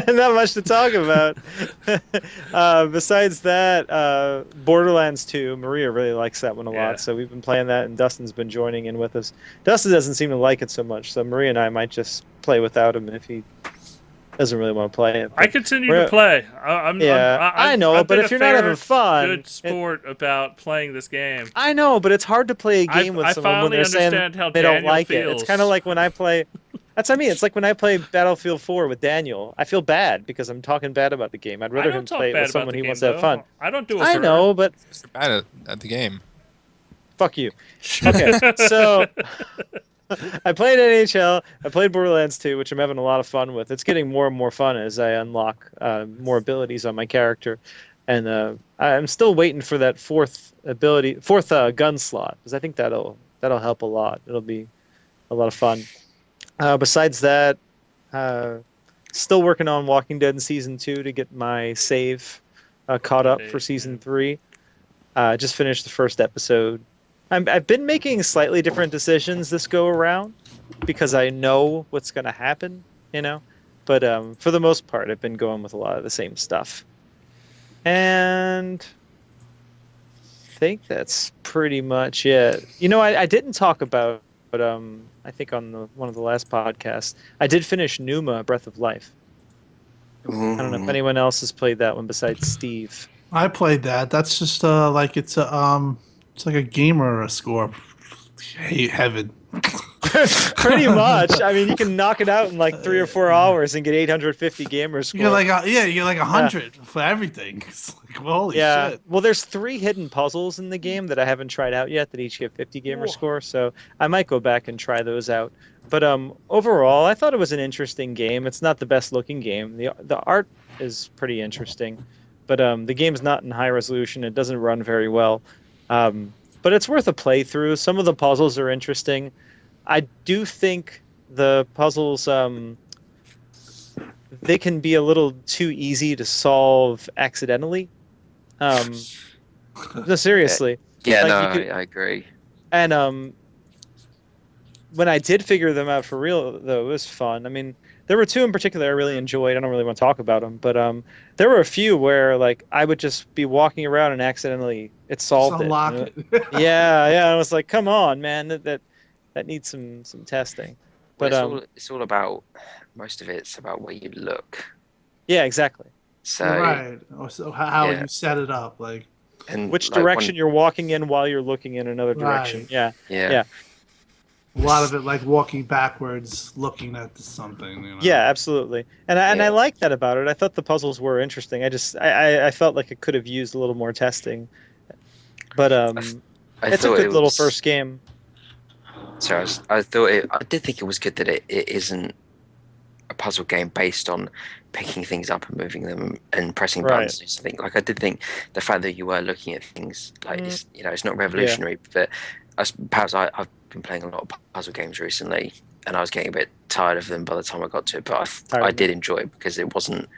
Not much to talk about. Besides that, Borderlands 2, Maria really likes that one a Yeah. lot, so we've been playing that, and Dustin's been joining in with us. Dustin doesn't seem to like it so much, so Maria and I might just play without him if he doesn't really want to play it. I continue to play. I know, I've but been if a you're not having fun, good sport about playing this game. I know, but it's hard to play a game with I someone when finally they're saying understand how they don't Daniel like it. It's kind of feels. like when I play. That's what I mean. It's like when I play Battlefield 4 with Daniel. I feel bad because I'm talking bad about the game. I'd I rather don't him talk play it bad with about someone the he game, wants to have though. fun. I don't do a I Vern. know, but You're bad at the game. fuck you. Okay, so I played NHL. I played Borderlands 2, which I'm having a lot of fun with. It's getting more and more fun as I unlock more abilities on my character, and I'm still waiting for that fourth gun slot, because I think that'll help a lot. It'll be a lot of fun. Besides that, still working on Walking Dead in season 2 to get my save caught up for season 3. Just finished the first episode. I've been making slightly different decisions this go around because I know what's going to happen, But for the most part, I've been going with a lot of the same stuff. And I think that's pretty much it. I didn't talk about, but I think on one of the last podcasts, I did finish Numa, Breath of Life. I don't know if anyone else has played that one besides Steve. I played that. That's just like it's like a gamer score. Hey, heaven. Pretty much. I mean, you can knock it out in like 3 or 4 hours and get 850 gamer score. You get like 100 for everything. It's like, holy shit. Well, there's 3 hidden puzzles in the game that I haven't tried out yet that each get 50 gamer score, so I might go back and try those out. But overall, I thought it was an interesting game. It's not the best looking game. The art is pretty interesting, but the game's not in high resolution. It doesn't run very well. But it's worth a playthrough. Some of the puzzles are interesting. I do think the puzzles they can be a little too easy to solve accidentally. No, seriously. Yeah, Like, I agree. And when I did figure them out for real, though, it was fun. I mean, there were 2 in particular I really enjoyed. I don't really want to talk about them, but there were a few where like I would just be walking around and accidentally it solved it. Unlock it. Yeah. I was like, come on, man, that needs some testing. But It's all about, most of it's about where you look. yeah, exactly. So Right. So how you set it up, like. and Which like, direction you're walking in while you're looking in another direction. Right. Yeah. A lot of it like walking backwards, looking at something. Yeah, absolutely. And I like that about it. I thought the puzzles were interesting. I felt like it could have used a little more testing. But it's a good little first game. So I did think it was good that it isn't a puzzle game based on picking things up and moving them and pressing buttons and something. Like I did think the fact that you were looking at things like it's not revolutionary, but perhaps I've been playing a lot of puzzle games recently, and I was getting a bit tired of them by the time I got to it. But I did enjoy it because it wasn't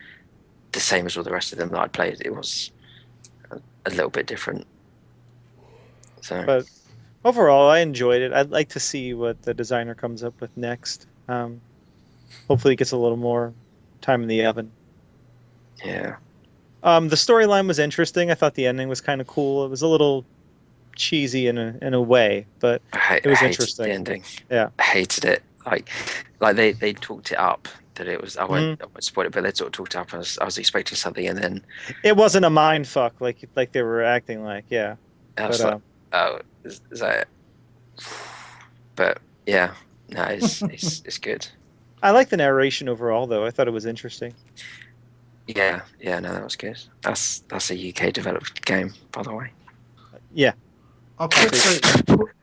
the same as all the rest of them that I'd played. It was a little bit different. So, But overall, I enjoyed it. I'd like to see what the designer comes up with next. Hopefully, it gets a little more time in the oven. yeah. The storyline was interesting. I thought the ending was kind of cool. It was a little cheesy in a way, but it was I hated interesting. the ending. Yeah. I hated it. Like they talked it up that it was. I won't spoil it, but they sort of talked it up. I was expecting something, and then It wasn't a mind fuck like they were acting like. Yeah. I was But, like, "Oh, is that it?" But yeah, no, it's good. I like the narration overall, though. I thought it was interesting. Yeah, no, that was good. That's a UK developed game, by the way. Yeah.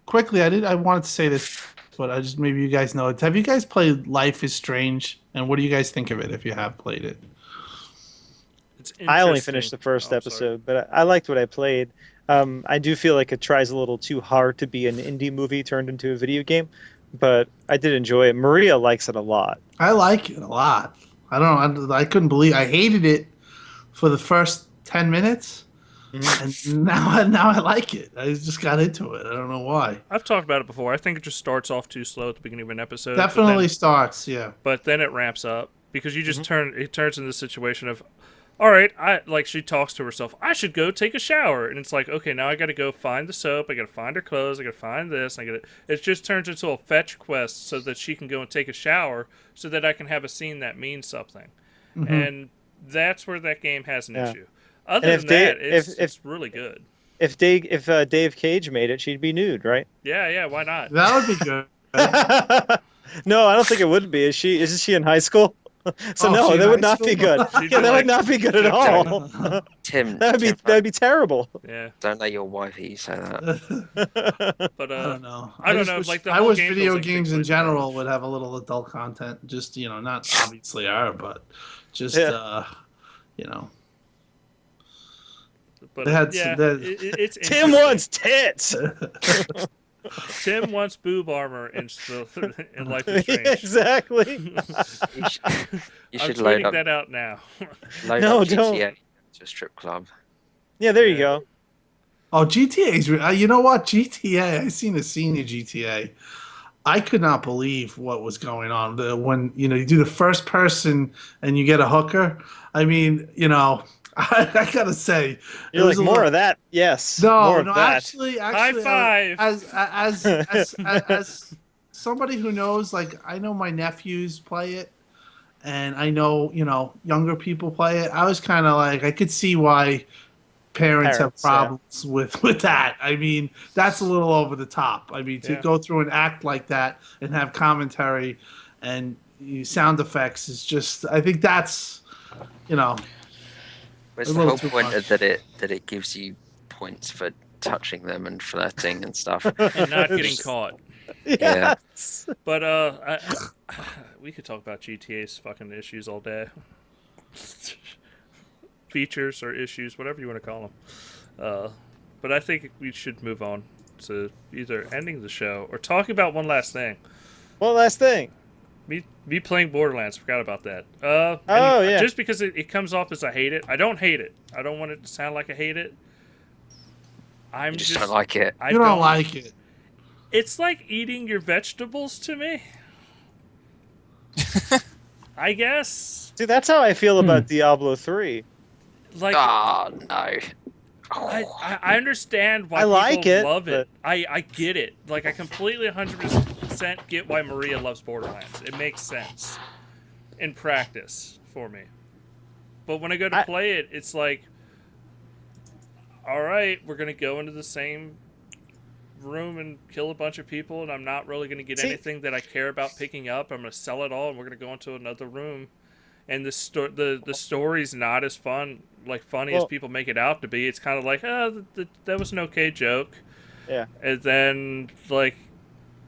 Quickly, I wanted to say this, but I just maybe you guys know it. Have you guys played Life is Strange? And what do you guys think of it if you have played it? It's I only interesting. finished the first Sorry. episode, but I liked what I played. I do feel like it tries a little too hard to be an indie movie turned into a video game, but I did enjoy it. Maria likes it a lot. I like it a lot. I don't know. I couldn't believe I hated it for the first 10 minutes. And now I like it. I just got into it. I don't know why. I've talked about it before. I think it just starts off too slow at the beginning of an episode. Definitely starts, yeah. But then it ramps up. because you just it turns into the situation of, all right, she talks to herself, I should go take a shower, and it's like, okay, now I got to go find the soap, I got to find her clothes, I got to find this, it just turns into a fetch quest so that she can go and take a shower, so that I can have a scene that means something, and that's where that game has an issue. Other than that, it's really good. If Dave Cage made it, she'd be nude, right? Yeah, why not? That would be good. No, I don't think it would be. Isn't she in high school? So no, that would not be good. That would not be good at all. Tim, that'd be terrible. Yeah. Don't let your wifey say that. But I don't know. I don't know. Like the I whole wish game video feels like games Big in Boys general would have a little adult content. Just not obviously are, but just But they had it's Tim wants tits. Tim wants boob armor in Life is Strange. Exactly. You should I'm load tweeting up, that out now. load No, up don't. GTA to a strip club. Yeah, there you go. Oh, GTA's. You know what? GTA. I seen a scene in GTA. I could not believe what was going on. When you do the first person and you get a hooker. I mean, I gotta say, You're like more of that. Yes. No, more of no. that. Actually, High five. As somebody who knows, like, I know my nephews play it, and I know younger people play it. I was kind of like, I could see why parents have problems with that. I mean, that's a little over the top. I mean, to go through and act like that and have commentary and sound effects is just. I think that's. It's the whole point of that it gives you points for touching them and flirting and stuff. And not getting caught. Yes. But we could talk about GTA's fucking issues all day. Features or issues, whatever you want to call them. But I think we should move on to either ending the show or talking about one last thing. One last thing. Me playing Borderlands, forgot about that. Just because it comes off as I hate it. I don't hate it. I don't want it to sound like I hate it. You just don't like it. You don't like it. It's like eating your vegetables to me. I guess. Dude, that's how I feel about Diablo 3. Like, oh, no. I understand why people love it. I get it. Like, I completely 100% get why Maria loves Borderlands. It makes sense in practice for me. But when I go to play it, it's like, all right, we're going to go into the same room and kill a bunch of people, and I'm not really going to get anything that I care about picking up. I'm going to sell it all, and we're going to go into another room. And the story's not as funny as people make it out to be. It's kind of like, that was an okay joke. Yeah. And then,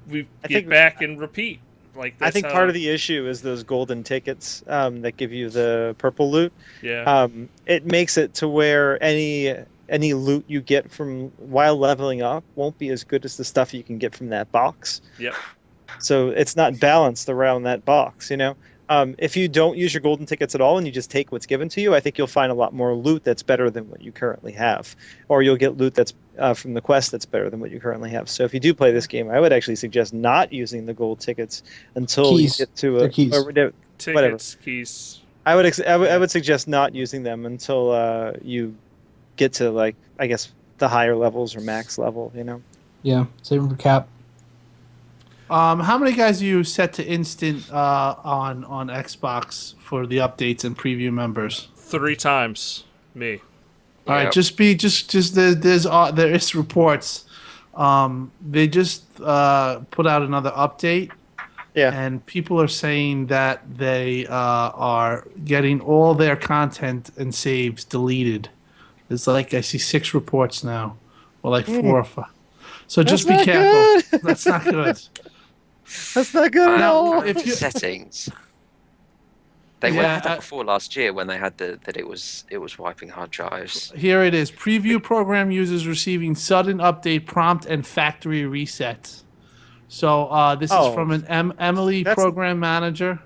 we get back and repeat. I think part of the issue is those golden tickets that give you the purple loot. Yeah. It makes it to where any loot you get from while leveling up won't be as good as the stuff you can get from that box. Yep. So it's not balanced around that box, If you don't use your golden tickets at all and you just take what's given to you, I think you'll find a lot more loot that's better than what you currently have. Or you'll get loot that's from the quest that's better than what you currently have. So if you do play this game, I would actually suggest not using the gold tickets until you get to keys. I would suggest not using them until you get to, I guess, the higher levels or max level, Yeah, save them for Cap. How many guys are you set to instant on Xbox for the updates and preview members? 3 times me. All right, there is reports. They just put out another update. Yeah. And people are saying that they are getting all their content and saves deleted. It's I see 6 reports now, or 4 or 5. So just be careful. That's not good. That's not good at all. If settings, they went with that before last year when they had that it was wiping hard drives. Here it is: preview program users receiving sudden update prompt and factory resets. So this is from an Emily program manager.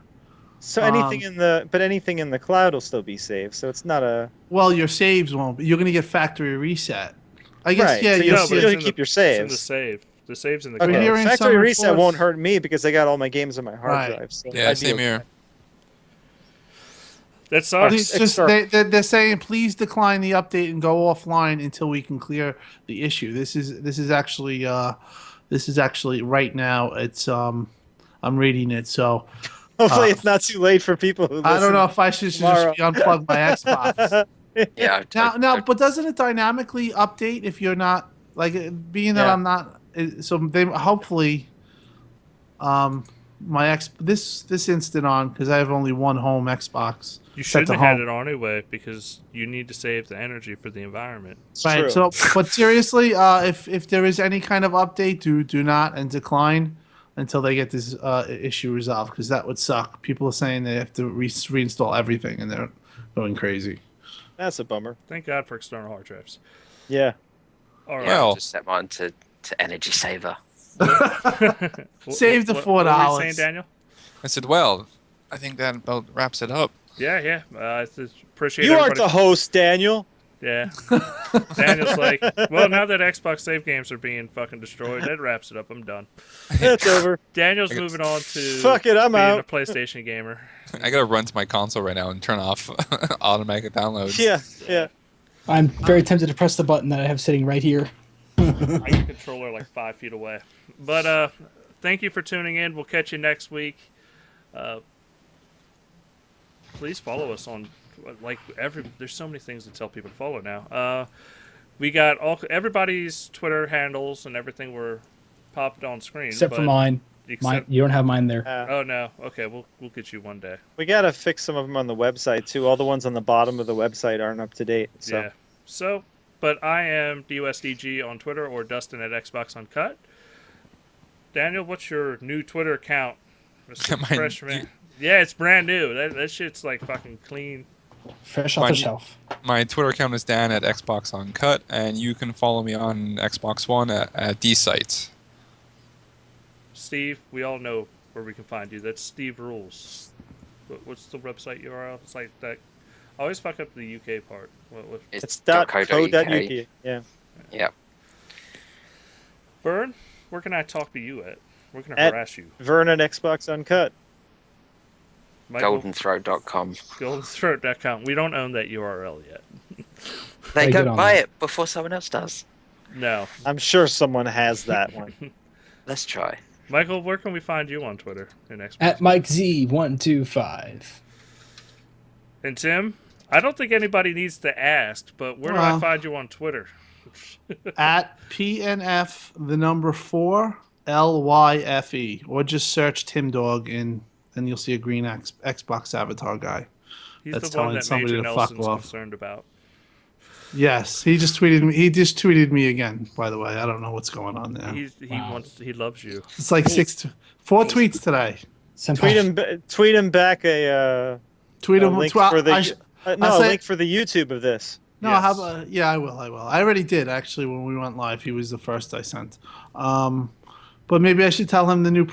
So anything in the cloud will still be saved. So it's not a. Well, your saves won't. You're going to get factory reset. I guess right. So you'll keep your saves. It's in the save. The saves in the cloud. Factory reset won't hurt me because I got all my games on my hard drive. So yeah, same here. That sucks. Please, just they're saying please decline the update and go offline until we can clear the issue. This is actually right now. It's I'm reading it, so Hopefully, it's not too late for people who listen. I don't know if I should just unplug my Xbox. Yeah. Now, but doesn't it dynamically update if you're not being that I'm not? So they hopefully, this instant on because I have only one home Xbox. You shouldn't have had it on anyway because you need to save the energy for the environment. Right. True. So, but seriously, if there is any kind of update, do not and decline until they get this issue resolved because that would suck. People are saying they have to reinstall everything and they're going crazy. That's a bummer. Thank God for external hard drives. Yeah. All right. Well, just set mine to energy saver. Save the $4. What were you saying, Daniel? I said, well, I think that about wraps it up. Yeah. I appreciate You aren't everybody. the host, Daniel. Yeah. Daniel's like, well, now that Xbox save games are being fucking destroyed, that wraps it up. I'm done. It's over. Daniel's moving on to Fuck it, I'm being out. a PlayStation gamer. I gotta run to my console right now and turn off automatic downloads. Yeah. I'm very tempted to press the button that I have sitting right here. I get a controller like 5 feet away. But thank you for tuning in. We'll catch you next week. Please follow us on there's so many things to tell people to follow now. We got everybody's Twitter handles and everything were popped on screen. Except for mine. You don't have mine there. Oh no. Okay, we'll get you one day. We gotta fix some of them on the website too. All the ones on the bottom of the website aren't up to date. So. Yeah. So, but I am DUSDG on Twitter or Dustin at Xbox Uncut. Daniel, what's your new Twitter account? Yeah, it's brand new. That shit's like fucking clean. Fresh off the shelf. My Twitter account is Dan at Xbox Uncut, and you can follow me on Xbox One at DSites. Steve, we all know where we can find you. That's Steve Rules. What's the website URL? It's like that. I always fuck up the UK part. It's .co.uk. Yeah. Yep. Vern, where can I talk to you at? Where can I harass you? Vern at Xbox Uncut. Goldenthroat.com. Goldenthroat.com. We don't own that URL yet. They go buy it before someone else does. No. I'm sure someone has that one. Let's try. Michael, where can we find you on Twitter and Xbox? At MikeZ125. And Tim, I don't think anybody needs to ask, but where do I find you on Twitter? At PNF 4 LYFE, or just search Tim Dog and you'll see a green Xbox avatar guy. He's that's the one telling that somebody Major to fuck Nelson's off. concerned about. Yes, he just tweeted me. He just tweeted me again. By the way, I don't know what's going on there. He loves you. It's like 4 tweets today. Tweet him back a link for the link for the YouTube of this. No, Yes. how about, yeah, I will. I already did actually when we went live. He was the first I sent. But maybe I should tell him the new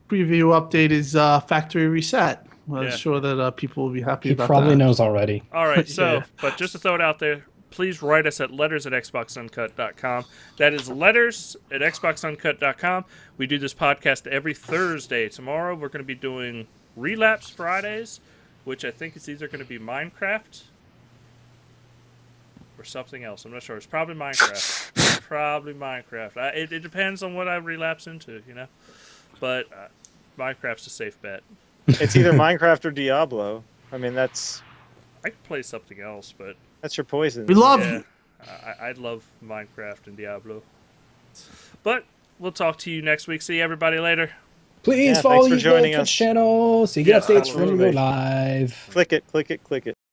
preview update is factory reset. I'm sure that people will be happy about that. He probably knows already. All right, so but just to throw it out there, please write us at letters@xboxuncut.com. That is letters@xboxuncut.com. We do this podcast every Thursday. Tomorrow we're going to be doing Relapse Fridays, which I think is either going to be Minecraft or something else. I'm not sure. It's probably Minecraft. Probably Minecraft. It depends on what I relapse into, you know. But Minecraft's a safe bet. It's either Minecraft or Diablo. I mean, I could play something else, but that's your poison. We love you. I love Minecraft and Diablo. But we'll talk to you next week. See everybody later. Please follow the Twitch channel so you get updates when we go live. Click it.